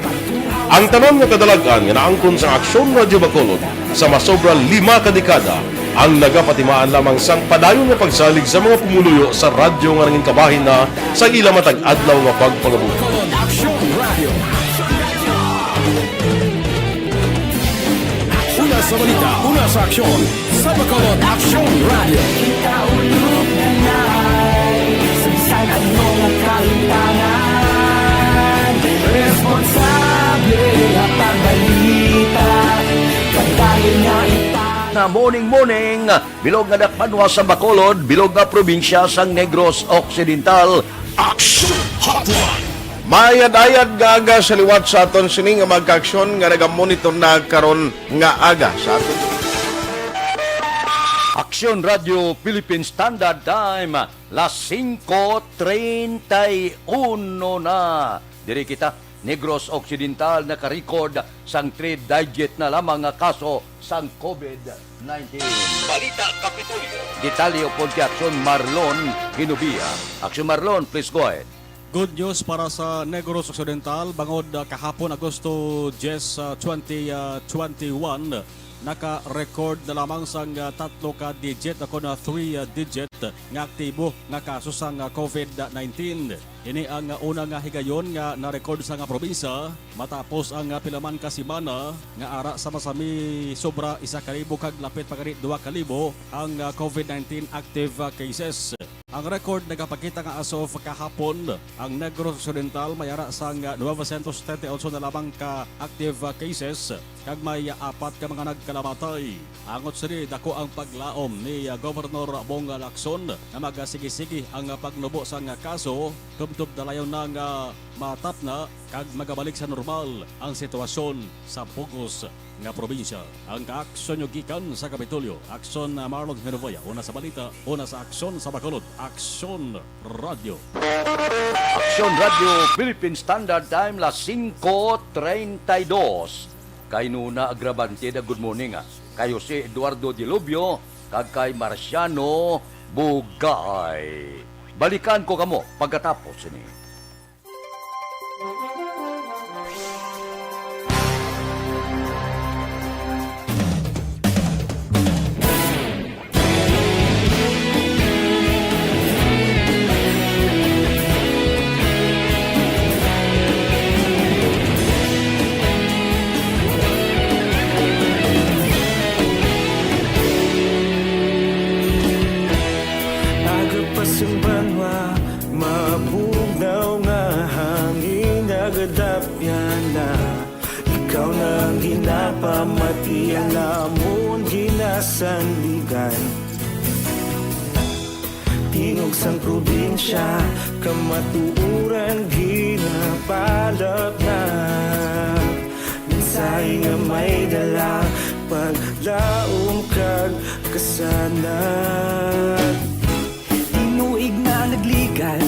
Ang tanon nga kadalagan nga naangkon sa Aksyon Radio Bacolod sa masobra 5 ka dekada ang nagapatimaan lamang sang padayon nga pagsalig sa mga pumuluyo sa radyo nga nanging kabahin na sa ila matag adlaw nga pagpangabuhi. Una sa balita, una sa aksyon, sa Bacolod Aksyon Radio. Ikaulog na na'y saan ano ang kalintangan. Responsable ang pagbalita, pagdaling na Na morning, bilog nga dakpanwa sa Bacolod, bilog nga probinsya sang Negros Occidental. Aksyon Hotline! Mayad-ayad nga aga sa liwat sa aton sini nga magka-aksyon nga nagamonitor na karon nga aga sa aton. Aksyon Radio Philippine Standard Time, las 5:31 na. Diri kita, Negros Occidental naka-record sang 3-digit na lamang nga kaso sang COVID-19. Balita Kapitulyo. Detalye po kay Aksyon Marlon Ginubia. Aksyon Marlon, please go ahead. Good news para sa Negros Occidental. Bangod kahapon Agosto 10, 2021, naka-record na lamang sang tatlo ka digit ako na 3 digit nga aktibo nga kaso sang COVID-19. Ini ang unang higayon nga na-record sa nga probinsya matapos ang pilaman ka simana nga ara sa masami sobra 1,000 kag lapit pagani 2,000 ang COVID-19 active cases. Ang record nagapakita nga as of kahapon, ang Negros Occidental mayara sang 938 na lamang ka active cases kag may 4 ka mga nagkalamatay. Angot sini dako ang paglaom ni Governor Bong Lacson na magasigi-sigi ang pagnubo sang kaso tubtob dalayon na nga matap na kag magabalik sa normal ang sitwasyon sa Pugos nga probinsya. Ang kaaksyon yung gikan sa Kapitolyo, Aksyon Marlon Hervoya, una sa balita, una sa Aksyon sa Bacolod, Aksyon Radio. Aksyon Radio Philippine Standard Time las 5:32. Kay Nuna Agrabante na good morning kayo si Eduardo Dilubio kag kay Marciano Bugay. Balikan ko kamo pagkatapos ini. Ikaw na ang ginapamatian namon ginasandigan. Tingog sang probinsya kamatuuran ginapalap na. Minsay nga may dala paglaom kag kasanan. Tinuig na nagligan,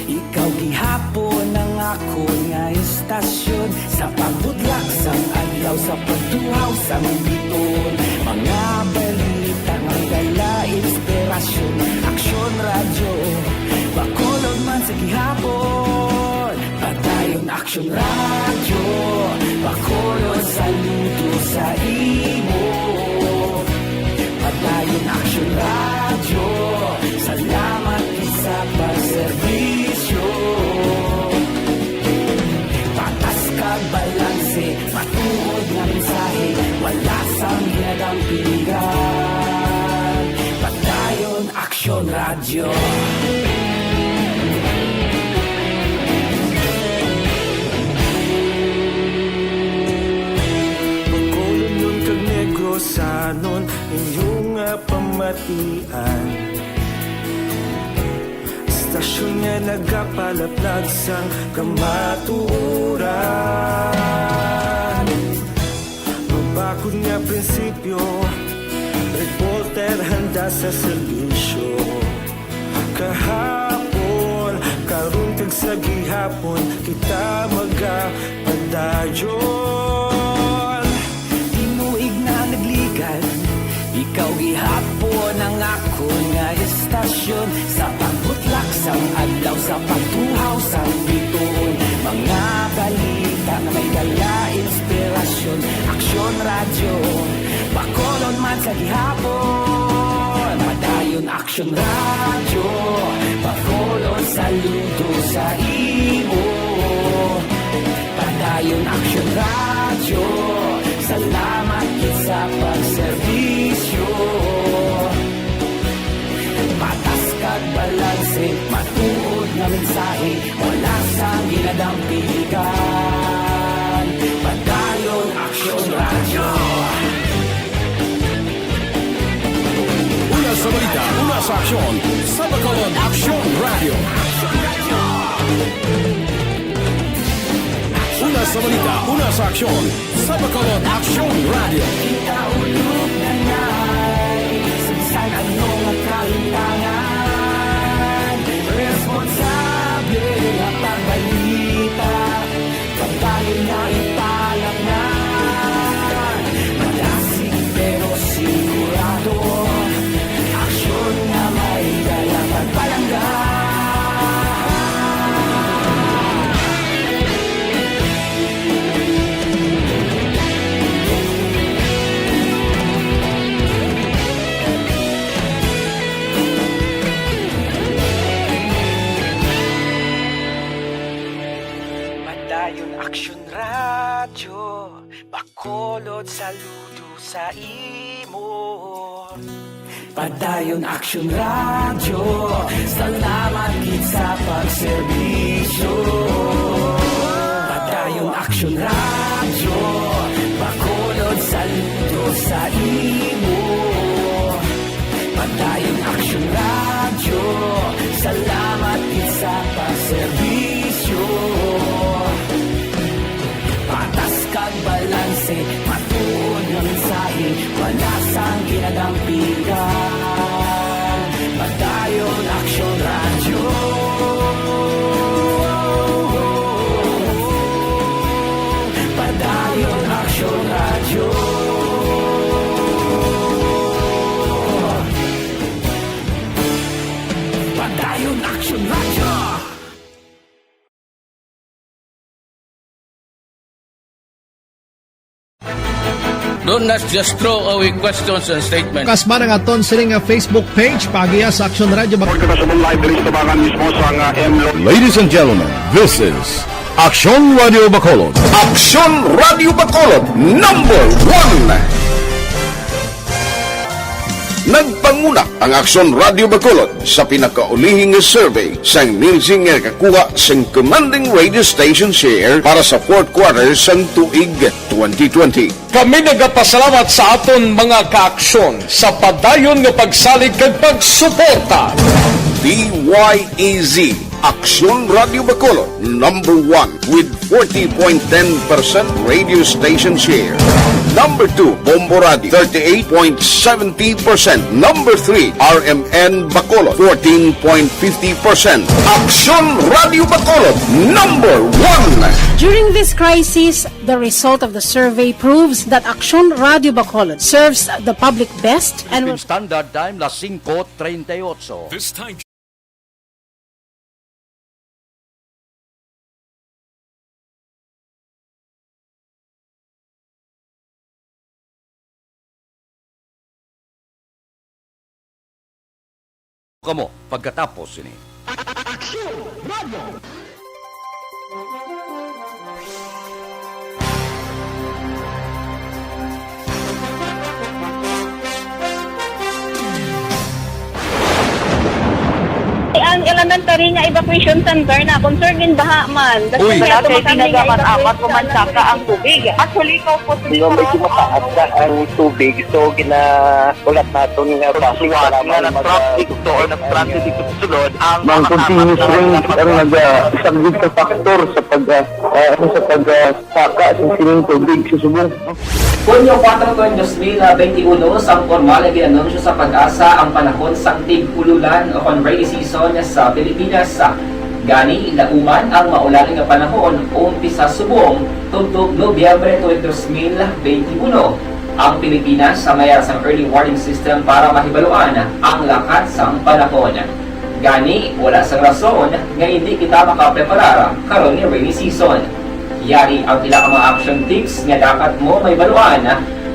ikaw gihapon ang ako nga istasyon sa pagbudlak sang adlaw sa pagtuhaw sa biton. Mga balita ng dala inspirasyon, Aksyon Radio Bacolod man sa gihapon. Padayon Aksyon Radio Bacolod saludo sa imo. Padayon Aksyon Radio, salamat sa pagserbisyo. Patas kag balanse, matuod nga mensahe, wala sang ginadampingan. Padayon Aksyon Radio. Bacolod nun kag Negros anon inyong pamatian. Stasyon nga nagapalaplag sang kamatuuran. Mabakod nga prinsipyo, reporter handa sa serbisyo. Kahapon, karon kag sa gihapon, kita magapadayon. Tinuig na nagligan, ikaw gihapon ang ako nga istasyon sa pagbutlak sang adlaw sa pagtuhaw sa biton. Mga balita na may dala inspirasyon, Aksyon Radio Bacolod man sa gihapon. Padayon Aksyon Radio Bacolod saludo sa imo. Padayon Aksyon Radio, salamat sa pagserbisyo. Patas kag balanse, matuod na mensahe, wala sang ginadampingan. Padayon Aksyon Radio. Una sa balita, una sa aksyon, sa Bacolod Aksyon Radio. Una sa balita, una sa aksyon, sa Bacolod Aksyon Radio. Ikaulog na na'y sinsan anong kahintangan. Responsable at pagbalita, pagbayin na ipalak na. Malasig pero sigurado, aksyon na may dala pagpalanggan. Padayon Aksyon Radyo, Bacolod saludo sa imo. Padayon Aksyon Radyo, salamat gid sa pagserbisyo. Padayon Aksyon Radyo, Bacolod saludo sa imo. Padayon Aksyon Radyo, salamat gid sa pagserbisyo. Patas kag balanse, matuod nga mensahe, wala sang ginadampigan. Padayon Aksyon Radyo. Padayon Aksyon Radyo. Padayon Aksyon Radyo. Don't just throw away questions and statements. Kasma ng aton sining nga Facebook page pagiya sa Aksyon Radio Ladies and gentlemen, this is Aksyon Radio Bacolod. Aksyon Radio Bacolod, number 1! Nagpanguna ang Aksyon Radio Bacolod sa pinakaulihing survey sa emerging nga kakuha sa commanding radio station share para sa fourth quarter sa tuig 2020. Kami nagapasalamat sa aton mga kaaksyon sa padayon nga pagsalig kag pagsuporta. DYEZ Aksyon Radio Bacolod, number 1 with 40.10% radio station share. Number 2, Bombo Radio, 38.70%. Number 3, RMN Bacolod, 14.50%. Aksyon Radio Bacolod, number 1. During this crisis, the result of the survey proves that Aksyon Radio Bacolod serves the public best and will... Standard Time, las 5:38. This time. Kamo pagkatapos ini. Aksyon Radio. Ang elementary nga evacuation center na concern din baha man. Uy, dati tinagaman amat kumansaka ang tubig. Actually, ikaw po medyo mataas na ang tubig. So, ulat natin nga pasiwala nga ng traffic to or nag-transit dito sa sulod. Ang continuous rain ang nag-sagbit sa factor sa pagsaka sa sining tubig sa subong. Hunyo 4, 2021, sang formal ay ginanunsyo sa Pag-asa ang panahon sang tig-ululan o rainy season sa Pilipinas. Gani, lauman ang maulan nga panahon umpisa subong tungtong Nobyembre 2021. Ang Pilipinas sa mayroon sang early warning system para mahibaluan ang lakat sang panahon. Gani, wala sang rason nga hindi kita makapreparar karon ni rainy season. Yari ang pila ka mga action tips nga dapat mo may baluan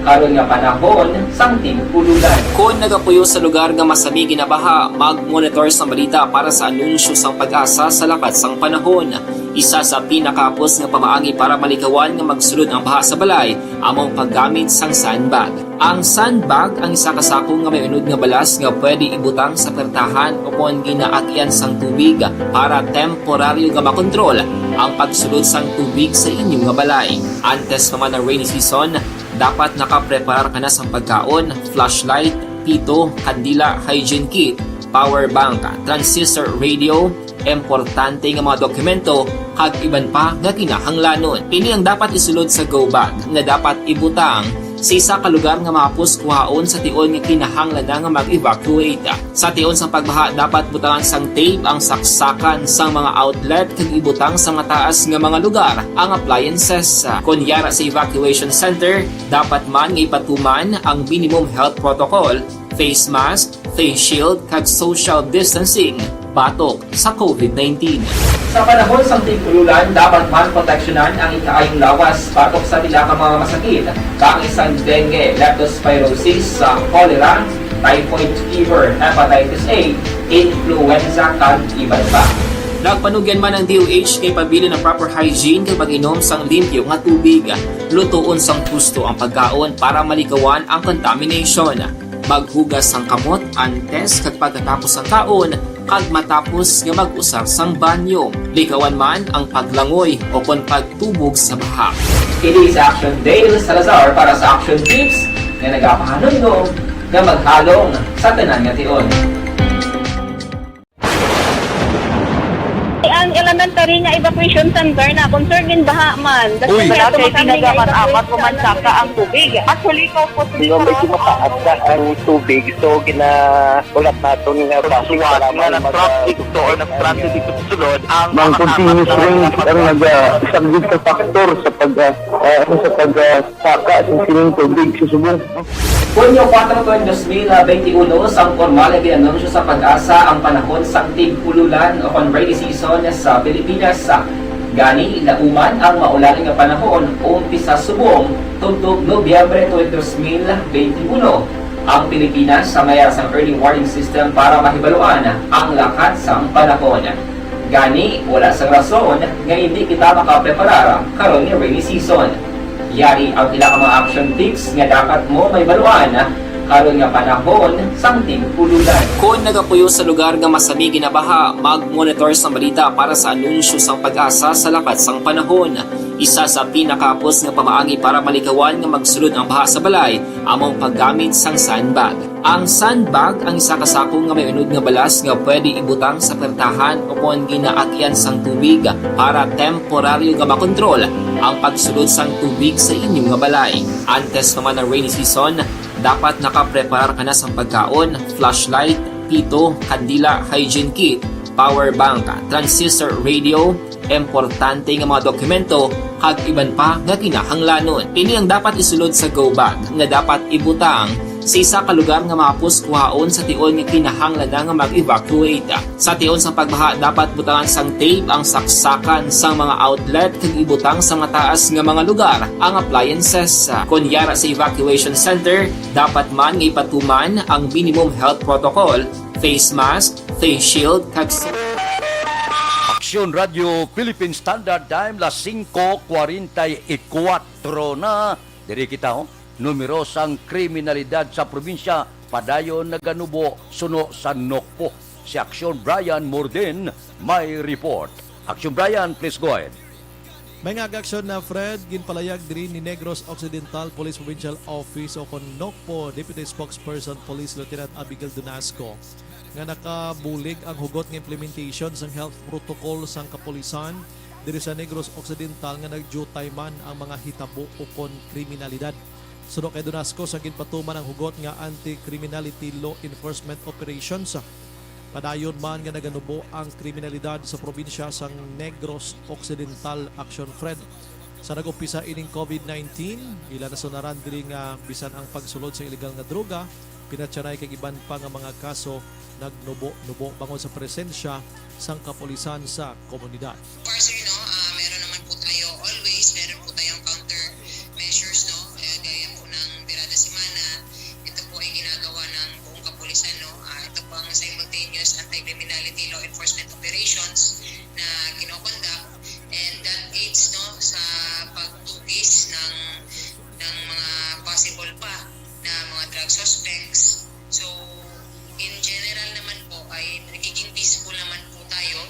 karon nga panahon sang tig-ululan. Kung nagapuyo sa lugar nga masami ginabaha, mag-monitor sa balita para sa anunsyo sang Pag-asa sa lakat sang panahon. Isa sa pinakapos nga pamaagi para malikawan nga magsulod ang baha sa balay among paggamit sang sandbag. Ang sandbag ang isa kasakong nga may unod nga balas nga pwede ibutang sa pertahan upon ginaagyan sang tubig para temporaryo nga makontrol ang pagsulod sang tubig sa inyong nga balay. Antes naman ng rainy season, dapat nakapreparar ka na sa pagkaon, flashlight, pito, kandila, hygiene kit, power bank, transistor radio, importante nga mga dokumento, kag iban pa nga kinahanglanon. Ini ang dapat isulod sa go bag na dapat ibutang sa isa ka lugar nga mapus kuhaon sa tion nga kinahanglan nga mag-evacuate. Sa tion sa pagbaha, dapat butangan sang tape ang saksakan sang mga outlet kag ibutang sa mga taas nga mga lugar ang appliances. Kunyara sa evacuation center, dapat man nga ipatuman ang minimum health protocol, face mask, face shield kag social distancing batok sa COVID-19. Sa panahon sa tig-ululan, dapat man proteksyonan ang ikaayong lawas batok sa pila ka mga masakit, kang isang dengue, leptospirosis, cholera, typhoid fever, hepatitis A, influenza kag iban pa. Nagpanugyan man ang DOH kay pabili ng proper hygiene kay pag-inom sang limpyo nga tubig. Lutuon sang gusto ang pagkaon para malikawan ang contamination. Maghugas sang kamot antes kag pagkatapos ang kaon kag matapos nga mag-usar sang banyo. Likawan man ang paglangoy o kon pagtubog sa baha. Kini sa Action Dale Salazar para sa Action Tips nga nagapahanundong nga maghalong sa tanan nga tion. Ang elementary nga evacuation center na concern din baha man. Uy, kaya dati pinagamat-amat kumansaka ang tubig. Actually, ko po Medyo mataas na ang tubig. So, ulat natin nga pasiwala nga ng traffic to or ng traffic dito sa sulod. Ang continuous rains ang nag-subject sa factor sa pagsaka sa sining tubig sa subong. Hunyo 4 2021, sang formal na ginanunsyo sa Pag-asa ang panahon sa tig-ululan o rainy season sa Pilipinas. Gani, lauman ang maulaling nga panahon umpisa subong tuntog Nobyembre 2021. Ang Pilipinas sa mayar sang early warning system para mahibaluan ang lakat sang panahon. Gani, wala sang rason nga hindi kita makapreparar karon nga rainy season. Yari ang ilang mga action tips nga dapat mo may baluan karon nga panahon sang tig-ululan. Kung nagapuyo sa lugar nga masabi ginabaha, mag-monitor sa balita para sa anunsyo sang Pag-asa sa lakat sang panahon. Isa sa pinakapos nga pamaagi para malikawan nga magsulod ang baha sa balay, among paggamit sang sandbag. Ang sandbag ang isa ka sako nga may unod nga balas nga pwede ibutang sa pertahan o kung ginaagyan sang tubig para temporaryo nga makontrol ang pagsulod sang tubig sa inyong nga balay. Antes naman ng rainy season, dapat nakaprepare ka na sa pagkaon, flashlight, pito, kandila, hygiene kit, power bank, transistor radio, importante nga mga dokumento, kag iban pa nga kinahanglanon. Ini ang dapat isulod sa go bag nga dapat ibutang sa isa ka lugar nga mapus kuhaon sa tion nga kinahanglan nga mag-evacuate. Sa tion sa pagbaha, dapat butangan sang tape ang saksakan sang mga outlet kag ibutang sa mataas nga mga lugar ang appliances. Kunyara sa evacuation center, dapat man nga ipatuman ang minimum health protocol, face mask, face shield, kag Aksyon Radio Philippine Standard Time las 5:44 na. Diri kita numero sang kriminalidad sa probinsya padayon naganubo suno sa Nokpo. Si Aksyon Brian Morden may report. Aksyon Brian, please go ahead. May ngagaksyon na Fred, ginpalayag diri ni Negros Occidental Police Provincial Office o kon Nokpo Deputy Spokesperson Police Lieutenant Abigail Donasco nga nakabulig ang hugot ng implementation sang health protocol sang kapulisan diri sa Negros Occidental nga nagjutay man ang mga hitabo o kon kriminalidad. Suno kay Donasco sa ginpatuman ang hugot nga anti-criminality law enforcement operations. Padayon man nga naganubo ang kriminalidad sa probinsya sang Negros Occidental Action Fred. Sa nag-umpisa ining COVID-19, ila na sunaran diri nga bisan ang pagsulod sa illegal nga droga, pinatsanay kay iban pa nga mga kaso nagnubo-nubo bangon sa presensya sang kapulisan sa komunidad. Meron naman po tayo always, meron po tayong counter measures, gaya po ng Birada Semana. Ito po ay ginagawa ng buong kapulisan, ito po ang simultaneous anti-criminality law enforcement operations na kinoconduct, and that aids sa pagtugis ng mga possible pa na mga drug suspects. So in general naman po ay nagiging peaceful naman po tayo.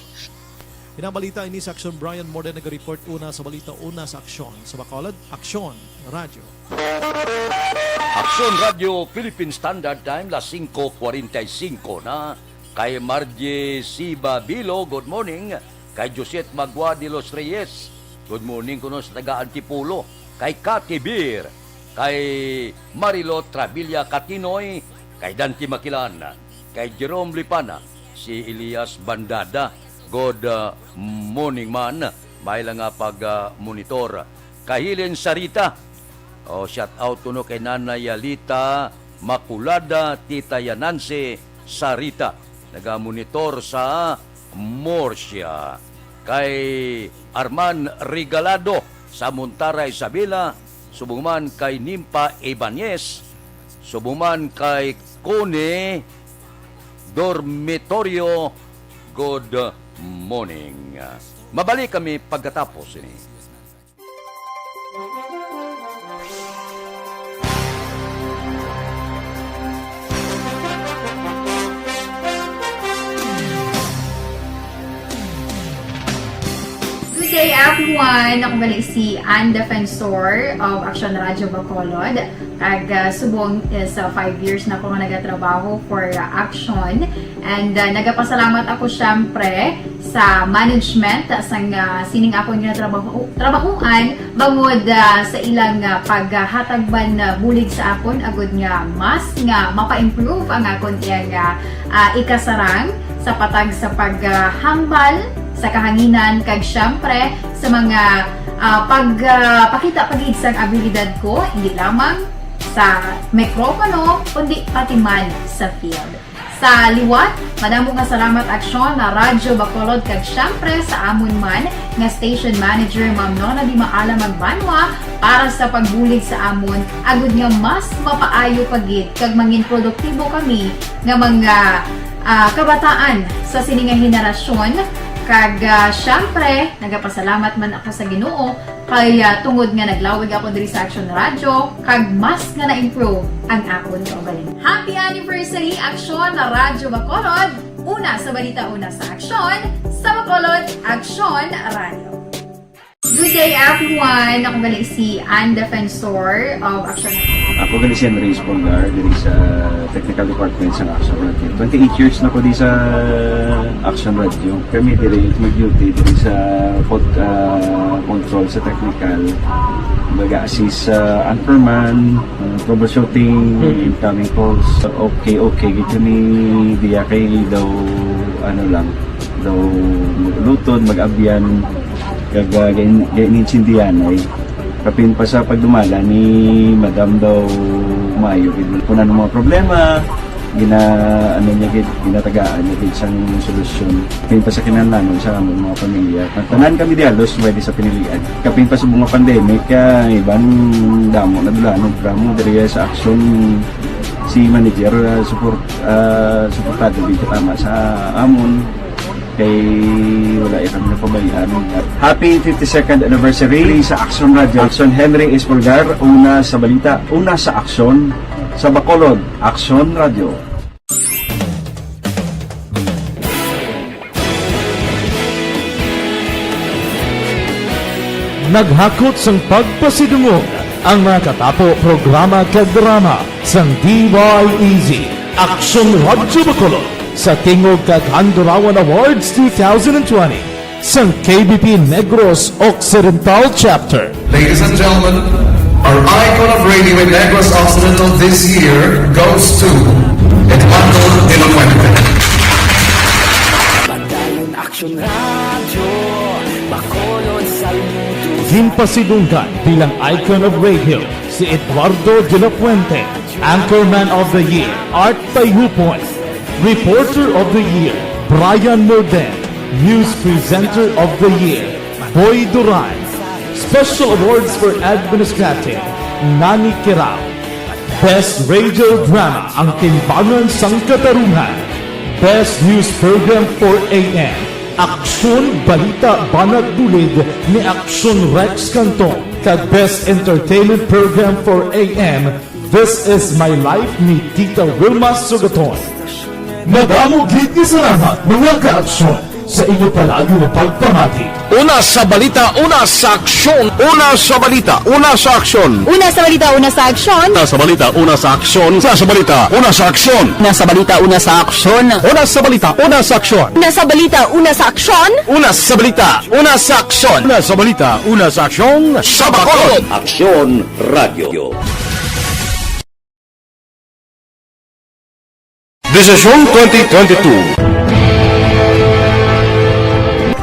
Pinabalita ini sa Aksyon Brian Morden nag-report una sa balita una sa Aksyon. Sa Bacolod, Aksyon Radio. Aksyon Radio Philippine Standard Time las 5:45 na. Kay Margie Siba Bilo, good morning. Kay Josette Magua de los Reyes, good morning kuno sa taga Antipulo. Kay Cathy Beer, kay Marilo Travilla Catinoy, kay Dante Makilan, kay Jerome Lipana, si Elias Bandada, good morning man, may lang nga pag-monitor. Kay Helen Sarita, shout out tuno kay Nanay Yalita Makulada, Tita Yananse Sarita, naga-monitor sa Morsia. Kay Arman Regalado sa Montara Isabela, subungman kay Nimpa Ibanez, subungman kay Cone Dormitorio, good morning. Mabalik kami pagkatapos ini. Good day everyone! Ako balik si Ann Defensor of Action Radio Bacolod. Kag subong sa 5 years na ako nga nagatrabaho for Action. And nagapasalamat ako syempre sa management sa sining ako nga trabahuan bangod sa ilang paghatagban bulig sa akon agud nga mas nga mapa-improve ang akon nga ikasarang sa patag sa paghambal sa kahanginan kag syempre sa mga pagpakita pagid sang abilidad ko hindi lamang sa mikropono kundi pati man sa field. Sa liwat, madamo nga salamat Aksyon na Radyo Bacolod kag syempre sa amon man nga station manager Ma'am Nona Di Maala Magbanwa para sa pagbulig sa amon agud nga mas mapaayo pagid kag mangin produktibo kami nga mga kabataan sa sininga henerasyon. Kag syempre, nagapasalamat man ako sa Ginoo kay tungod nga naglawig ako diri sa Action Radio kag mas nga na-improve ang akon kaugalingon. Happy anniversary Action Radio Bacolod! Una sa balita, una sa Action, sa Bacolod, Action Radio. Good day everyone! Ako balik si Ann Defensor of Action Radio. Ako gali si Henry Espolgar diri sa Technical Department sa Action Radio. 28 years na ko di sa Action Radio. Kami diri mag-duty diri sa control sa technical. Mag-assist sa anchorman, troubleshooting, incoming calls. Okay, gito ni diya kay daw daw lutod, mag-abyan, ganinsindihan ay kapin pa sa pagdumala ni Madam daw Mayo kung ano mga problema ginatagaan niya isang solusyon kapin pa sa kinahanglan sa among mga pamilya tanan kami dialos pwede sa pinilian kapin pa sa bunga pandemic ibang damo na dulanon drama diri sa Action si manager suportado dito tama sa amon kay wala kami napabayaan. Happy 52nd anniversary sa Action Radio. Action Henry Espolgar, una sa balita, una sa Action, sa Bacolod, Action Radio. Naghakot sang pagpasidungog ang mga katapo programa kag drama sang DYEZ Action Radio Bacolod sa Tingog kag Handurawan Awards 2020 sa KBP Negros Occidental Chapter. Ladies and gentlemen, our icon of radio in Negros Occidental this year goes to Eduardo de la Fuente. Padayon Action Radio, Bacolod saludo. Ginpasidunggan bilang icon of radio si Eduardo de la Fuente, Anchorman of the Year, Art Payhupoy. Reporter of the Year, Brian Norden. News Presenter of the Year, Boy Duran. Special Awards for Administrative, Nani Kirao. Best Radio Drama, ang Timbangan sang Katarungan. Best News Program for AM, Aksyon Balita Banat Bulid ni Aksyon Rex Canton. Kag Best Entertainment Program for AM, This Is My Life ni Tita Wilma Sugaton. Madamo gid ni salamat mga ka-aksyon sa inyo palagi na pagpamati. Una sa balita, una sa aksyon. Una sa balita, una sa aksyon. Una sa balita, una sa aksyon. Una sa balita, una sa aksyon. Una sa balita, una sa aksyon. Una sa balita, una sa aksyon. Una sa balita, una sa aksyon. Una sa balita, una sa aksyon. Una sa balita, una sa aksyon. Una sa balita, una sa aksyon. Sa Bacolod, Aksyon Radio. Desisyon 2022.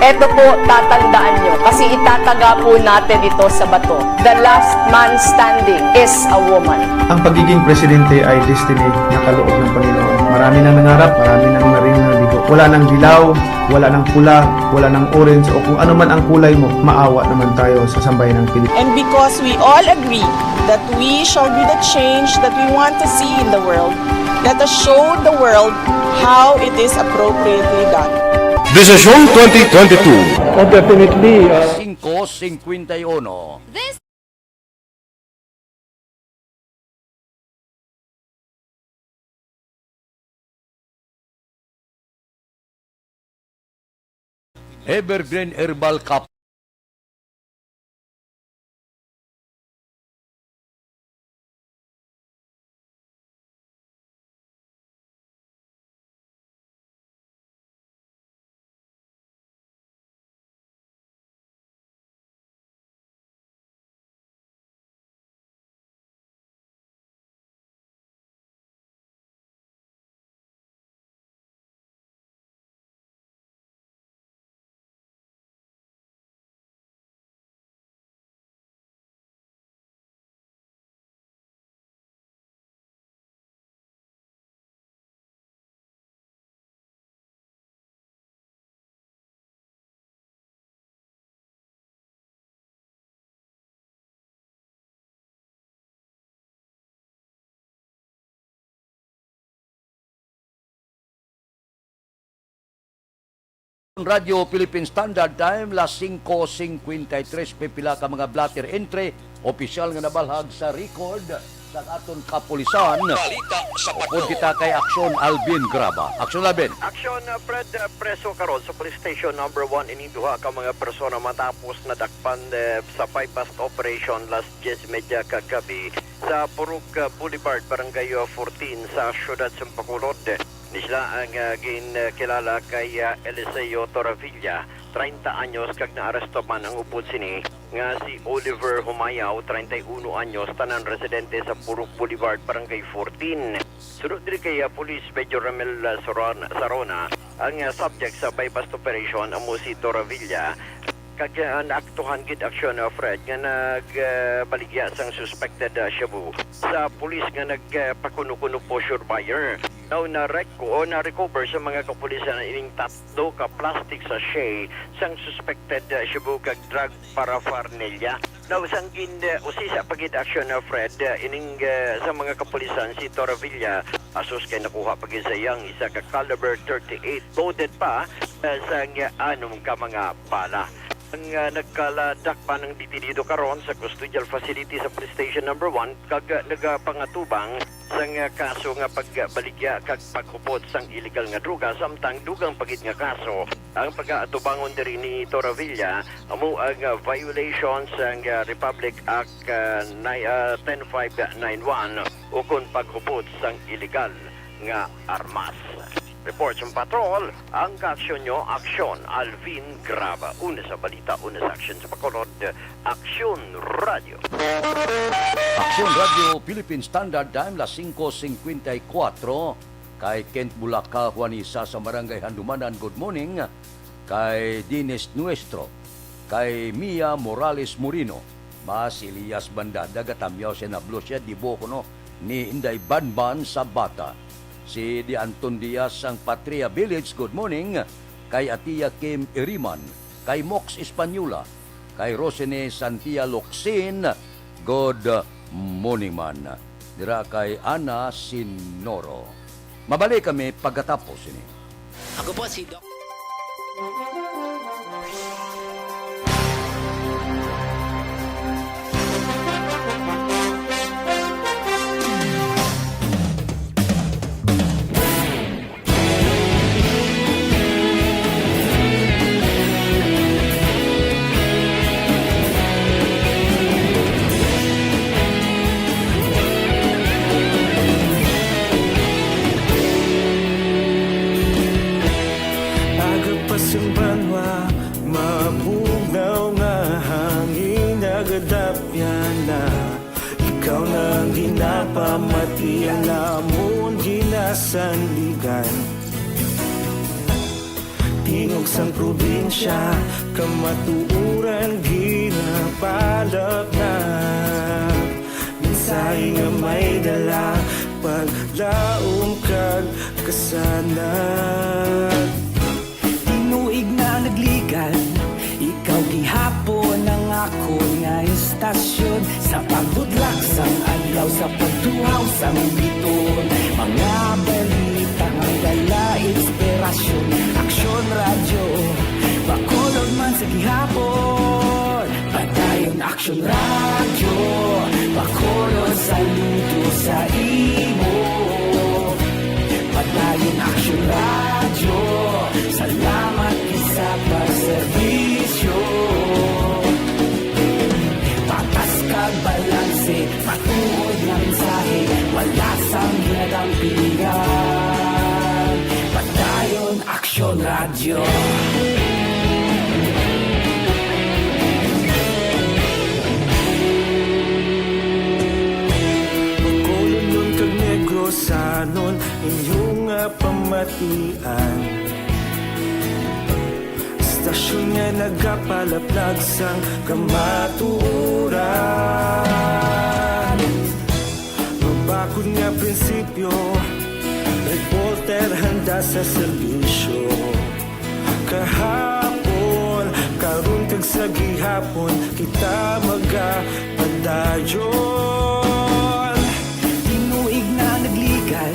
Ito po, tatandaan nyo, kasi itataga po natin ito sa bato. The last man standing is a woman. Ang pagiging presidente ay destiny na kaloob ng Panginoon. Marami nang nangarap, marami nang narinig. Wala nang dilaw, wala nang pula, wala nang orange, o kung ano man ang kulay mo, maawa naman tayo sa sambayan ng Pilipinas. And because we all agree that we shall be the change that we want to see in the world, let us show the world how it is appropriately done. Desisyon 2022. Oh, definitely. 5:51. Evergreen Herbal Cup. Radio Philippine Standard Time, las 5:53, pipila ka mga blatter entry, opisyal nga nabalhag sa record sa aton kapulisan. Balita sa Pagod kita kay Aksyon Alvin Graba. Aksyon Alvin. Aksyon Fred, preso karon sa police station number 1 iniduha ka mga persona matapos na dakpan sa bypass operation last 10:30 kagabi sa Purok Boulevard, Barangay 14 sa siyudad sa Bacolod. Nisla ang kilala kay Eliseo Torrevilla, 30 anyos, kag naaresto man ang upod sini nga si Oliver Humayaw, 31 anyos, tanan residente sa Purok Boulevard, Barangay 14. Sunod diri kay Police Major Ramel Sarona, ang subject sa bypass operation amo si Torrevilla, kag naaktuhan gid aksyon Fred nga nagbaligya sang suspected shabu sa pulis nga nagpakuno-kuno po sure buyer. Now na-recover sa mga kapulisan ining 3 ka plastic sachet sang suspected shabu kag drug paraphernalia. Now sanggin usisa pagid aksyon Fred ining sa mga kapulisan si Torrevilla asus kay nakuha pagid sa iyang isa ka caliber 38 loaded pa sang 6 ka mga bala. Ang nagkaladak pa ng detenido karon sa custodial facility sa police station number 1 kag nagapangatubang sang kaso nga pagbaligya kag paghupot sang illegal nga droga samtang dugang pagit nga kaso ang pag-atubangon diri ni Torrevilla amo ang violation sang Republic Act 10591 ukon paghupot sang illegal nga armas. Report sa patrol, ang kaaksyon nyo, Aksyon Alvin Graba. Una sa balita, una sa aksyon sa Bacolod, Aksyon Radio. Aksyon Radio Philippine Standard Time, las 5:54. Kay Kent Bulaca, Juanisa sa Barangay Handumanan, good morning. Kay Dines Nuestro, kay Mia Morales Morino, Mas Elias Bandada, gatamyaw siya na blo siya, dibo ko no, ni Inday Banban sa Bata. Si Di Anton Diaz ang Patria Village, good morning. Kay Atia Kim Iriman, kay Mox Espanyula, kay Rosene Santia Locsin, good morning man. Dira kay Ana Sinoro. Mabalik kami pagkatapos ini. Ako po si Doc. Ikaw nang ginapamatian namon ginasandigan. Tingog sang probinsya kamatuuran ginabalak na. Minsay nga may dala paglaom kag kasanan. Tinuig na nagligan, ikaw gihapon ang ako nga istasyon. Sa pagudlak sang adlaw, sa pagtuhaw sang biton, mga balita ang dala inspirasyon. Aksyon Aksyon Radyo, Bacolod man sa gihapon. Padayon Aksyon Radyo, Bacolod saludo sa imo. Padayon Aksyon Radyo, salamat isa pagserbisyo. Patas kag balanse, patuod na mensahe, wala sang ginadampingan. Padayon Aksyon Radyo. Bacolod nun kag Negros anon inyong pamatian. Stasyon nga nagapalaplag sang kamaturan. Mabakod nga prinsipyo, reporter handa sa serbisyo. Kahapon, karon kag sa gihapon, kita magapadayon. Tinuig na nagligan,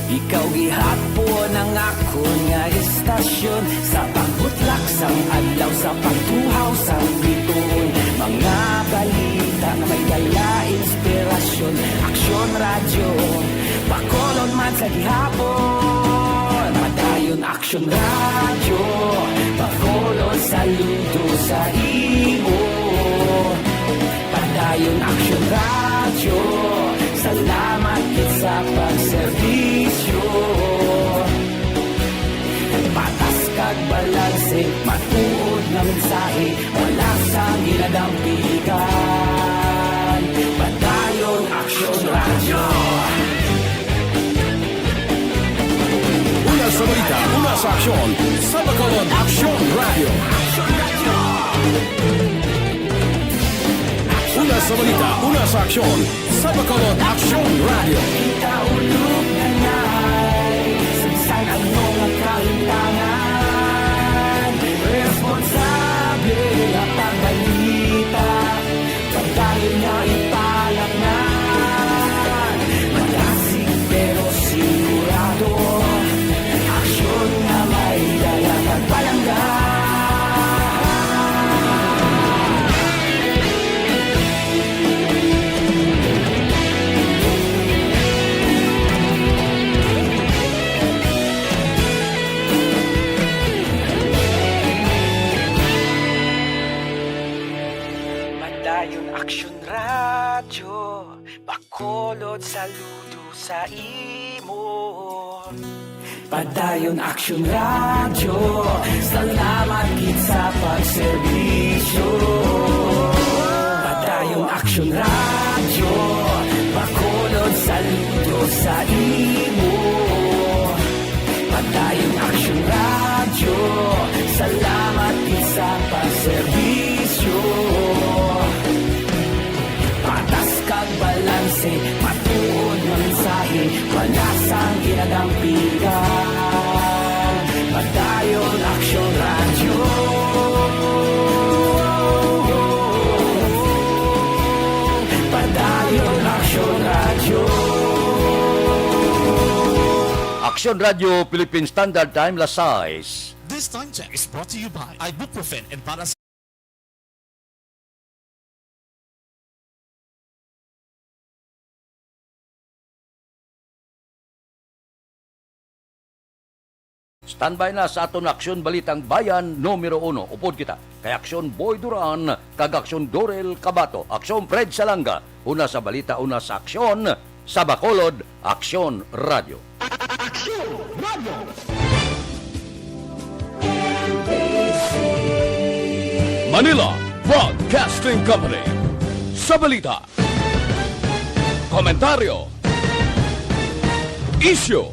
ikaw gihapon ang ako nga istasyon. Sa pagbutlak sang adlaw, sa pagtuhaw sang bituon, mga balita na may dala inspirasyon. Aksyon Radyo, Bacolod man sa gihapon. Padayon Aksyon Radyo, Bacolod saludo sa imo. Padayon Aksyon Radyo, salamat sa pagserbisyo. Patas kag balanse, matuod na mensahe, wala sang ginadampigan. Padayon Aksyon Radyo. Una sa balita, una sa aksyon, sa Bacolod Aksyon Radio. Una sa balita, una sa aksyon, sa Bacolod Aksyon Radio. Ikaulog na na'y sinsan ang mga kahintangan. Responsable at pagbalita, pagdayon na ipalaknan. Magasig pero sigurado, aksyon na may dala pagpalanggan. Padayon Aksyon Radyo, Bacolod saludo sa imo. Padayon Aksyon Radyo, salamat gid sa pagserbisyo. Padayon Aksyon Radyo, Bacolod saludo sa imo. Padayon Aksyon Radyo, salamat gid sa pagserbisyo. Patas kag balanse, matuod na mensahe, wala sang ginadampigan. Padayon Aksyon Radyo. Padayon Aksyon Radyo. Aksyon Radio, Philippine Standard Time, Las 6. This time check is brought to you by Ibuprofen and Paracetamol. Standby na sa aton Aksyon Balitang Bayan numero 1. Upod kita kay Aksyon Boy Duran, kag Aksyon Dorel Cabato, Aksyon Fred Salanga, una sa balita, una sa aksyon, sa Bacolod Aksyon Radio. Aksyon Radio! Manila Broadcasting Company. Sa balita, komentaryo, issue,